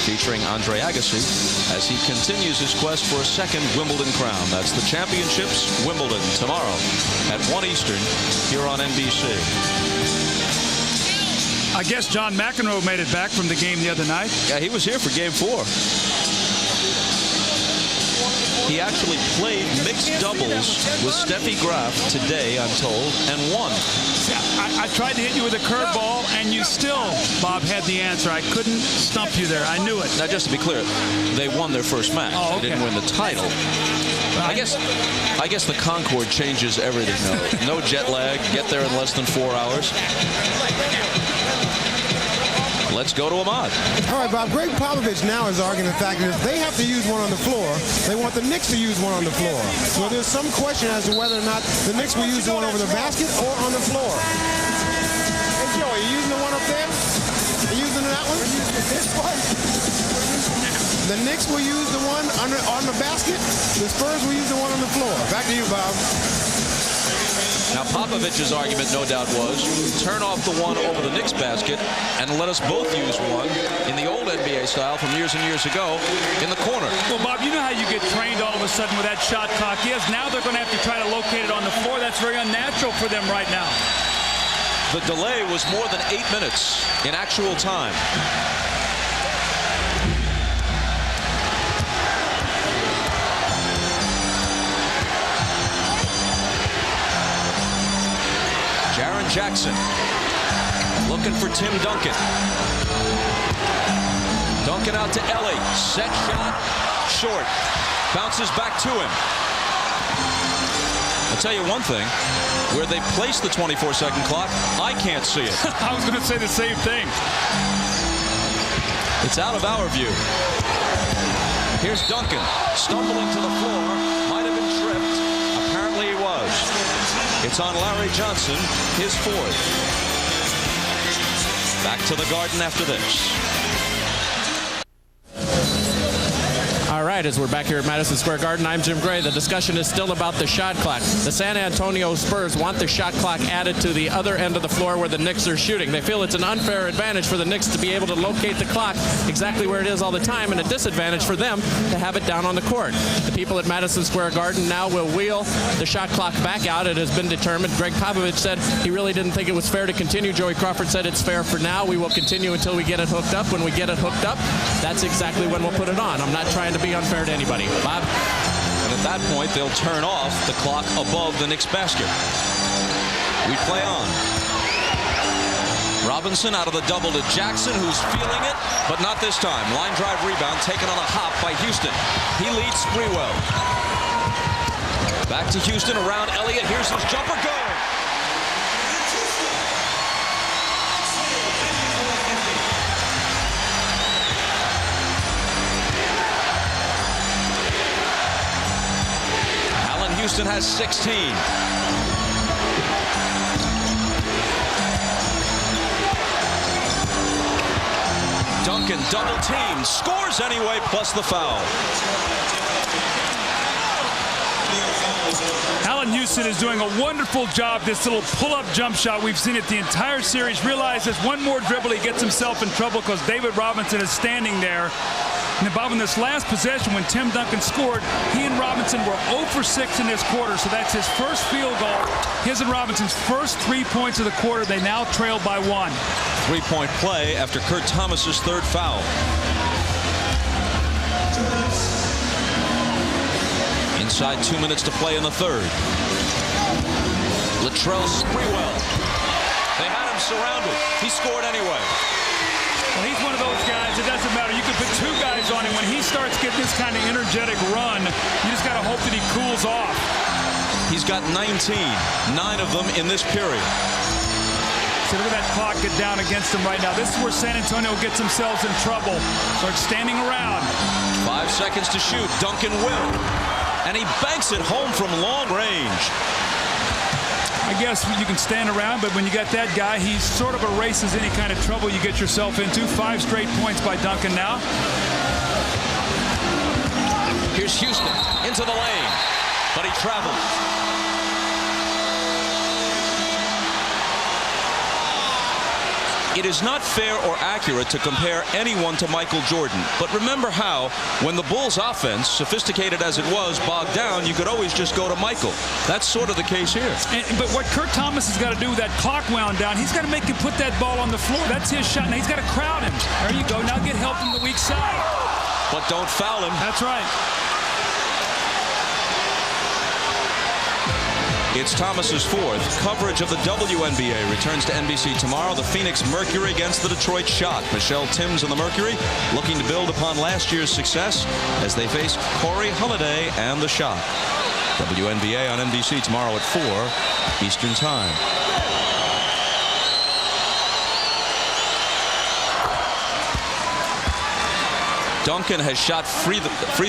featuring Andre Agassi as he continues his quest for a second Wimbledon crown. That's the Championships, Wimbledon, tomorrow at 1 Eastern here on NBC. I guess John McEnroe made it back from the game the other night. Yeah, he was here for Game 4. He actually played mixed doubles with Steffi Graf today, I'm told, and won. I tried to hit you with a curveball, and you still, Bob, had the answer. I couldn't stump you there. I knew it. Now, just to be clear, they won their first match. Oh, okay. They didn't win the title. I guess the Concorde changes everything, though. No jet lag. Get there in less than 4 hours. Let's go to Ahmad. All right, Bob. Greg Popovich now is arguing the fact that if they have to use one on the floor, they want the Knicks to use one on the floor. So there's some question as to whether or not the Knicks will use the one over the basket or on the floor. Hey, Joe, are you using the one up there? Are you using that one? This one? The Knicks will use the one on the basket. The Spurs will use the one on the floor. Back to you, Bob. Now, Popovich's argument, no doubt, was turn off the one over the Knicks basket and let us both use one in the old NBA style from years and years ago in the corner. Well, Bob, you know how you get trained all of a sudden with that shot clock. Yes, now they're going to have to try to locate it on the floor. That's very unnatural for them right now. The delay was more than 8 minutes in actual time. Jaren Jackson looking for Tim Duncan. Duncan out to Ellie. Set shot. Short. Bounces back to him. I'll tell you one thing. Where they place the 24-second clock, I can't see it. I was going to say the same thing. It's out of our view. Here's Duncan. Stumbling to the floor. Might have been tripped. Apparently he was. It's on Larry Johnson, his fourth. Back to the Garden after this. All right, as we're back here at Madison Square Garden, I'm Jim Gray. The discussion is still about the shot clock. The San Antonio Spurs want the shot clock added to the other end of the floor where the Knicks are shooting. They feel it's an unfair advantage for the Knicks to be able to locate the clock exactly where it is all the time, and a disadvantage for them to have it down on the court. The people at Madison Square Garden now will wheel the shot clock back out. It has been determined. Greg Popovich said he really didn't think it was fair to continue. Joey Crawford said it's fair for now. We will continue until we get it hooked up. When we get it hooked up, that's exactly when we'll put it on. I'm not trying to be unfair to anybody. Bob? And at that point, they'll turn off the clock above the Knicks basket. We play on. Robinson out of the double to Jackson, who's feeling it, but not this time. Line drive rebound taken on a hop by Houston. He leads Sprewell. Back to Houston around Elliott. Here's his jumper going. Houston has 16. Duncan double teamed, scores anyway, plus the foul. Allen Houston is doing a wonderful job. This little pull-up jump shot, we've seen it the entire series. Realizes one more dribble, he gets himself in trouble because David Robinson is standing there. And Bob, in this last possession, when Tim Duncan scored, he and Robinson were 0 for 6 in this quarter, so that's his first field goal. His and Robinson's first 3 points of the quarter. They now trail by 1. Three-point play after Kurt Thomas's third foul. Inside 2 minutes to play in the third. Latrell Sprewell. They had him surrounded. He scored anyway. Well, he's one of those guys, it doesn't matter. You can put 2 guys on him. When he starts getting this kind of energetic run, you just got to hope that he cools off. He's got 19, 9 of them in this period. So look at that clock get down against him right now. This is where San Antonio gets themselves in trouble. Starts standing around. 5 seconds to shoot. Duncan will. And he banks it home from long range. I guess you can stand around, but when you got that guy, he sort of erases any kind of trouble you get yourself into. 5 straight points by Duncan now. Here's Houston into the lane, but he travels. It is not fair or accurate to compare anyone to Michael Jordan. But remember how, when the Bulls' offense, sophisticated as it was, bogged down, you could always just go to Michael. That's sort of the case here. But what Kurt Thomas has got to do with that clock wound down, he's got to make him put that ball on the floor. That's his shot. Now he's got to crowd him. There you go. Now get help from the weak side. But don't foul him. That's right. It's Thomas's fourth. Coverage of the WNBA returns to NBC tomorrow. The Phoenix Mercury against the Detroit Shock. Michelle Timms and the Mercury looking to build upon last year's success as they face Corey Holiday and the Shock. WNBA on NBC tomorrow at 4 Eastern Time. Duncan has shot free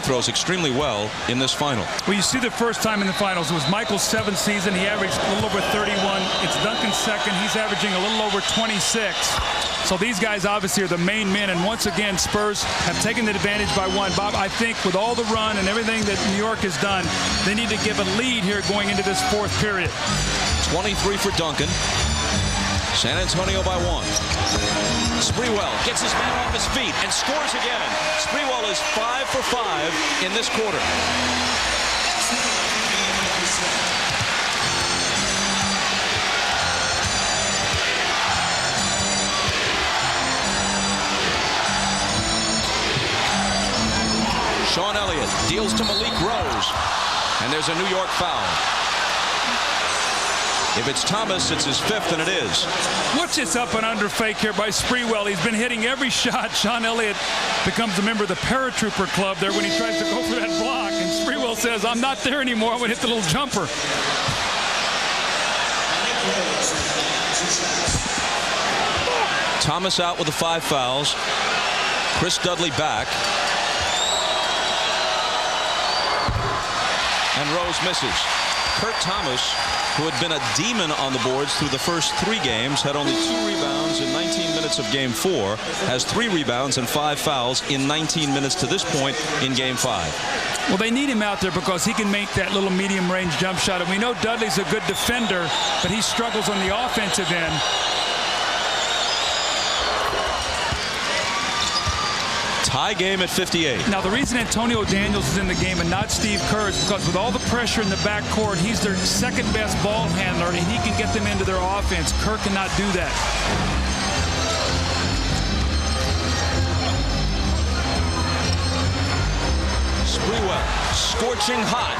throws extremely well in this final. Well, you see the first time in the finals. It was Michael's 7th season. He averaged a little over 31. It's Duncan's second. He's averaging a little over 26. So these guys obviously are the main men. And once again, Spurs have taken the advantage by 1. Bob, I think with all the run and everything that New York has done, they need to give a lead here going into this 4th period. 23 for Duncan. San Antonio by 1. Sprewell gets his man off his feet and scores again. Sprewell is 5 for 5 in this quarter. Deals to Malik Rose. And there's a New York foul. If it's Thomas, it's his 5th, and it is. What's this up and under fake here by Sprewell? He's been hitting every shot. Sean Elliott becomes a member of the Paratrooper Club there when he tries to go for that block. And Sprewell says, I'm not there anymore. I'm going to hit the little jumper. Thomas out with the 5 fouls. Chris Dudley back. And Rose misses. Kurt Thomas, who had been a demon on the boards through the first 3 games, had only 2 rebounds in 19 minutes of Game 4, has 3 rebounds and 5 fouls in 19 minutes to this point in Game 5. Well, they need him out there because he can make that little medium-range jump shot. And we know Dudley's a good defender, but he struggles on the offensive end. Tie game at 58. Now, the reason Antonio Daniels is in the game and not Steve Kerr is because with all the pressure in the backcourt, he's their second-best ball handler, and he can get them into their offense. Kerr cannot do that. Sprewell, scorching hot.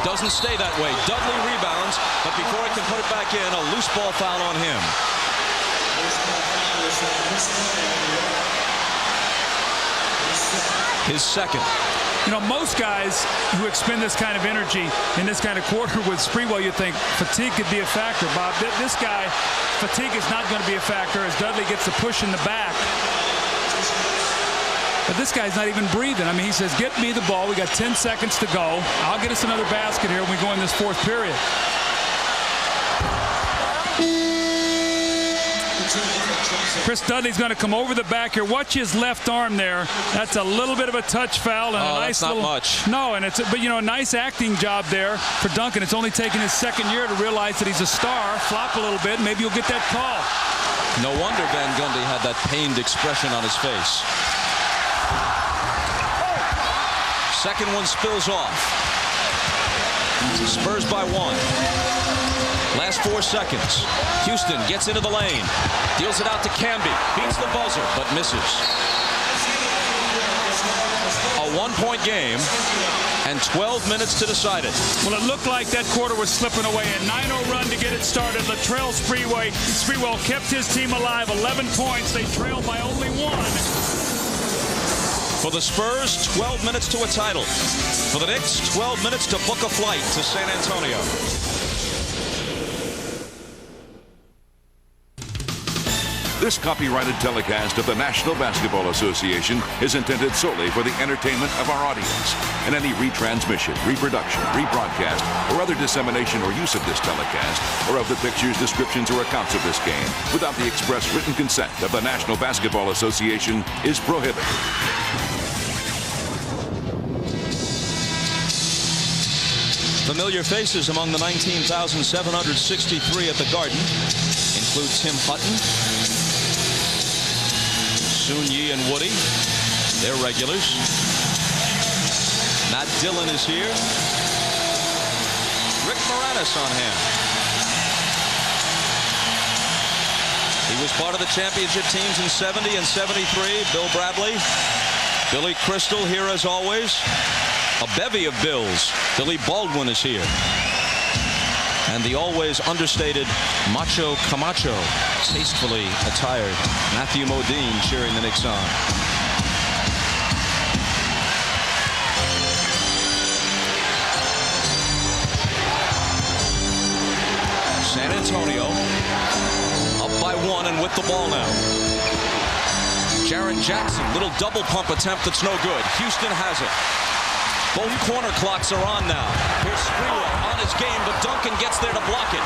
Doesn't stay that way. Dudley rebounds, but before he can put it back in, a loose ball foul on him. His 2nd. You know, most guys who expend this kind of energy in this kind of quarter with Sprewell, you think fatigue could be a factor. Bob, this guy, fatigue is not going to be a factor as Dudley gets the push in the back. But this guy's not even breathing. I mean, he says, get me the ball. We got 10 seconds to go. I'll get us another basket here when we go in this 4th period. Chris Dudley's going to come over the back here. Watch his left arm there. That's a little bit of a touch foul and a nice that's not little. Much. No, and but you know, a nice acting job there for Duncan. It's only taken his 2nd year to realize that he's a star. Flop a little bit, maybe you'll get that call. No wonder Van Gundy had that pained expression on his face. 2nd one spills off. Spurs by 1. Last 4 seconds. Houston gets into the lane. Deals it out to Camby. Beats the buzzer, but misses. A 1-point game and 12 minutes to decide it. Well, it looked like that quarter was slipping away. A 9-0 run to get it started. Latrell Sprewell kept his team alive. 11 points. They trailed by only 1. For the Spurs, 12 minutes to a title. For the Knicks, 12 minutes to book a flight to San Antonio. This copyrighted telecast of the National Basketball Association is intended solely for the entertainment of our audience, and any retransmission, reproduction, rebroadcast, or other dissemination or use of this telecast, or of the pictures, descriptions, or accounts of this game, without the express written consent of the National Basketball Association, is prohibited. Familiar faces among the 19,763 at the Garden include Tim Hutton, Soon Yi and Woody. They're regulars. Matt Dillon is here. Rick Moranis on hand. He was part of the championship teams in 70 and 73. Bill Bradley. Billy Crystal here as always. A bevy of Bills. Billy Baldwin is here. And the always understated Macho Camacho, tastefully attired Matthew Modine cheering the Knicks on. San Antonio up by 1 and with the ball now. Jaren Jackson, little double pump attempt that's no good. Houston has it. Both corner clocks are on now. Here's Sprewell on his game, but Duncan gets there to block it.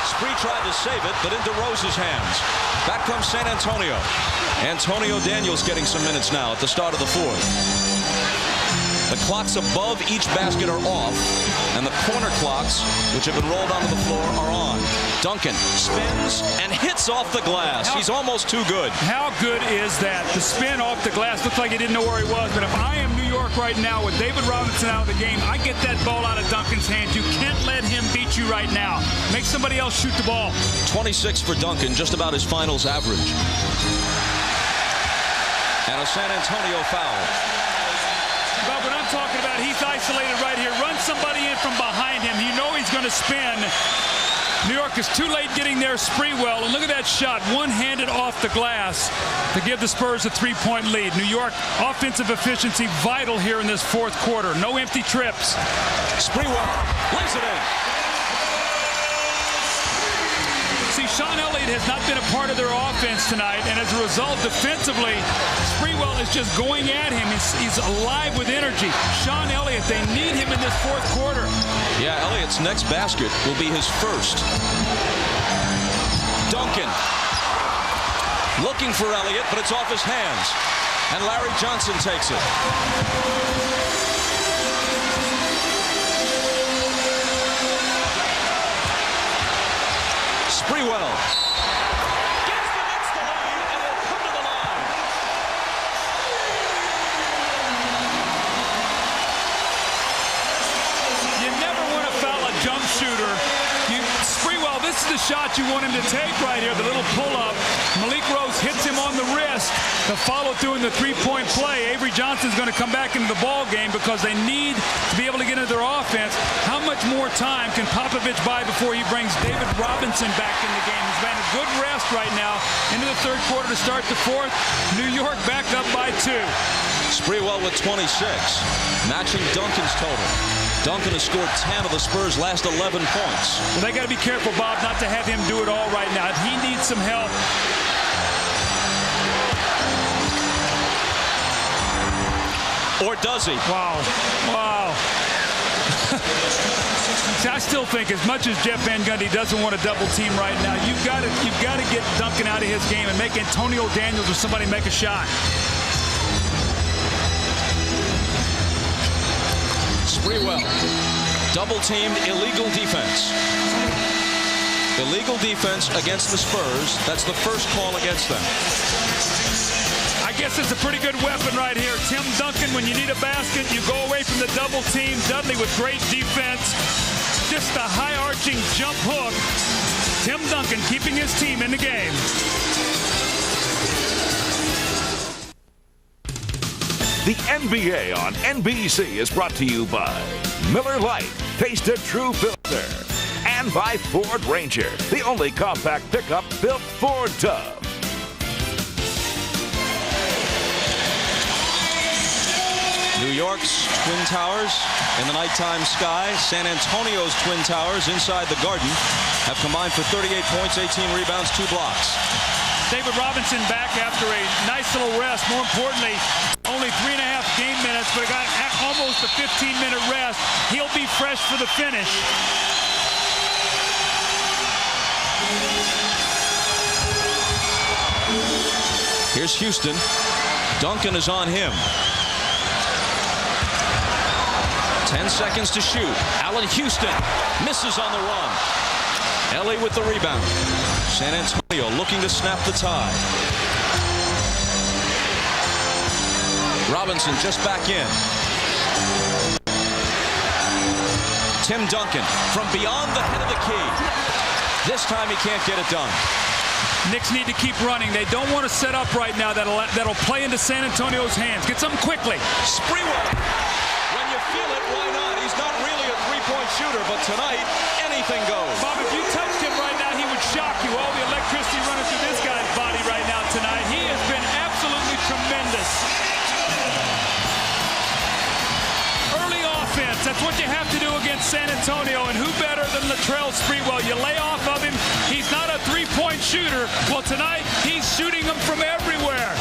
Spree tried to save it, but into Rose's hands. Back comes San Antonio. Antonio Daniels getting some minutes now at the start of the 4th. The clocks above each basket are off, and the corner clocks, which have been rolled onto the floor, are on. Duncan spins and hits off the glass. He's almost too good. How good is that? The spin off the glass looks like he didn't know where he was, but if I am New York right now with David Robinson out of the game, I get that ball out of Duncan's hands. You can't let him beat you right now. Make somebody else shoot the ball. 26 for Duncan, just about his finals average. And a San Antonio foul. But to spin. New York is too late getting there. Sprewell, and look at that shot, one-handed off the glass to give the Spurs a 3-point lead. New York offensive efficiency vital here in this fourth quarter. No empty trips. Sprewell lays it in. See, Sean Elliott has not been a part of their offense tonight, and as a result, defensively, Sprewell is just going at him. He's alive with energy. Sean Elliott, they need him in this fourth quarter. Yeah, Elliott's next basket will be his first. Duncan looking for Elliott, but it's off his hands, and Larry Johnson takes it. Sprewell gets the Knicks to lead, and they'll come to the line. You never want to foul a jump shooter. Sprewell, this is the shot you want him to take right here, the little pull-up. Malik Rose hits him on the wrist. The follow-through in the three-point play. Avery Johnson's going to come back into the ball game because they need to be able to get into their offense. How much more time can Popovich buy before he brings David Robinson back in the game? He's been a good rest right now into the third quarter to start the fourth. New York back up by 2. Sprewell with 26, matching Duncan's total. Duncan has scored 10 of the Spurs' last 11 points. Well, they got to be careful, Bob, not to have him do it all right now. He needs some help. Or does he? Wow. Wow. See, I still think as much as Jeff Van Gundy doesn't want a double team right now, you've got to get Duncan out of his game and make Antonio Daniels or somebody make a shot. Sprewell, double-teamed, illegal defense. Illegal defense against the Spurs. That's the first call against them. I guess it's a pretty good weapon right here. Tim Duncan, when you need a basket, you go away from the double team. Dudley with great defense. Just a high-arching jump hook. Tim Duncan keeping his team in the game. The NBA on NBC is brought to you by Miller Lite, taste a true filter, and by Ford Ranger, the only compact pickup built for tough. New York's Twin Towers in the nighttime sky. San Antonio's Twin Towers inside the Garden have combined for 38 points, 18 rebounds, 2 blocks. David Robinson back after a nice little rest. More importantly, only 3.5 game minutes, but got almost a 15-minute rest. He'll be fresh for the finish. Here's Houston. Duncan is on him. 10 seconds to shoot. Allen Houston misses on the run. Ellie with the rebound. San Antonio looking to snap the tie. Robinson just back in. Tim Duncan from beyond the head of the key. This time he can't get it done. Knicks need to keep running. They don't want to set up right now. That'll play into San Antonio's hands. Get something quickly. Sprewell. When you feel it, why not? He's not really a three-point shooter, but tonight, anything goes. Bob, if you touched him right now, he would shock you. All the electricity running through this guy's body right now tonight. He has been absolutely tremendous. Early offense. That's what you have to do against San Antonio. And who better than Latrell Sprewell? You lay off of him. He's not a three-point shooter. Well, tonight, he's shooting them from everywhere.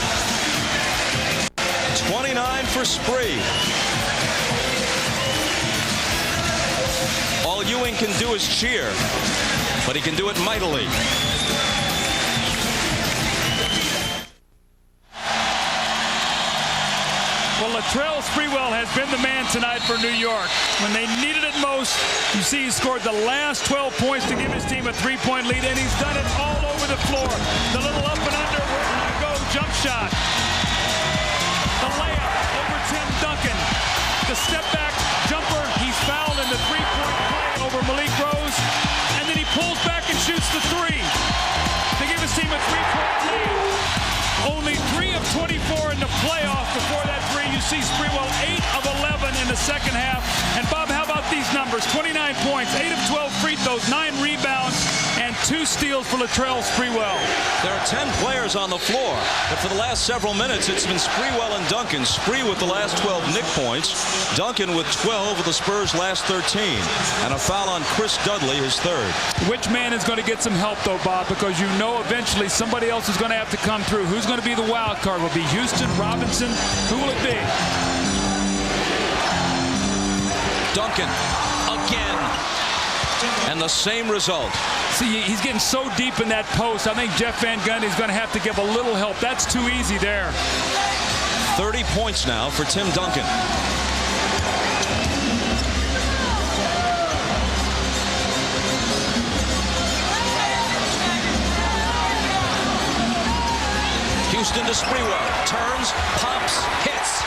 29 for Spree. All Ewing can do is cheer, but he can do it mightily. Well, Latrell Sprewell has been the man tonight for New York. When they needed it most, you see he scored the last 12 points to give his team a three-point lead, and he's done it all over the floor. The little up and under, where did it go? Jump shot. The layup over Tim Duncan. The step-back jumper, he's fouled in the three-point play over Malik Rose, and then he pulls back and shoots the three to give his team a three-point lead. Only 3 of 24 in the playoff before that three. You see Sprewell 8 of 11 in the second half. And Bob, how about these numbers: 29 points, 8 of 12 free throws, 9 rebounds, and 2 steals for Latrell Sprewell. There are 10 players on the floor, but for the last several minutes, it's been Sprewell and Duncan. Spree with the last 12 Knick points, Duncan with 12 of the Spurs' last 13, and a foul on Chris Dudley, his third. Which man is going to get some help, though, Bob? Because you know eventually somebody else is going to have to come through. Who's going to be the wild card? Will it be Houston, Robinson? Who will it be? Duncan again, and the same result. See, he's getting so deep in that post. I think Jeff Van Gundy is going to have to give a little help. That's too easy there. 30 points now for Tim Duncan. Houston to Sprewell. Turns, pops, hits.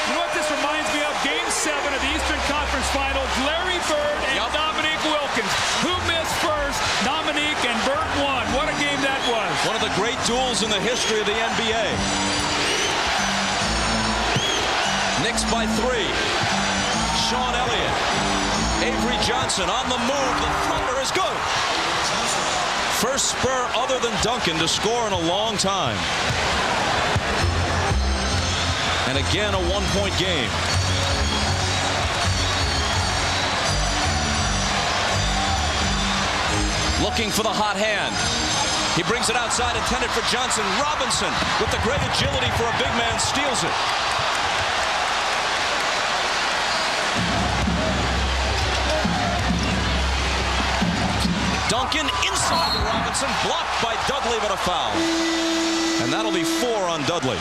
You know what this reminds me of? Game 7 of the Eastern Conference Finals. Larry Bird and Dominique Wilkins. Who missed first? Dominique and Bird won. What a game that was. One of the great duels in the history of the NBA. Knicks by 3. Sean Elliott. Avery Johnson on the move. The floater is good. First Spur other than Duncan to score in a long time. And again, a one-point game. Looking for the hot hand. He brings it outside, intended for Johnson. Robinson, with the great agility for a big man, steals it. Duncan inside to Robinson, blocked by Dudley, but a foul. And that'll be 4 on Dudley.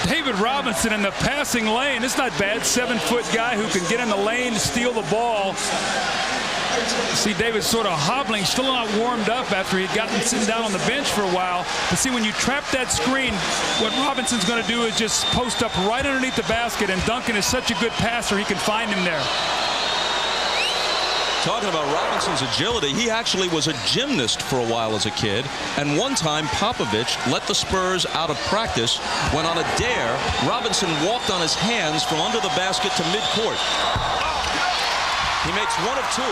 David Robinson in the passing lane. It's not bad. 7-foot guy who can get in the lane, steal the ball. See David sort of hobbling, still not warmed up after he'd gotten sitting down on the bench for a while. But see, when you trap that screen, what Robinson's going to do is just post up right underneath the basket, and Duncan is such a good passer, he can find him there. Talking about Robinson's agility, he actually was a gymnast for a while as a kid, and one time Popovich let the Spurs out of practice when on a dare, Robinson walked on his hands from under the basket to midcourt. He makes 1 of 2,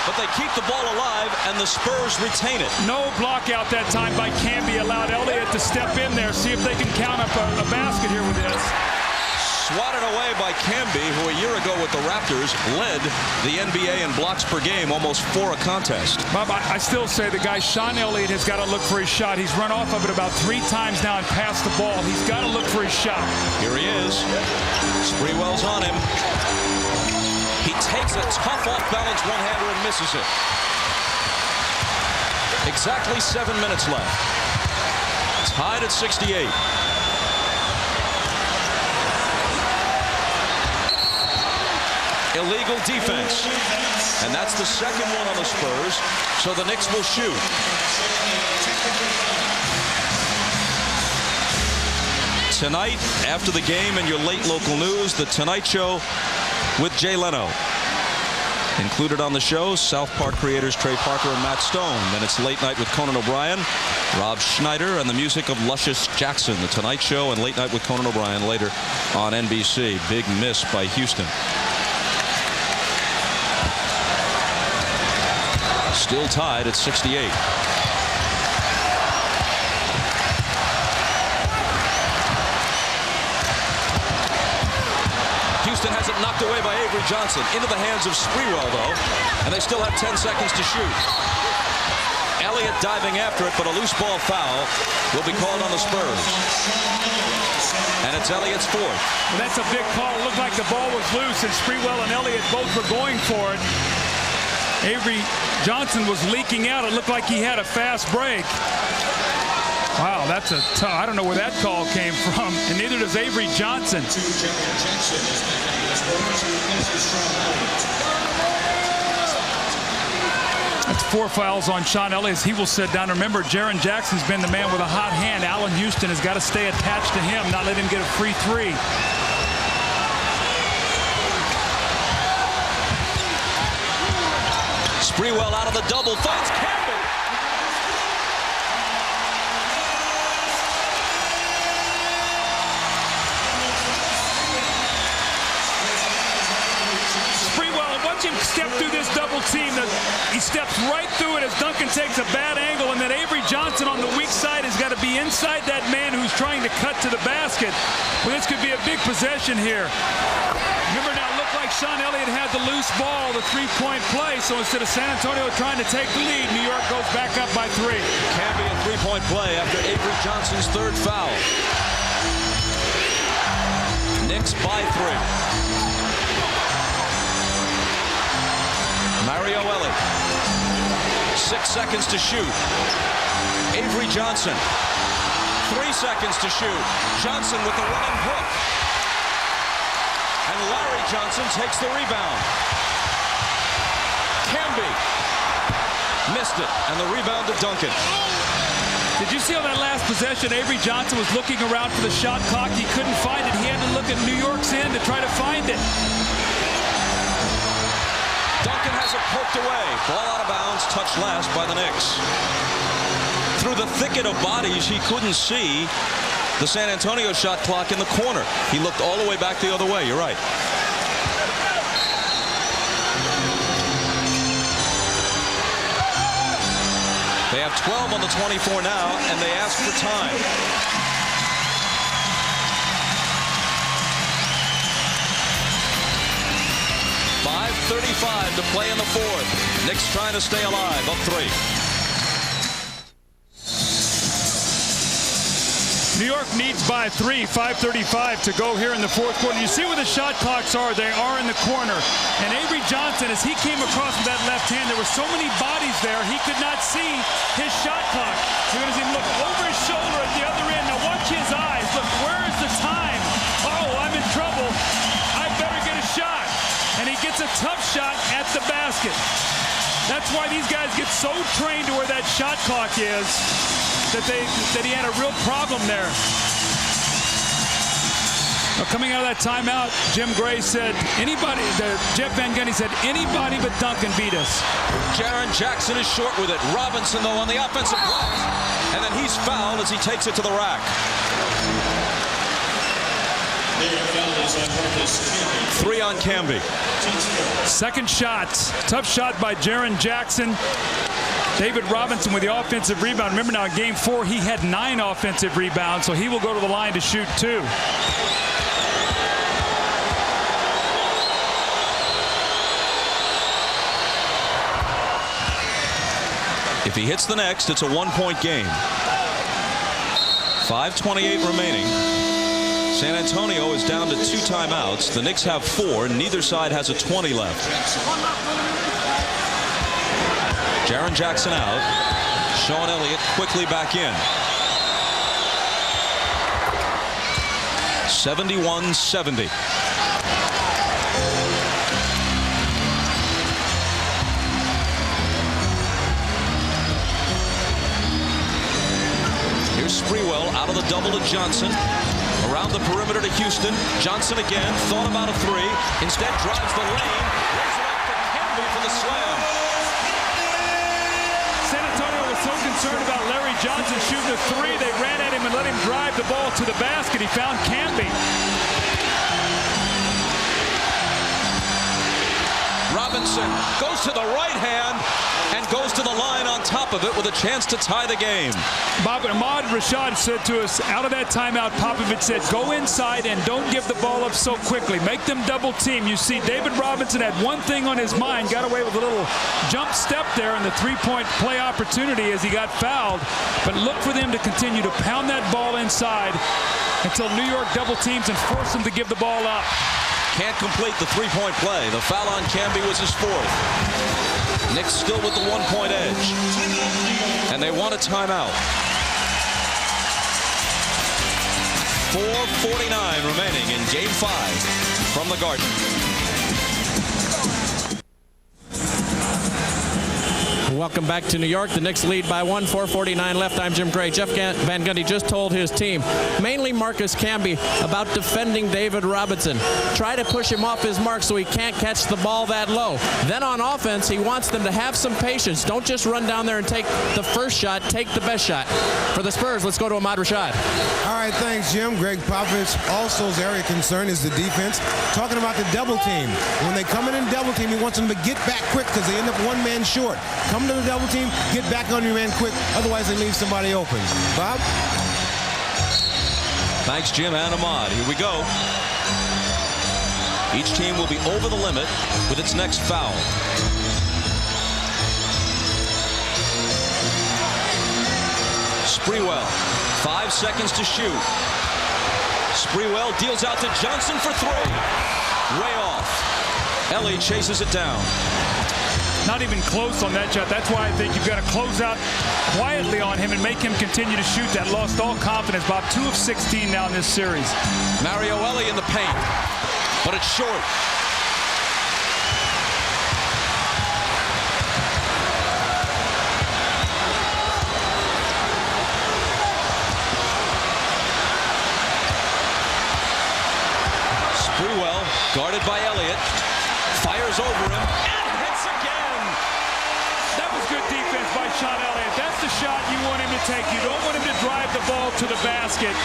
but they keep the ball alive, and the Spurs retain it. No block out that time by Camby. Allowed Elliott to step in there, see if they can count up a basket here with this. Swatted away by Camby, who a year ago with the Raptors led the NBA in blocks per game almost for a contest. Bob, I still say the guy Sean Elliott has got to look for his shot. He's run off of it about 3 times now and passed the ball. He's got to look for his shot. Here he is. Sprewell's on him. He takes a tough off-balance one-hander and misses it. Exactly 7 minutes left. Tied at 68. Illegal defense. And that's the second one on the Spurs, so the Knicks will shoot. Tonight, after the game and your late local news, The Tonight Show with Jay Leno. Included on the show, South Park creators Trey Parker and Matt Stone. Then it's Late Night with Conan O'Brien, Rob Schneider, and the music of Luscious Jackson. The Tonight Show and Late Night with Conan O'Brien later on NBC. Big miss by Houston. Still tied at 68. Houston has it knocked away by Avery Johnson. Into the hands of Sprewell, though. And they still have 10 seconds to shoot. Elliott diving after it, but a loose ball foul will be called on the Spurs. And it's Elliott's 4th. Well, that's a big call. It looked like the ball was loose, and Sprewell and Elliott both were going for it. Avery Johnson was leaking out. It looked like he had a fast break. Wow, that's a tough. I don't know where that call came from, and neither does Avery Johnson. That's 4 fouls on Sean Elliott. He will sit down. Remember, Jaren Jackson's been the man with a hot hand. Allen Houston has got to stay attached to him, not let him get a free 3. Sprewell out of the double, finds Campbell. double team. He steps right through it as Duncan takes a bad angle, and then Avery Johnson on the weak side has got to be inside that man who's trying to cut to the basket. Well, this could be a big possession here. Remember now, it looked like Sean Elliott had the loose ball, the three-point play, so instead of San Antonio trying to take the lead, New York goes back up by 3. Camby a three-point play after Avery Johnson's third foul. Knicks by 3. Mario Elliott, 6 seconds to shoot. Avery Johnson, 3 seconds to shoot. Johnson with the running hook. And Larry Johnson takes the rebound. Camby missed it, and the rebound to Duncan. Did you see on that last possession, Avery Johnson was looking around for the shot clock. He couldn't find it. He had to look at New York's end to try to find it. Duncan has it poked away. Ball out of bounds, touched last by the Knicks. Through the thicket of bodies, he couldn't see the San Antonio shot clock in the corner. He looked all the way back the other way. You're right. They have 12 on the 24 now, and they ask for time. .5:35 to play in the fourth. Knicks trying to stay alive, up 3. New York needs by 3, 5:35 to go here in the fourth quarter. You see where the shot clocks are. They are in the corner. And Avery Johnson, as he came across with that left hand, there were so many bodies there, he could not see his shot clock. You're going to see him look over his shoulder at the other end. Now watch his eyes. Look, where is the time? Oh, I'm in trouble. I better get a shot. And he gets a tough shot at the basket. That's why these guys get so trained to where that shot clock is. That he had a real problem there. Well, coming out of that timeout, Jim Gray said, Jeff Van Gundy said, anybody but Duncan beat us. Jaren Jackson is short with it. Robinson, though, on the offensive block. And then he's fouled as he takes it to the rack. 3 on Camby. Second shot. Tough shot by Jaren Jackson. David Robinson with the offensive rebound. Remember now, in Game 4, he had 9 offensive rebounds, so he will go to the line to shoot 2. If he hits the next, it's a 1-point game. 5:28 remaining. San Antonio is down to 2 timeouts. The Knicks have 4. Neither side has a 20 left. Jaren Jackson out. Sean Elliott quickly back in. 71-70. Here's Sprewell out of the double to Johnson. Around the perimeter to Houston. Johnson again. Thought about a 3. Instead drives the lane. Lays it up to Camby for the slam. San Antonio was so concerned about Larry Johnson shooting a 3, they ran at him and let him drive the ball to the basket. He found Camby. Robinson goes to the right hand and goes to the line on top of it with a chance to tie the game. Bob, Ahmad Rashad said to us out of that timeout, Popovich said, go inside and don't give the ball up so quickly. Make them double team. You see, David Robinson had one thing on his mind, got away with a little jump step there in the three-point play opportunity as he got fouled. But look for them to continue to pound that ball inside until New York double teams and force them to give the ball up. Can't complete the three-point play. The foul on Camby was his 4th. Knicks still with the 1-point edge. And they want a timeout. 4:49 remaining in Game 5 from the Garden. welcome back to New York. The Knicks lead by 1, 4:49 left. I'm Jim Gray. Jeff Van Gundy just told his team, mainly Marcus Camby, about defending David Robinson. Try to push him off his mark so he can't catch the ball that low. Then on offense, he wants them to have some patience. Don't just run down there and take the first shot. Take the best shot. For the Spurs, let's go to Ahmad Rashad. All right, thanks, Jim. Greg Popovich. Also, his area of concern is the defense. Talking about the double team. When they come in double team, he wants them to get back quick because they end up one man short. Come to the double team, get back on your man quick. Otherwise, they leave somebody open. Bob? Thanks, Jim and Ahmad. Here we go. Each team will be over the limit with its next foul. Sprewell, 5 seconds to shoot. Sprewell deals out to Johnson for 3. Way off. Ellie chases it down. Not even close on that shot. That's why I think you've got to close out quietly on him and make him continue to shoot. That lost all confidence. Bob, 2 of 16 now in this series. Mario Ellie in the paint, but it's short. Sprewell, guarded by Elliott, fires over him and hits again. That was good defense by Sean Elliott. That's the shot you want him to take. You don't want him to drive the ball to the basket.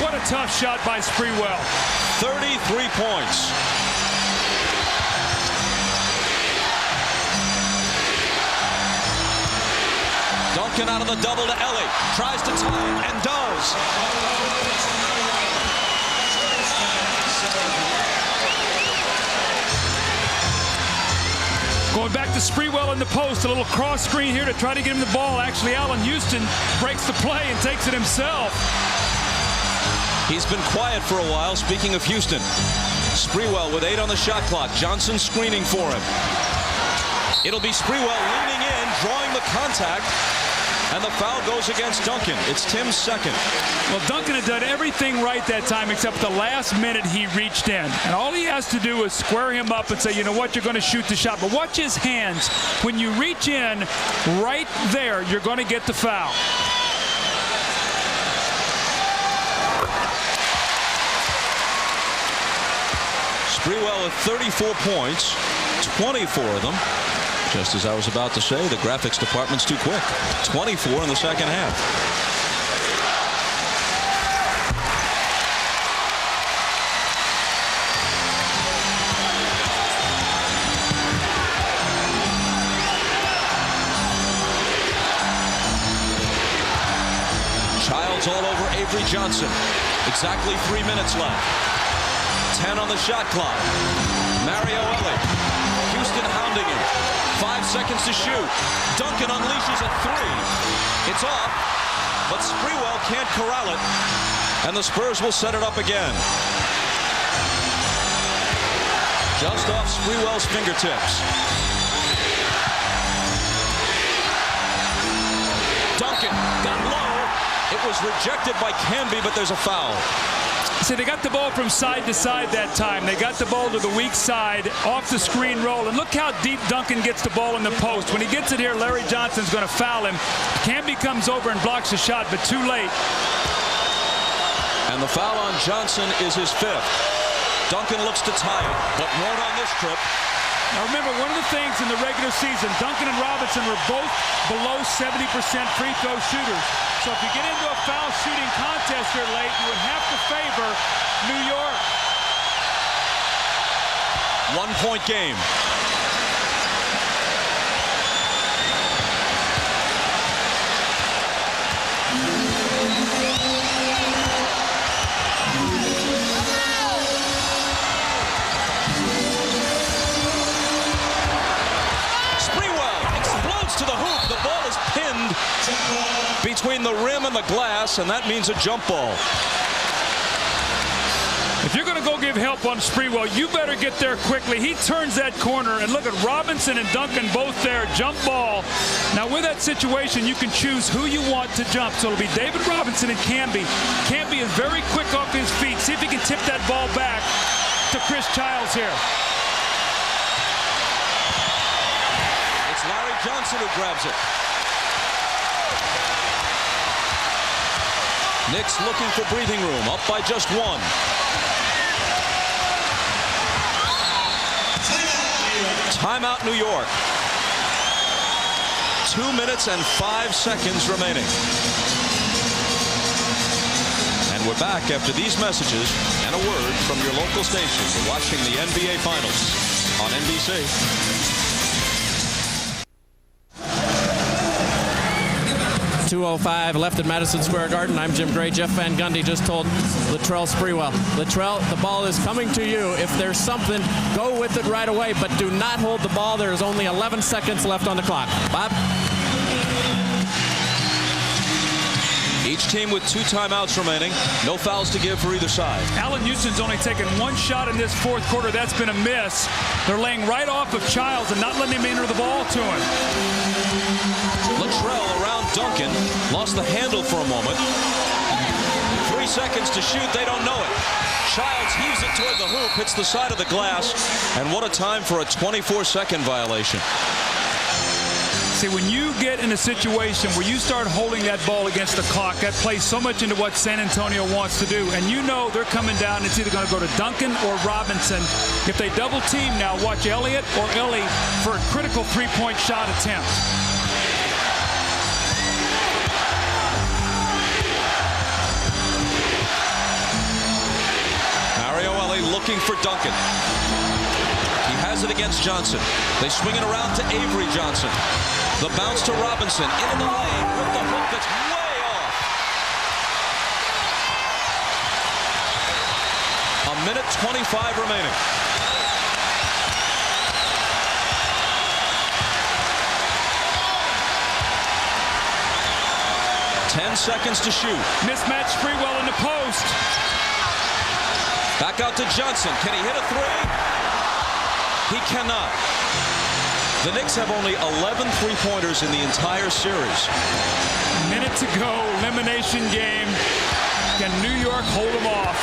What a tough shot by Sprewell. 33 points. Duncan out of the double to Ellie. Tries to tie it and does. Going back to Sprewell in the post, a little cross screen here to try to get him the ball. Actually, Allen Houston breaks the play and takes it himself. He's been quiet for a while. Speaking of Houston, Sprewell with 8 on the shot clock. Johnson screening for him. It'll be Sprewell leaning in, drawing the contact, and the foul goes against Duncan. It's Tim's second. Well, Duncan had done everything right that time except the last minute he reached in. And all he has to do is square him up and say, you know what, you're going to shoot the shot. But watch his hands. When you reach in right there, you're going to get the foul. Sprewell with 34 points, 24 of them. Just as I was about to say, the graphics department's too quick. 24 in the second half. Childs all over Avery Johnson. Exactly 3 minutes left. 10 on the shot clock. Mario Ellie. Houston hounding him. 5 seconds to shoot. Duncan unleashes a 3. It's off, but Sprewell can't corral it, and the Spurs will set it up again. Just off Sprewell's fingertips. Duncan got low. It was rejected by Camby, but there's a foul. See, they got the ball from side to side that time. They got the ball to the weak side off the screen roll. And look how deep Duncan gets the ball in the post. When he gets it here, Larry Johnson's going to foul him. Camby comes over and blocks the shot, but too late. And the foul on Johnson is his 5th. Duncan looks to tie it, but won't on this trip. Now remember, one of the things in the regular season, Duncan and Robinson were both below 70% free throw shooters. So if you get into a foul shooting contest here late, you would have to favor New York. 1-point game. To the hoop. The ball is pinned between the rim and the glass, and that means a jump ball. If you're going to go give help on Sprewell, you better get there quickly. He turns that corner, and look at Robinson and Duncan both there. Jump ball. Now, with that situation, you can choose who you want to jump. So it'll be David Robinson and Camby. Camby is very quick off his feet. See if he can tip that ball back to Chris Childs here. Johnson who grabs it. Knicks looking for breathing room, up by just one. Timeout, New York. 2 minutes and 5 seconds remaining. And we're back after these messages and a word from your local station. You're watching the NBA Finals on NBC. .205 left at Madison Square Garden. I'm Jim Gray. Jeff Van Gundy just told Latrell Sprewell, Latrell, the ball is coming to you. If there's something, go with it right away, but do not hold the ball. There is only 11 seconds left on the clock. Bob? Each team with 2 timeouts remaining. No fouls to give for either side. Allen Houston's only taken 1 shot in this fourth quarter. That's been a miss. They're laying right off of Childs and not letting him enter the ball to him. Latrell around Duncan. Lost the handle for a moment. 3 seconds to shoot. They don't know it. Childs heaves it toward the hoop. Hits the side of the glass. And what a time for a 24-second violation. See, when you get in a situation where you start holding that ball against the clock, that plays so much into what San Antonio wants to do. And you know they're coming down. It's either going to go to Duncan or Robinson. If they double team now, watch Elliott or Ellie for a critical 3-point shot attempt. Mario Ellie looking for Duncan. He has it against Johnson. They swing it around to Avery Johnson. The bounce to Robinson into the lane with the hook that's way off. 1:25 remaining. Ten seconds to shoot. Mismatch Sprewell in the post. Back out to Johnson. Can he hit a 3? He cannot. The Knicks have only 11 three-pointers in the entire series. Minute to go, elimination game. Can New York hold them off?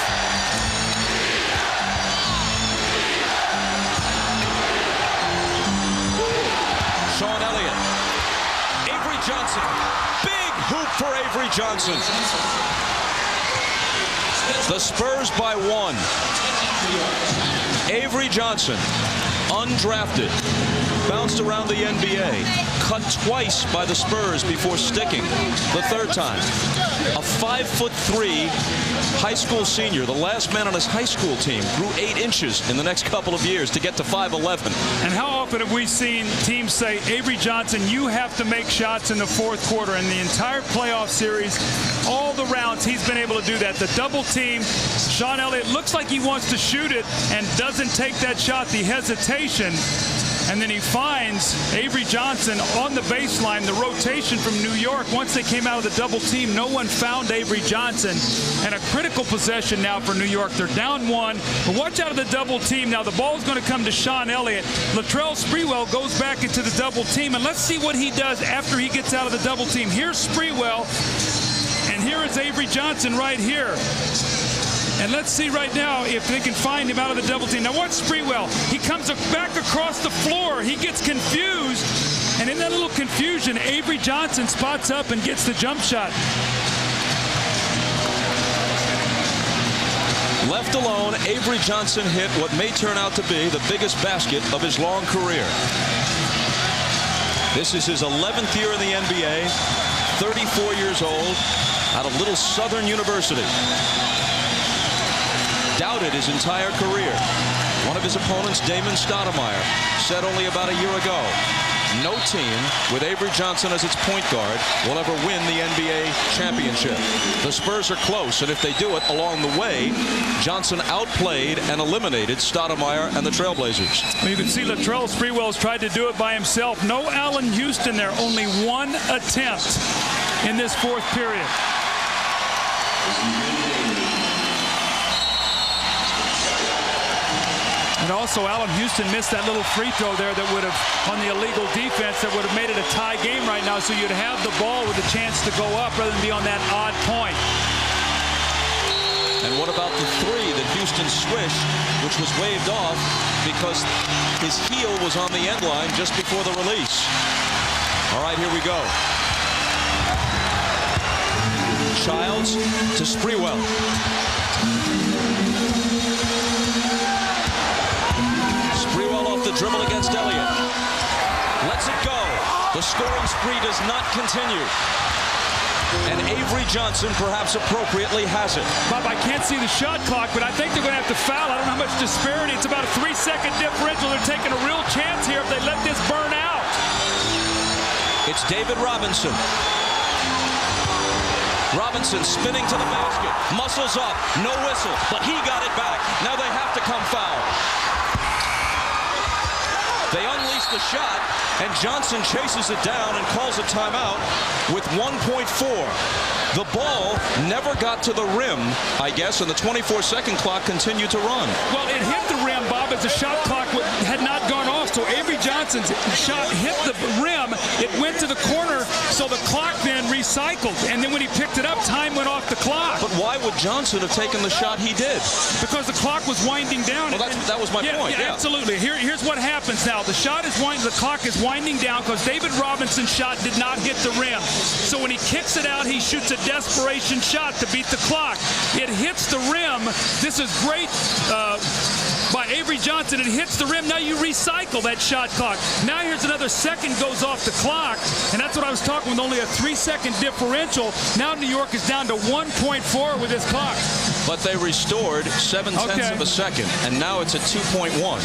Sean Elliott. Avery Johnson. Big hoop for Avery Johnson. The Spurs by 1. Avery Johnson, undrafted. Bounced around the NBA, cut twice by the Spurs before sticking the third time. A 5'3" high school senior, the last man on his high school team, grew 8 inches in the next couple of years to get to 5'11". And how often have we seen teams say, Avery Johnson, you have to make shots in the fourth quarter? In the entire playoff series, all the rounds, he's been able to do that. The double team, Sean Elliott looks like he wants to shoot it and doesn't take that shot, the hesitation. And then he finds Avery Johnson on the baseline, the rotation from New York. Once they came out of the double team, no one found Avery Johnson. And a critical possession now for New York. They're down 1. But watch out of the double team. Now the ball is going to come to Sean Elliott. Latrell Sprewell goes back into the double team. And let's see what he does after he gets out of the double team. Here's Sprewell. And here is Avery Johnson right here. And let's see right now if they can find him out of the double team. Now watch Sprewell. He comes back across the floor. He gets confused. And in that little confusion, Avery Johnson spots up and gets the jump shot. Left alone, Avery Johnson hit what may turn out to be the biggest basket of his long career. This is his 11th year in the NBA, 34 years old, out of Little Southern University. Doubted his entire career. One of his opponents, Damon Stoudemire, said only about a year ago, no team with Avery Johnson as its point guard will ever win the NBA championship. The Spurs are close, and if they do it along the way, Johnson outplayed and eliminated Stoudemire and the Trailblazers. Well, you can see Latrell Sprewell's tried to do it by himself. No Allen Houston there. Only 1 attempt in this fourth period. And also, Allen Houston missed that little free throw there that would have, on the illegal defense, that would have made it a tie game right now. So you'd have the ball with a chance to go up rather than be on that odd point. And what about the 3 that Houston swished, which was waved off because his heel was on the end line just before the release? All right, here we go. Childs to Sprewell. Sprewell off the dribble against Elliott. Lets it go. The scoring spree does not continue. And Avery Johnson, perhaps appropriately, has it. Bob, I can't see the shot clock, but I think they're going to have to foul. I don't know how much disparity. It's about a 3-second differential. They're taking a real chance here if they let this burn out. It's David Robinson. Robinson spinning to the basket. Muscles up. No whistle. But he got it back. Now they have to come foul. They unleash the shot, and Johnson chases it down and calls a timeout with 1.4. The ball never got to the rim, I guess, and the 24-second clock continued to run. Well, it hit the rim, Bob, as the shot clock had not gone off. So Avery Johnson's shot hit the rim. It went to the corner, so the clock then recycled. And then when he picked it up, time went off the clock. But why would Johnson have taken the shot he did? Because the clock was winding down. Well, that was my point. Yeah, absolutely. Here's what happens now. The shot is winding, the clock is winding down because David Robinson's shot did not hit the rim. So when he kicks it out, he shoots a desperation shot to beat the clock. It hits the rim. This is great by Avery Johnson. It hits the rim. Now you recycle that shot clock. Now here's another second goes off the clock, and that's what I was talking with, only a 3-second differential. Now New York is down to 1.4 with this clock. But they restored 7/10 of a second, and now it's at 2.1.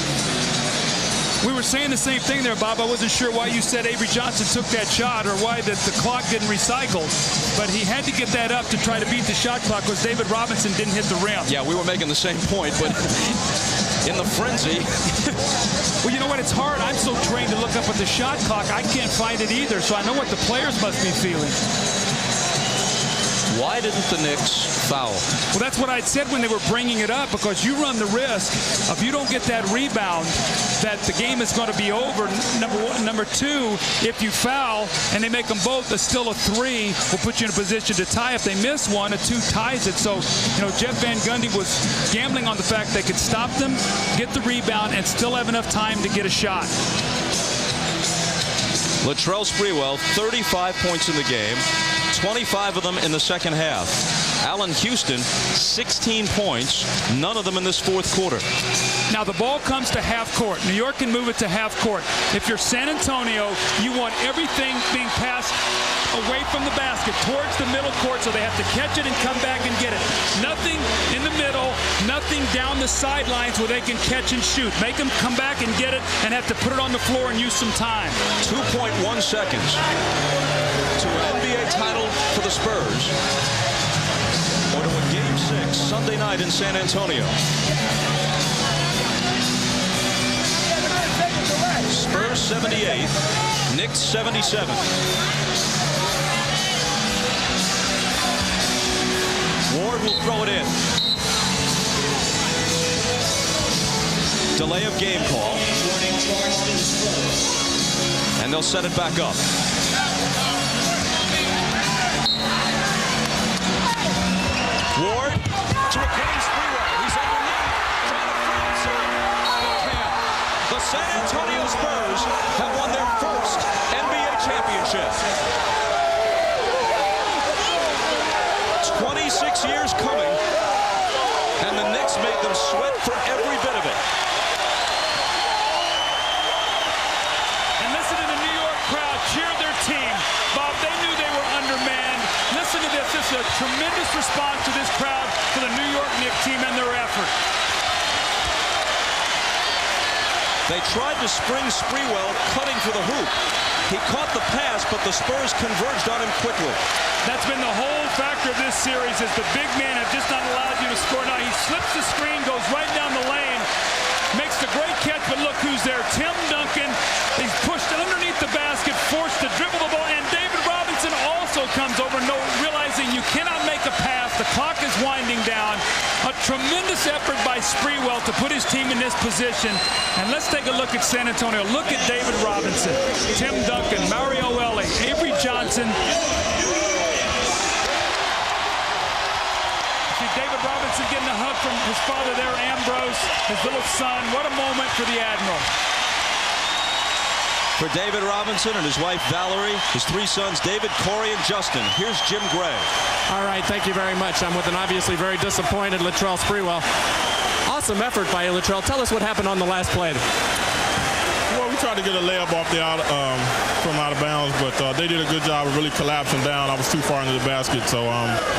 We were saying the same thing there, Bob. I wasn't sure why you said Avery Johnson took that shot or why the clock didn't recycle. But he had to get that up to try to beat the shot clock because David Robinson didn't hit the rim. Yeah, we were making the same point, but in the frenzy. Well, you know what? It's hard. I'm so trained to look up at the shot clock. I can't find it either, so I know what the players must be feeling. Why didn't the Knicks foul? Well, that's what I'd said when they were bringing it up, because you run the risk if you don't get that rebound that the game is going to be over. Number one. Number two, if you foul and they make them both, it's still a 3 will put you in a position to tie. If they miss one, a 2 ties it. So, you know, Jeff Van Gundy was gambling on the fact they could stop them, get the rebound, and still have enough time to get a shot. Latrell Sprewell, 35 points in the game. 25 of them in the second half. Allen Houston, 16 points, none of them in this fourth quarter. Now the ball comes to half court. New York can move it to half court. If you're San Antonio, you want everything being passed away from the basket towards the middle court, so they have to catch it and come back and get it. Nothing in the middle, nothing down the sidelines where they can catch and shoot. Make them come back and get it and have to put it on the floor and use some time. 2.1 seconds to an NBA title for the Spurs, or to a Game 6 Sunday night in San Antonio. Spurs 78, Knicks 77. Ward will throw it in. Delay of game call. And they'll set it back up. Ward to a cutting Sprewell. He's underneath, trying to free himself. The San Antonio Spurs have won their first NBA championship. 26 years coming, and the Knicks made them sweat for every bit of it. And listen to the New York crowd cheer their team. Bob, they knew they were undermanned. Listen to this. This is a tremendous response to this crowd for the New York Knicks team and their effort. They tried to spring Sprewell cutting for the hoop. He caught the pass, but the Spurs converged on him quickly. That's been the whole factor of this series, is the big man have just not allowed you to score. Now he slips the screen, goes right down the lane, makes the great catch, but look who's there. Tim Duncan. He's pushed underneath the basket, forced to dribble the ball, and David Robinson also comes over, realizing you cannot make a pass. The clock is winding down. A tremendous effort by Sprewell to put his team in this position. And let's take a look at San Antonio. Look at David Robinson, Tim Duncan, Mario Elie, Avery Johnson. See David Robinson getting a hug from his father there, Ambrose, his little son. What a moment for the Admiral. For David Robinson and his wife Valerie, his 3 sons David, Corey, and Justin, here's Jim Gray. All right, thank you very much. I'm with an obviously very disappointed Latrell Sprewell. Awesome effort by you, Latrell. Tell us what happened on the last play. Well, we tried to get a layup off the from out of bounds, but they did a good job of really collapsing down. I was too far into the basket, so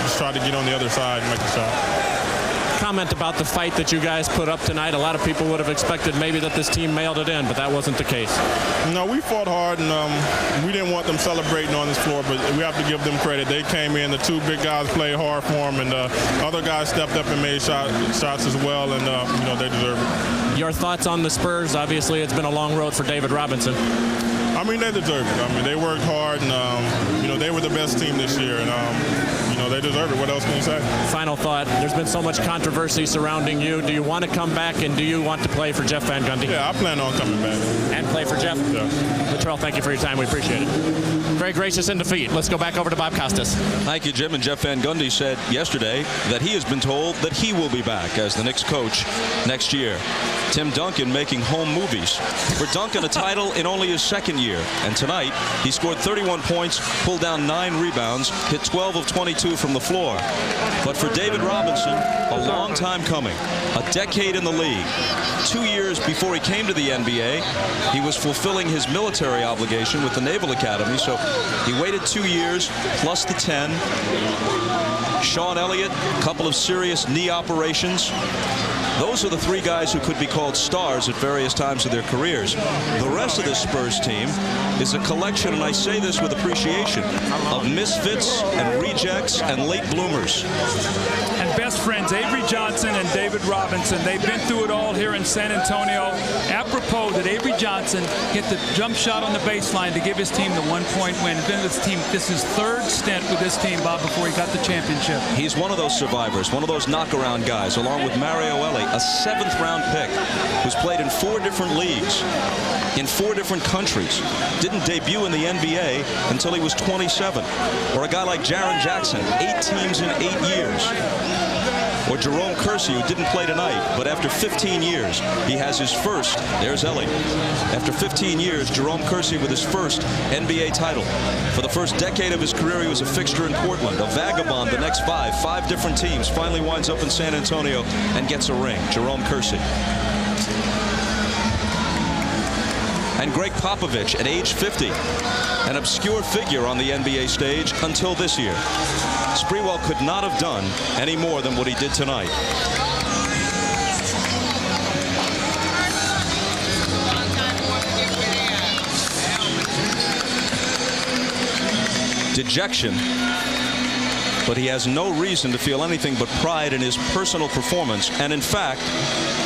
just tried to get on the other side and make a shot. Comment about the fight that you guys put up tonight. A lot of people would have expected maybe that this team mailed it in, but that wasn't the case. No, we fought hard, and we didn't want them celebrating on this floor, but we have to give them credit. They came in, the 2 big guys played hard for them, and other guys stepped up and made shots as well, and they deserve it. Your thoughts on the Spurs? Obviously, it's been a long road for David Robinson. I mean, they deserve it. I mean, they worked hard, and they were the best team this year, and they deserve it. What else can you say? Final thought. There's been so much controversy surrounding you. Do you want to come back, and do you want to play for Jeff Van Gundy? Yeah, I plan on coming back. And play for Jeff? Yeah. Latrell, thank you for your time. We appreciate it. Very gracious in defeat. Let's go back over to Bob Costas. Thank you, Jim. And Jeff Van Gundy said yesterday that he has been told that he will be back as the Knicks coach next year. Tim Duncan making home movies. For Duncan, a title in only his 2nd year. And tonight, he scored 31 points, pulled down 9 rebounds, hit 12 of 22 from the floor. But for David Robinson, a long time coming, a decade in the league. 2 years before he came to the NBA, he was fulfilling his military obligation with the Naval Academy, so he waited 2 years, plus the 10. Sean Elliott, a couple of serious knee operations. Those are the 3 guys who could be called stars at various times of their careers. The rest of this Spurs team is a collection, and I say this with appreciation, of misfits and rejects and late bloomers. And best friends, Avery Johnson and David Robinson. They've been through it all here in San Antonio. Apropos that Avery Johnson hit the jump shot on the baseline to give his team the 1-point win. This is 3rd stint with this team, Bob, before he got the championship. He's one of those survivors, one of those knockaround guys, along with Mario Ellie, a 7th-round pick who's played in 4 different leagues, in 4 different countries. Didn't debut in the NBA until he was 27. Or a guy like Jaren Jackson, 8 teams in 8 years. Or Jerome Kersey, who didn't play tonight, but after 15 years, he has his first. There's Ellie. After 15 years, Jerome Kersey with his first NBA title. For the first decade of his career, he was a fixture in Portland, a vagabond the next 5 different teams, finally winds up in San Antonio and gets a ring. Jerome Kersey. And Greg Popovich at age 50, an obscure figure on the NBA stage until this year. Sprewell could not have done any more than what he did tonight. Dejection, but he has no reason to feel anything but pride in his personal performance, and in fact,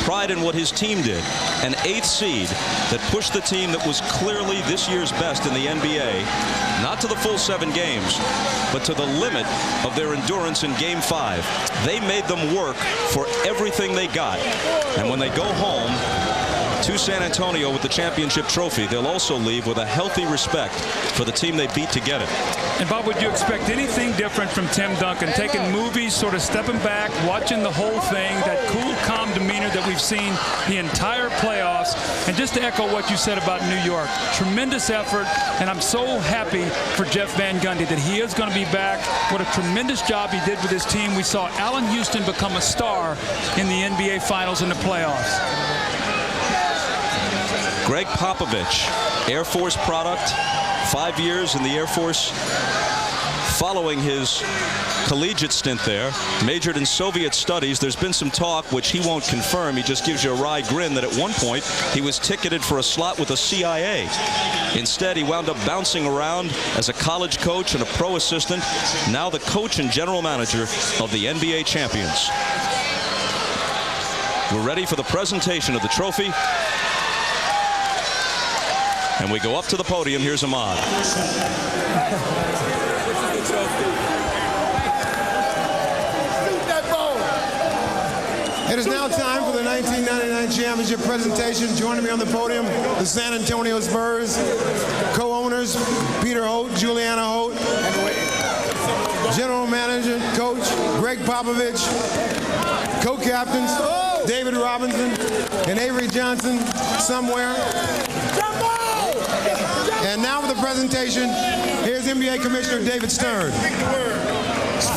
pride in what his team did. An 8th seed that pushed the team that was clearly this year's best in the NBA, not to the full 7 games, but to the limit of their endurance in Game 5. They made them work for everything they got. And when they go home to San Antonio with the championship trophy, they'll also leave with a healthy respect for the team they beat to get it. And Bob, would you expect anything different from Tim Duncan? Taking movies, sort of stepping back, watching the whole thing, that cool, calm demeanor that we've seen the entire playoffs. And just to echo what you said about New York, tremendous effort, and I'm so happy for Jeff Van Gundy that he is going to be back. What a tremendous job he did with his team. We saw Allen Houston become a star in the NBA Finals in the playoffs. Greg Popovich, Air Force product, 5 years in the Air Force. Following his collegiate stint there, majored in Soviet studies. There's been some talk, which he won't confirm. He just gives you a wry grin that at one point he was ticketed for a slot with the CIA. Instead, he wound up bouncing around as a college coach and a pro assistant, now the coach and general manager of the NBA champions. We're ready for the presentation of the trophy. And we go up to the podium. Here's Ahmad. It is now time for the 1999 championship presentation. Joining me on the podium, the San Antonio Spurs co-owners, Peter Holt, Juliana Holt, general manager, coach, Greg Popovich, co-captains, David Robinson and Avery Johnson somewhere. And now for the presentation, here's NBA Commissioner David Stern.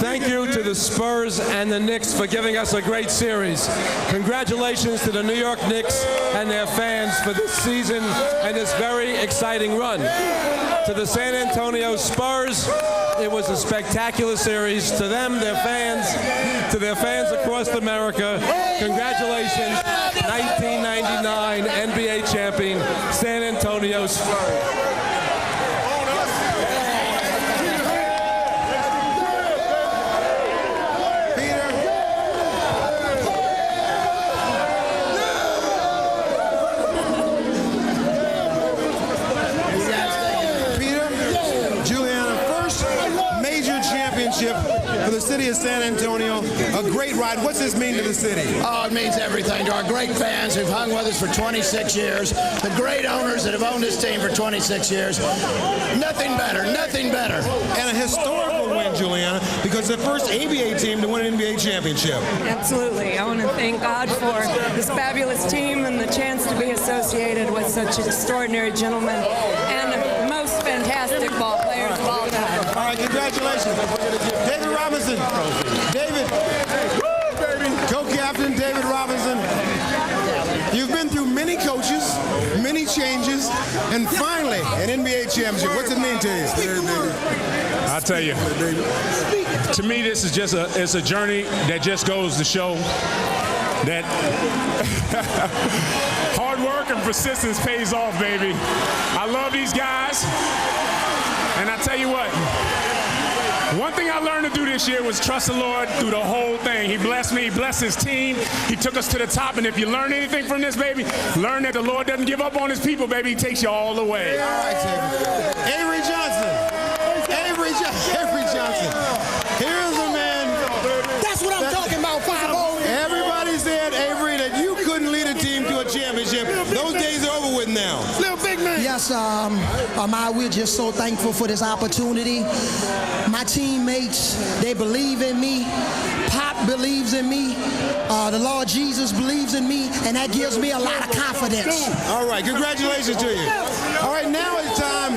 Thank you to the Spurs and the Knicks for giving us a great series. Congratulations to the New York Knicks and their fans for this season and this very exciting run. To the San Antonio Spurs, it was a spectacular series. To them, their fans, to their fans across America, congratulations, 1999 NBA champion, San Antonio Spurs. For the city of San Antonio, a great ride. What's this mean to the city? Oh, it means everything to our great fans who've hung with us for 26 years, the great owners that have owned this team for 26 years. Nothing better, nothing better. And a historical win, Juliana, because the first ABA team to win an NBA championship. Absolutely. I want to thank God for this fabulous team and the chance to be associated with such extraordinary gentlemen and most fantastic ball players of all time. All right, congratulations. David Robinson. David. Co-captain David Robinson. You've been through many coaches, many changes, and finally an NBA championship. What's it mean to you? I'll tell you, to me, this is just it's a journey that just goes to show that hard work and persistence pays off, baby. I love these guys, and I tell you what, one thing I learned to do this year was trust the Lord through the whole thing. He blessed me, he blessed his team, he took us to the top, and if you learn anything from this, baby, learn that the Lord doesn't give up on his people, baby. He takes you all the way. All right, David. Avery Johnson. Avery Johnson. Here's a man. That's what I'm talking about, first of all. Everybody said, Avery, that you couldn't lead a team to a championship. Those days are over with now. Little big man. Yes, we're just so thankful for this opportunity. My teammates, they believe in me. Pop believes in me. The Lord Jesus believes in me, and that gives me a lot of confidence. All right, congratulations to you. All right, now it's time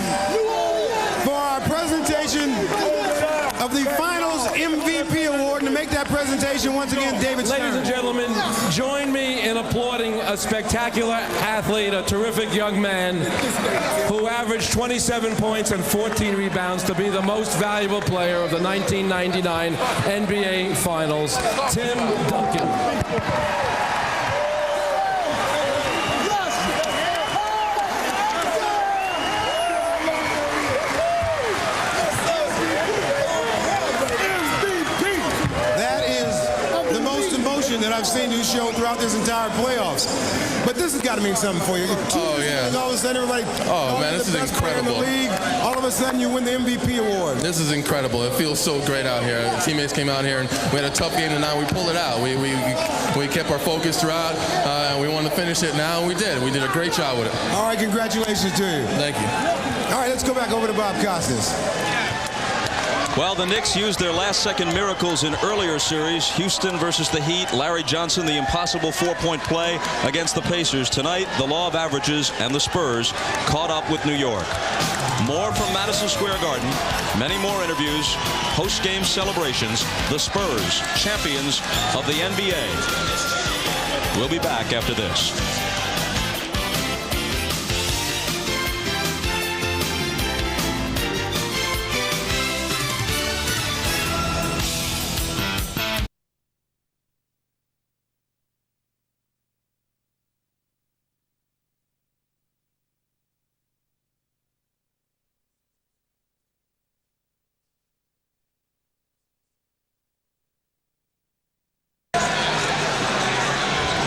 for our presentation of the Finals MVP Award. And to make that presentation, once again, David Stern. Ladies and gentlemen, join me in applauding a spectacular athlete, a terrific young man who averaged 27 points and 14 rebounds to be the most valuable player of the 1999 NBA Finals, Tim Duncan. That I've seen you show throughout this entire playoffs. But this has got to mean something for you. Oh, yeah. And all of a sudden, everybody, man, this is incredible. In the league, all of a sudden, you win the MVP award. This is incredible. It feels so great out here. The teammates came out here, and we had a tough game tonight. We pulled it out. We kept our focus throughout, and we wanted to finish it now, and we did. We did a great job with it. All right, congratulations to you. Thank you. All right, let's go back over to Bob Costas. Well, the Knicks used their last-second miracles in earlier series. Houston versus the Heat. Larry Johnson, the impossible four-point play against the Pacers. Tonight, the law of averages and the Spurs caught up with New York. More from Madison Square Garden. Many more interviews. Post-game celebrations. The Spurs, champions of the NBA. We'll be back after this.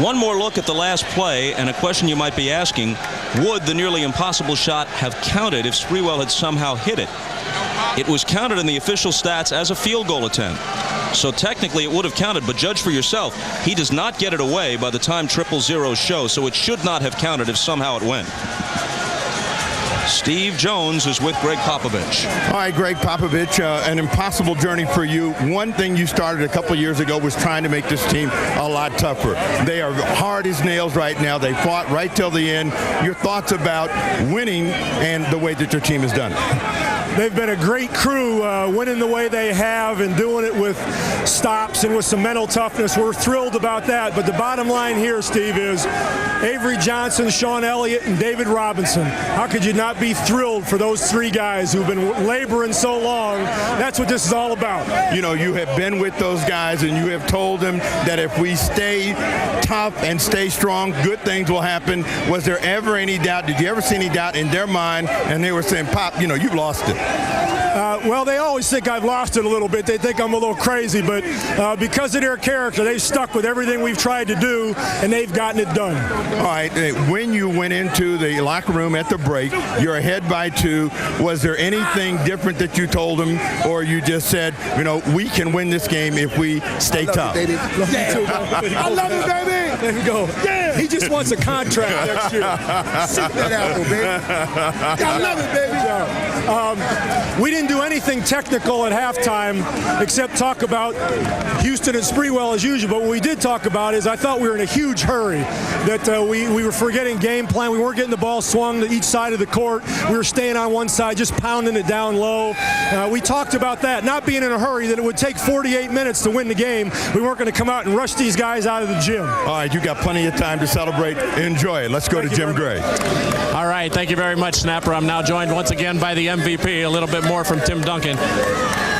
One more look at the last play, and a question you might be asking, would the nearly impossible shot have counted if Sprewell had somehow hit it? It was counted in the official stats as a field goal attempt. So technically it would have counted, but judge for yourself. He does not get it away by the time 000 show, so it should not have counted if somehow it went. Steve Jones is with Greg Popovich. All right, Greg Popovich, an impossible journey for you. One thing you started a couple years ago was trying to make this team a lot tougher. They are hard as nails right now. They fought right till the end. Your thoughts about winning and the way that your team has done it? They've been a great crew, winning the way they have and doing it with stops and with some mental toughness. We're thrilled about that. But the bottom line here, Steve, is Avery Johnson, Sean Elliott, and David Robinson. How could you not be thrilled for those three guys who've been laboring so long? That's what this is all about. You know, you have been with those guys and you have told them that if we stay tough and stay strong, good things will happen. Was there ever any doubt? Did you ever see any doubt in their mind? And they were saying, Pop, you know, you've lost it. Well, they always think I've lost it a little bit. They think I'm a little crazy, but because of their character, they've stuck with everything we've tried to do, and they've gotten it done. All right, when you went into the locker room at the break, you're ahead by 2. Was there anything different that you told them, or you just said, you know, we can win this game if we stay tough? I love you, baby. There we go. Yeah. He just wants a contract next year. Sit that apple, baby. I love it, baby. We didn't do anything technical at halftime except talk about Houston and Sprewell as usual. But what we did talk about is I thought we were in a huge hurry, that we were forgetting game plan. We weren't getting the ball swung to each side of the court. We were staying on one side, just pounding it down low. We talked about that, not being in a hurry, that it would take 48 minutes to win the game. We weren't going to come out and rush these guys out of the gym. All right, you got plenty of time to celebrate. Enjoy it. Let's go to Jim Gray. All right, thank you very much, Snapper. I'm now joined once again by the MVP, a little bit more from Tim Duncan.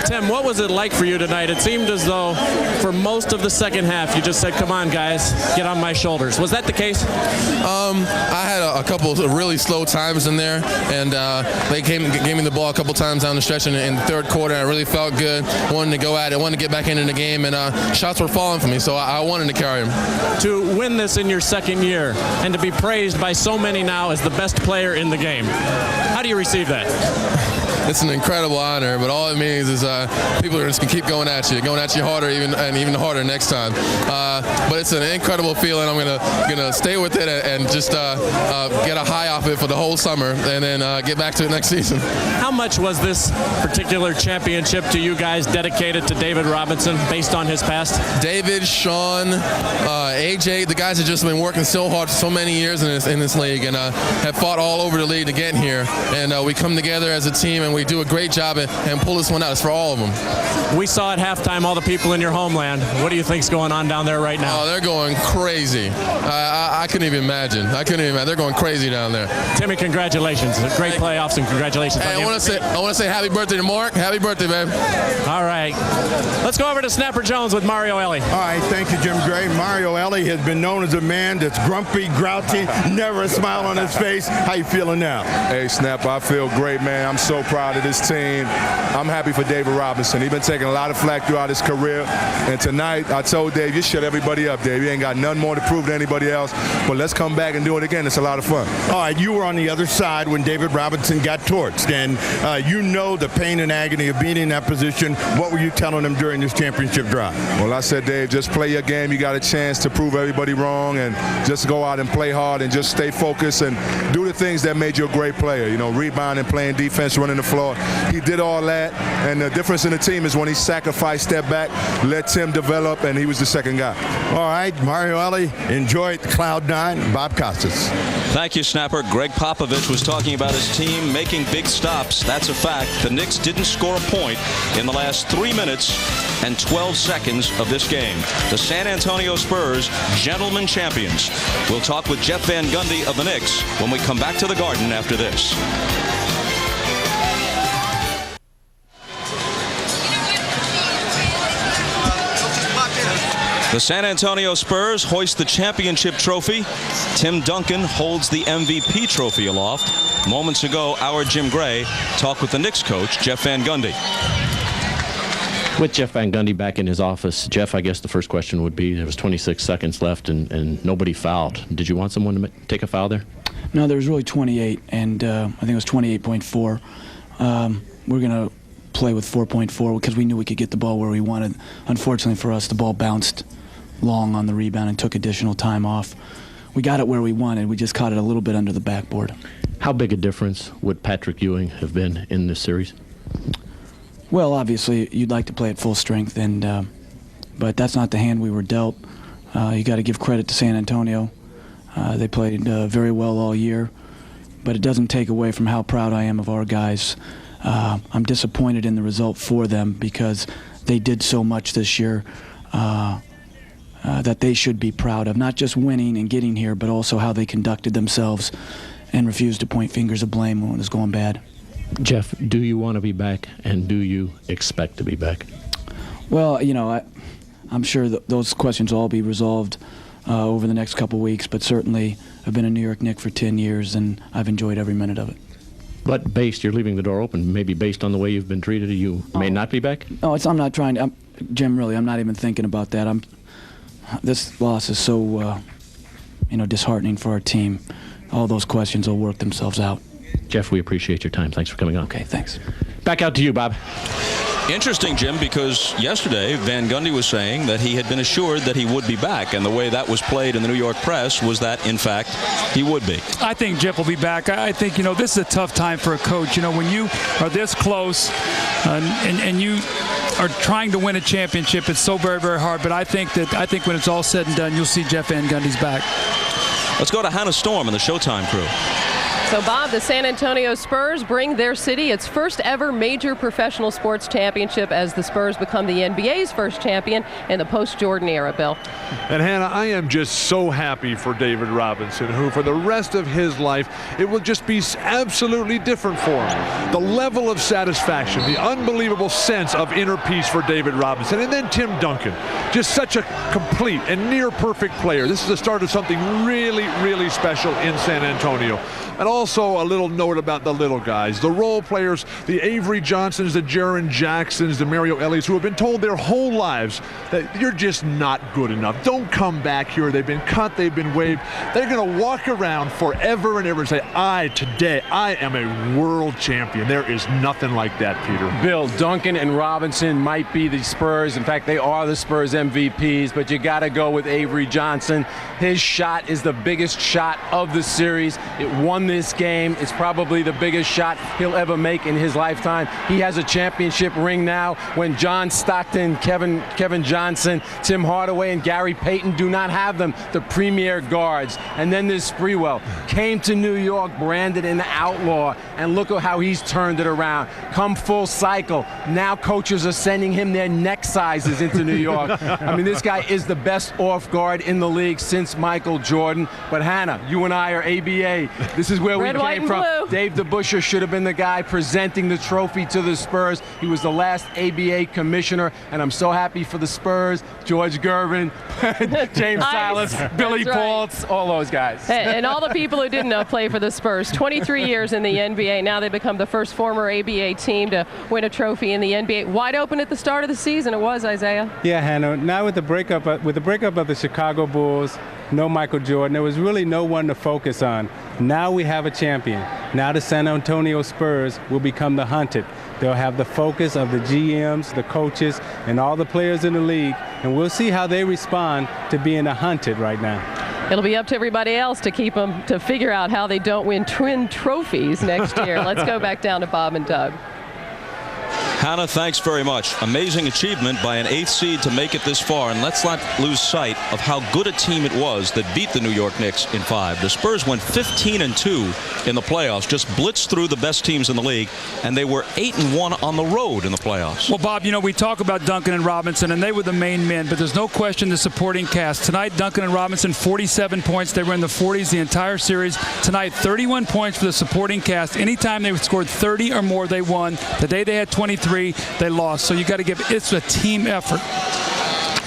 Tim, what was it like for you tonight? It seemed as though for most of the second half you just said, come on, guys, get on my shoulders. Was that the case? I had a couple of really slow times in there, and they gave me the ball a couple times down the stretch in the third quarter. I really felt good, wanted to go at it, wanted to get back into the game, and shots were falling for me, so I wanted to carry them. To win this in your second year and to be praised by so many now as the best player in the game, how do you receive that? It's an incredible honor, but all it means is people are just going to keep going at you harder, even harder next time. But it's an incredible feeling. I'm gonna stay with it and just get a high off it for the whole summer, and then get back to it next season. How much was this particular championship to you guys dedicated to David Robinson, based on his past? David, Sean, AJ, the guys have just been working so hard for so many years in this league, and have fought all over the league to get here. And we come together as a team, and we do a great job and pull this one out. It's for all of them. We saw at halftime all the people in your homeland. What do you think's going on down there right now? Oh, they're going crazy. I couldn't even imagine. They're going crazy down there. Timmy, congratulations. Great playoffs, and congratulations. Hey, I want to say happy birthday to Mark. Happy birthday, babe. All right. Let's go over to Snapper Jones with Mario Elie. All right, thank you, Jim Gray. Mario Elie has been known as a man that's grumpy, grouchy, never a smile on his face. How you feeling now? Hey, Snapper, I feel great, man. I'm so proud of this team. I'm happy for David Robinson. He's been taking a lot of flack throughout his career. And tonight, I told Dave, you shut everybody up, Dave. You ain't got nothing more to prove to anybody else. But let's come back and do it again. It's a lot of fun. All right, you were on the other side when David Robinson got torched. And you know the pain and agony of being in that position. What were you telling him during this championship drive? Well, I said, Dave, just play your game. You got a chance to prove everybody wrong, and just go out and play hard and just stay focused and do the things that made you a great player. You know, rebounding, playing defense, running the floor. He did all that, and the difference in the team is when he sacrificed, step back, let Tim develop, and he was the second guy. All right, Mario Elie, enjoy it. Cloud 9, Bob Costas. Thank you, Snapper. Greg Popovich was talking about his team making big stops. That's a fact. The Knicks didn't score a point in the last 3 minutes and 12 seconds of this game. The San Antonio Spurs, gentlemen champions. We'll talk with Jeff Van Gundy of the Knicks when we come back to the Garden after this. The San Antonio Spurs hoist the championship trophy. Tim Duncan holds the MVP trophy aloft. Moments ago, our Jim Gray talked with the Knicks coach, Jeff Van Gundy. With Jeff Van Gundy back in his office, Jeff, I guess the first question would be, there was 26 seconds left and nobody fouled. Did you want someone to take a foul there? No, there was really 28, and I think it was 28.4. We're going to play with 4.4 because we knew we could get the ball where we wanted. Unfortunately for us, the ball bounced long on the rebound and took additional time off. we got it where we wanted. We just caught it a little bit under the backboard. How big a difference would Patrick Ewing have been in this series? Well, obviously, you'd like to play at full strength, but that's not the hand we were dealt. You got to give credit to San Antonio. They played very well all year, but it doesn't take away from how proud I am of our guys. I'm disappointed in the result for them because they did so much this year that they should be proud of, not just winning and getting here, but also how they conducted themselves and refused to point fingers of blame when it was going bad. Jeff, do you want to be back, and do you expect to be back? Well, you know, I'm sure those questions will all be resolved over the next couple weeks, but certainly I've been a New York Knick for 10 years, and I've enjoyed every minute of it. But you're leaving the door open, maybe based on the way you've been treated, you may not be back? No, I'm not trying to, Jim, really, I'm not even thinking about that. This loss is so, disheartening for our team. All those questions will work themselves out. Jeff, we appreciate your time. Thanks for coming on. Okay, thanks. Back out to you, Bob. Interesting, Jim, because yesterday Van Gundy was saying that he had been assured that he would be back, and the way that was played in the New York press was that, in fact, he would be. I think Jeff will be back. I think, this is a tough time for a coach. When you are this close and you are trying to win a championship, it's so very, very hard. But I think when it's all said and done, you'll see Jeff Van Gundy's back. Let's go to Hannah Storm and the Showtime crew. So, Bob, the San Antonio Spurs bring their city its first ever major professional sports championship as the Spurs become the NBA's first champion in the post-Jordan era, Bill. And, Hannah, I am just so happy for David Robinson, who for the rest of his life, it will just be absolutely different for him. The level of satisfaction, the unbelievable sense of inner peace for David Robinson. And then Tim Duncan, just such a complete and near-perfect player. This is the start of something really, really special in San Antonio. And also a little note about the little guys, the role players, the Avery Johnsons, the Jaren Jacksons, the Mario Elliots, who have been told their whole lives that you're just not good enough. Don't come back here. They've been cut. They've been waived. They're going to walk around forever and ever and say, today, I am a world champion. There is nothing like that, Peter. Bill, Duncan and Robinson might be the Spurs. In fact, they are the Spurs MVPs, but you got to go with Avery Johnson. His shot is the biggest shot of the series. It won this game. It's probably the biggest shot he'll ever make in his lifetime. He has a championship ring now. When John Stockton, Kevin Johnson, Tim Hardaway, and Gary Payton do not have them, the premier guards. And then there's Sprewell. Came to New York, branded an outlaw, and look at how he's turned it around. Come full cycle. Now coaches are sending him their neck sizes into New York. I mean, this guy is the best off guard in the league since Michael Jordan. But Hannah, you and I are ABA. This is where Red, we white, came and from. blue. Dave DeBusschere should have been the guy presenting the trophy to the Spurs. He was the last ABA commissioner, and I'm so happy for the Spurs. George Gervin, James Silas, Billy Paultz, all those guys. And all the people who didn't play for the Spurs. 23 years in the NBA. Now they become the first former ABA team to win a trophy in the NBA. Wide open at the start of the season, it was, Isaiah. Yeah, Hannah. Now with the breakup of the Chicago Bulls, no Michael Jordan, there was really no one to focus on. Now we have a champion. Now the San Antonio Spurs will become the hunted. They'll have the focus of the GMs, the coaches, and all the players in the league, and we'll see how they respond to being the hunted right now. It'll be up to everybody else to keep them, to figure out how they don't win twin trophies next year. Let's go back down to Bob and Doug. Hannah, thanks very much. Amazing achievement by an 8th seed to make it this far, and let's not lose sight of how good a team it was that beat the New York Knicks in 5. The Spurs went 15-2 in the playoffs, just blitzed through the best teams in the league, and they were 8-1 on the road in the playoffs. Well, Bob, we talk about Duncan and Robinson, and they were the main men, but there's no question the supporting cast. Tonight, Duncan and Robinson, 47 points. They were in the 40s the entire series. Tonight, 31 points for the supporting cast. Anytime they scored 30 or more, they won. The day they had 23, they lost. So you got to give it's a team effort.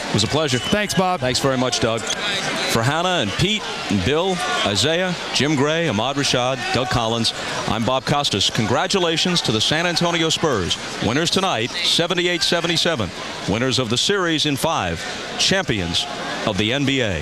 It was a pleasure. Thanks, Bob. Thanks very much, Doug. For Hannah and Pete and Bill, Isaiah, Jim Gray, Ahmad Rashad, Doug Collins, I'm Bob Costas. Congratulations to the San Antonio Spurs. Winners tonight, 78-77. Winners of the series in 5. Champions of the NBA.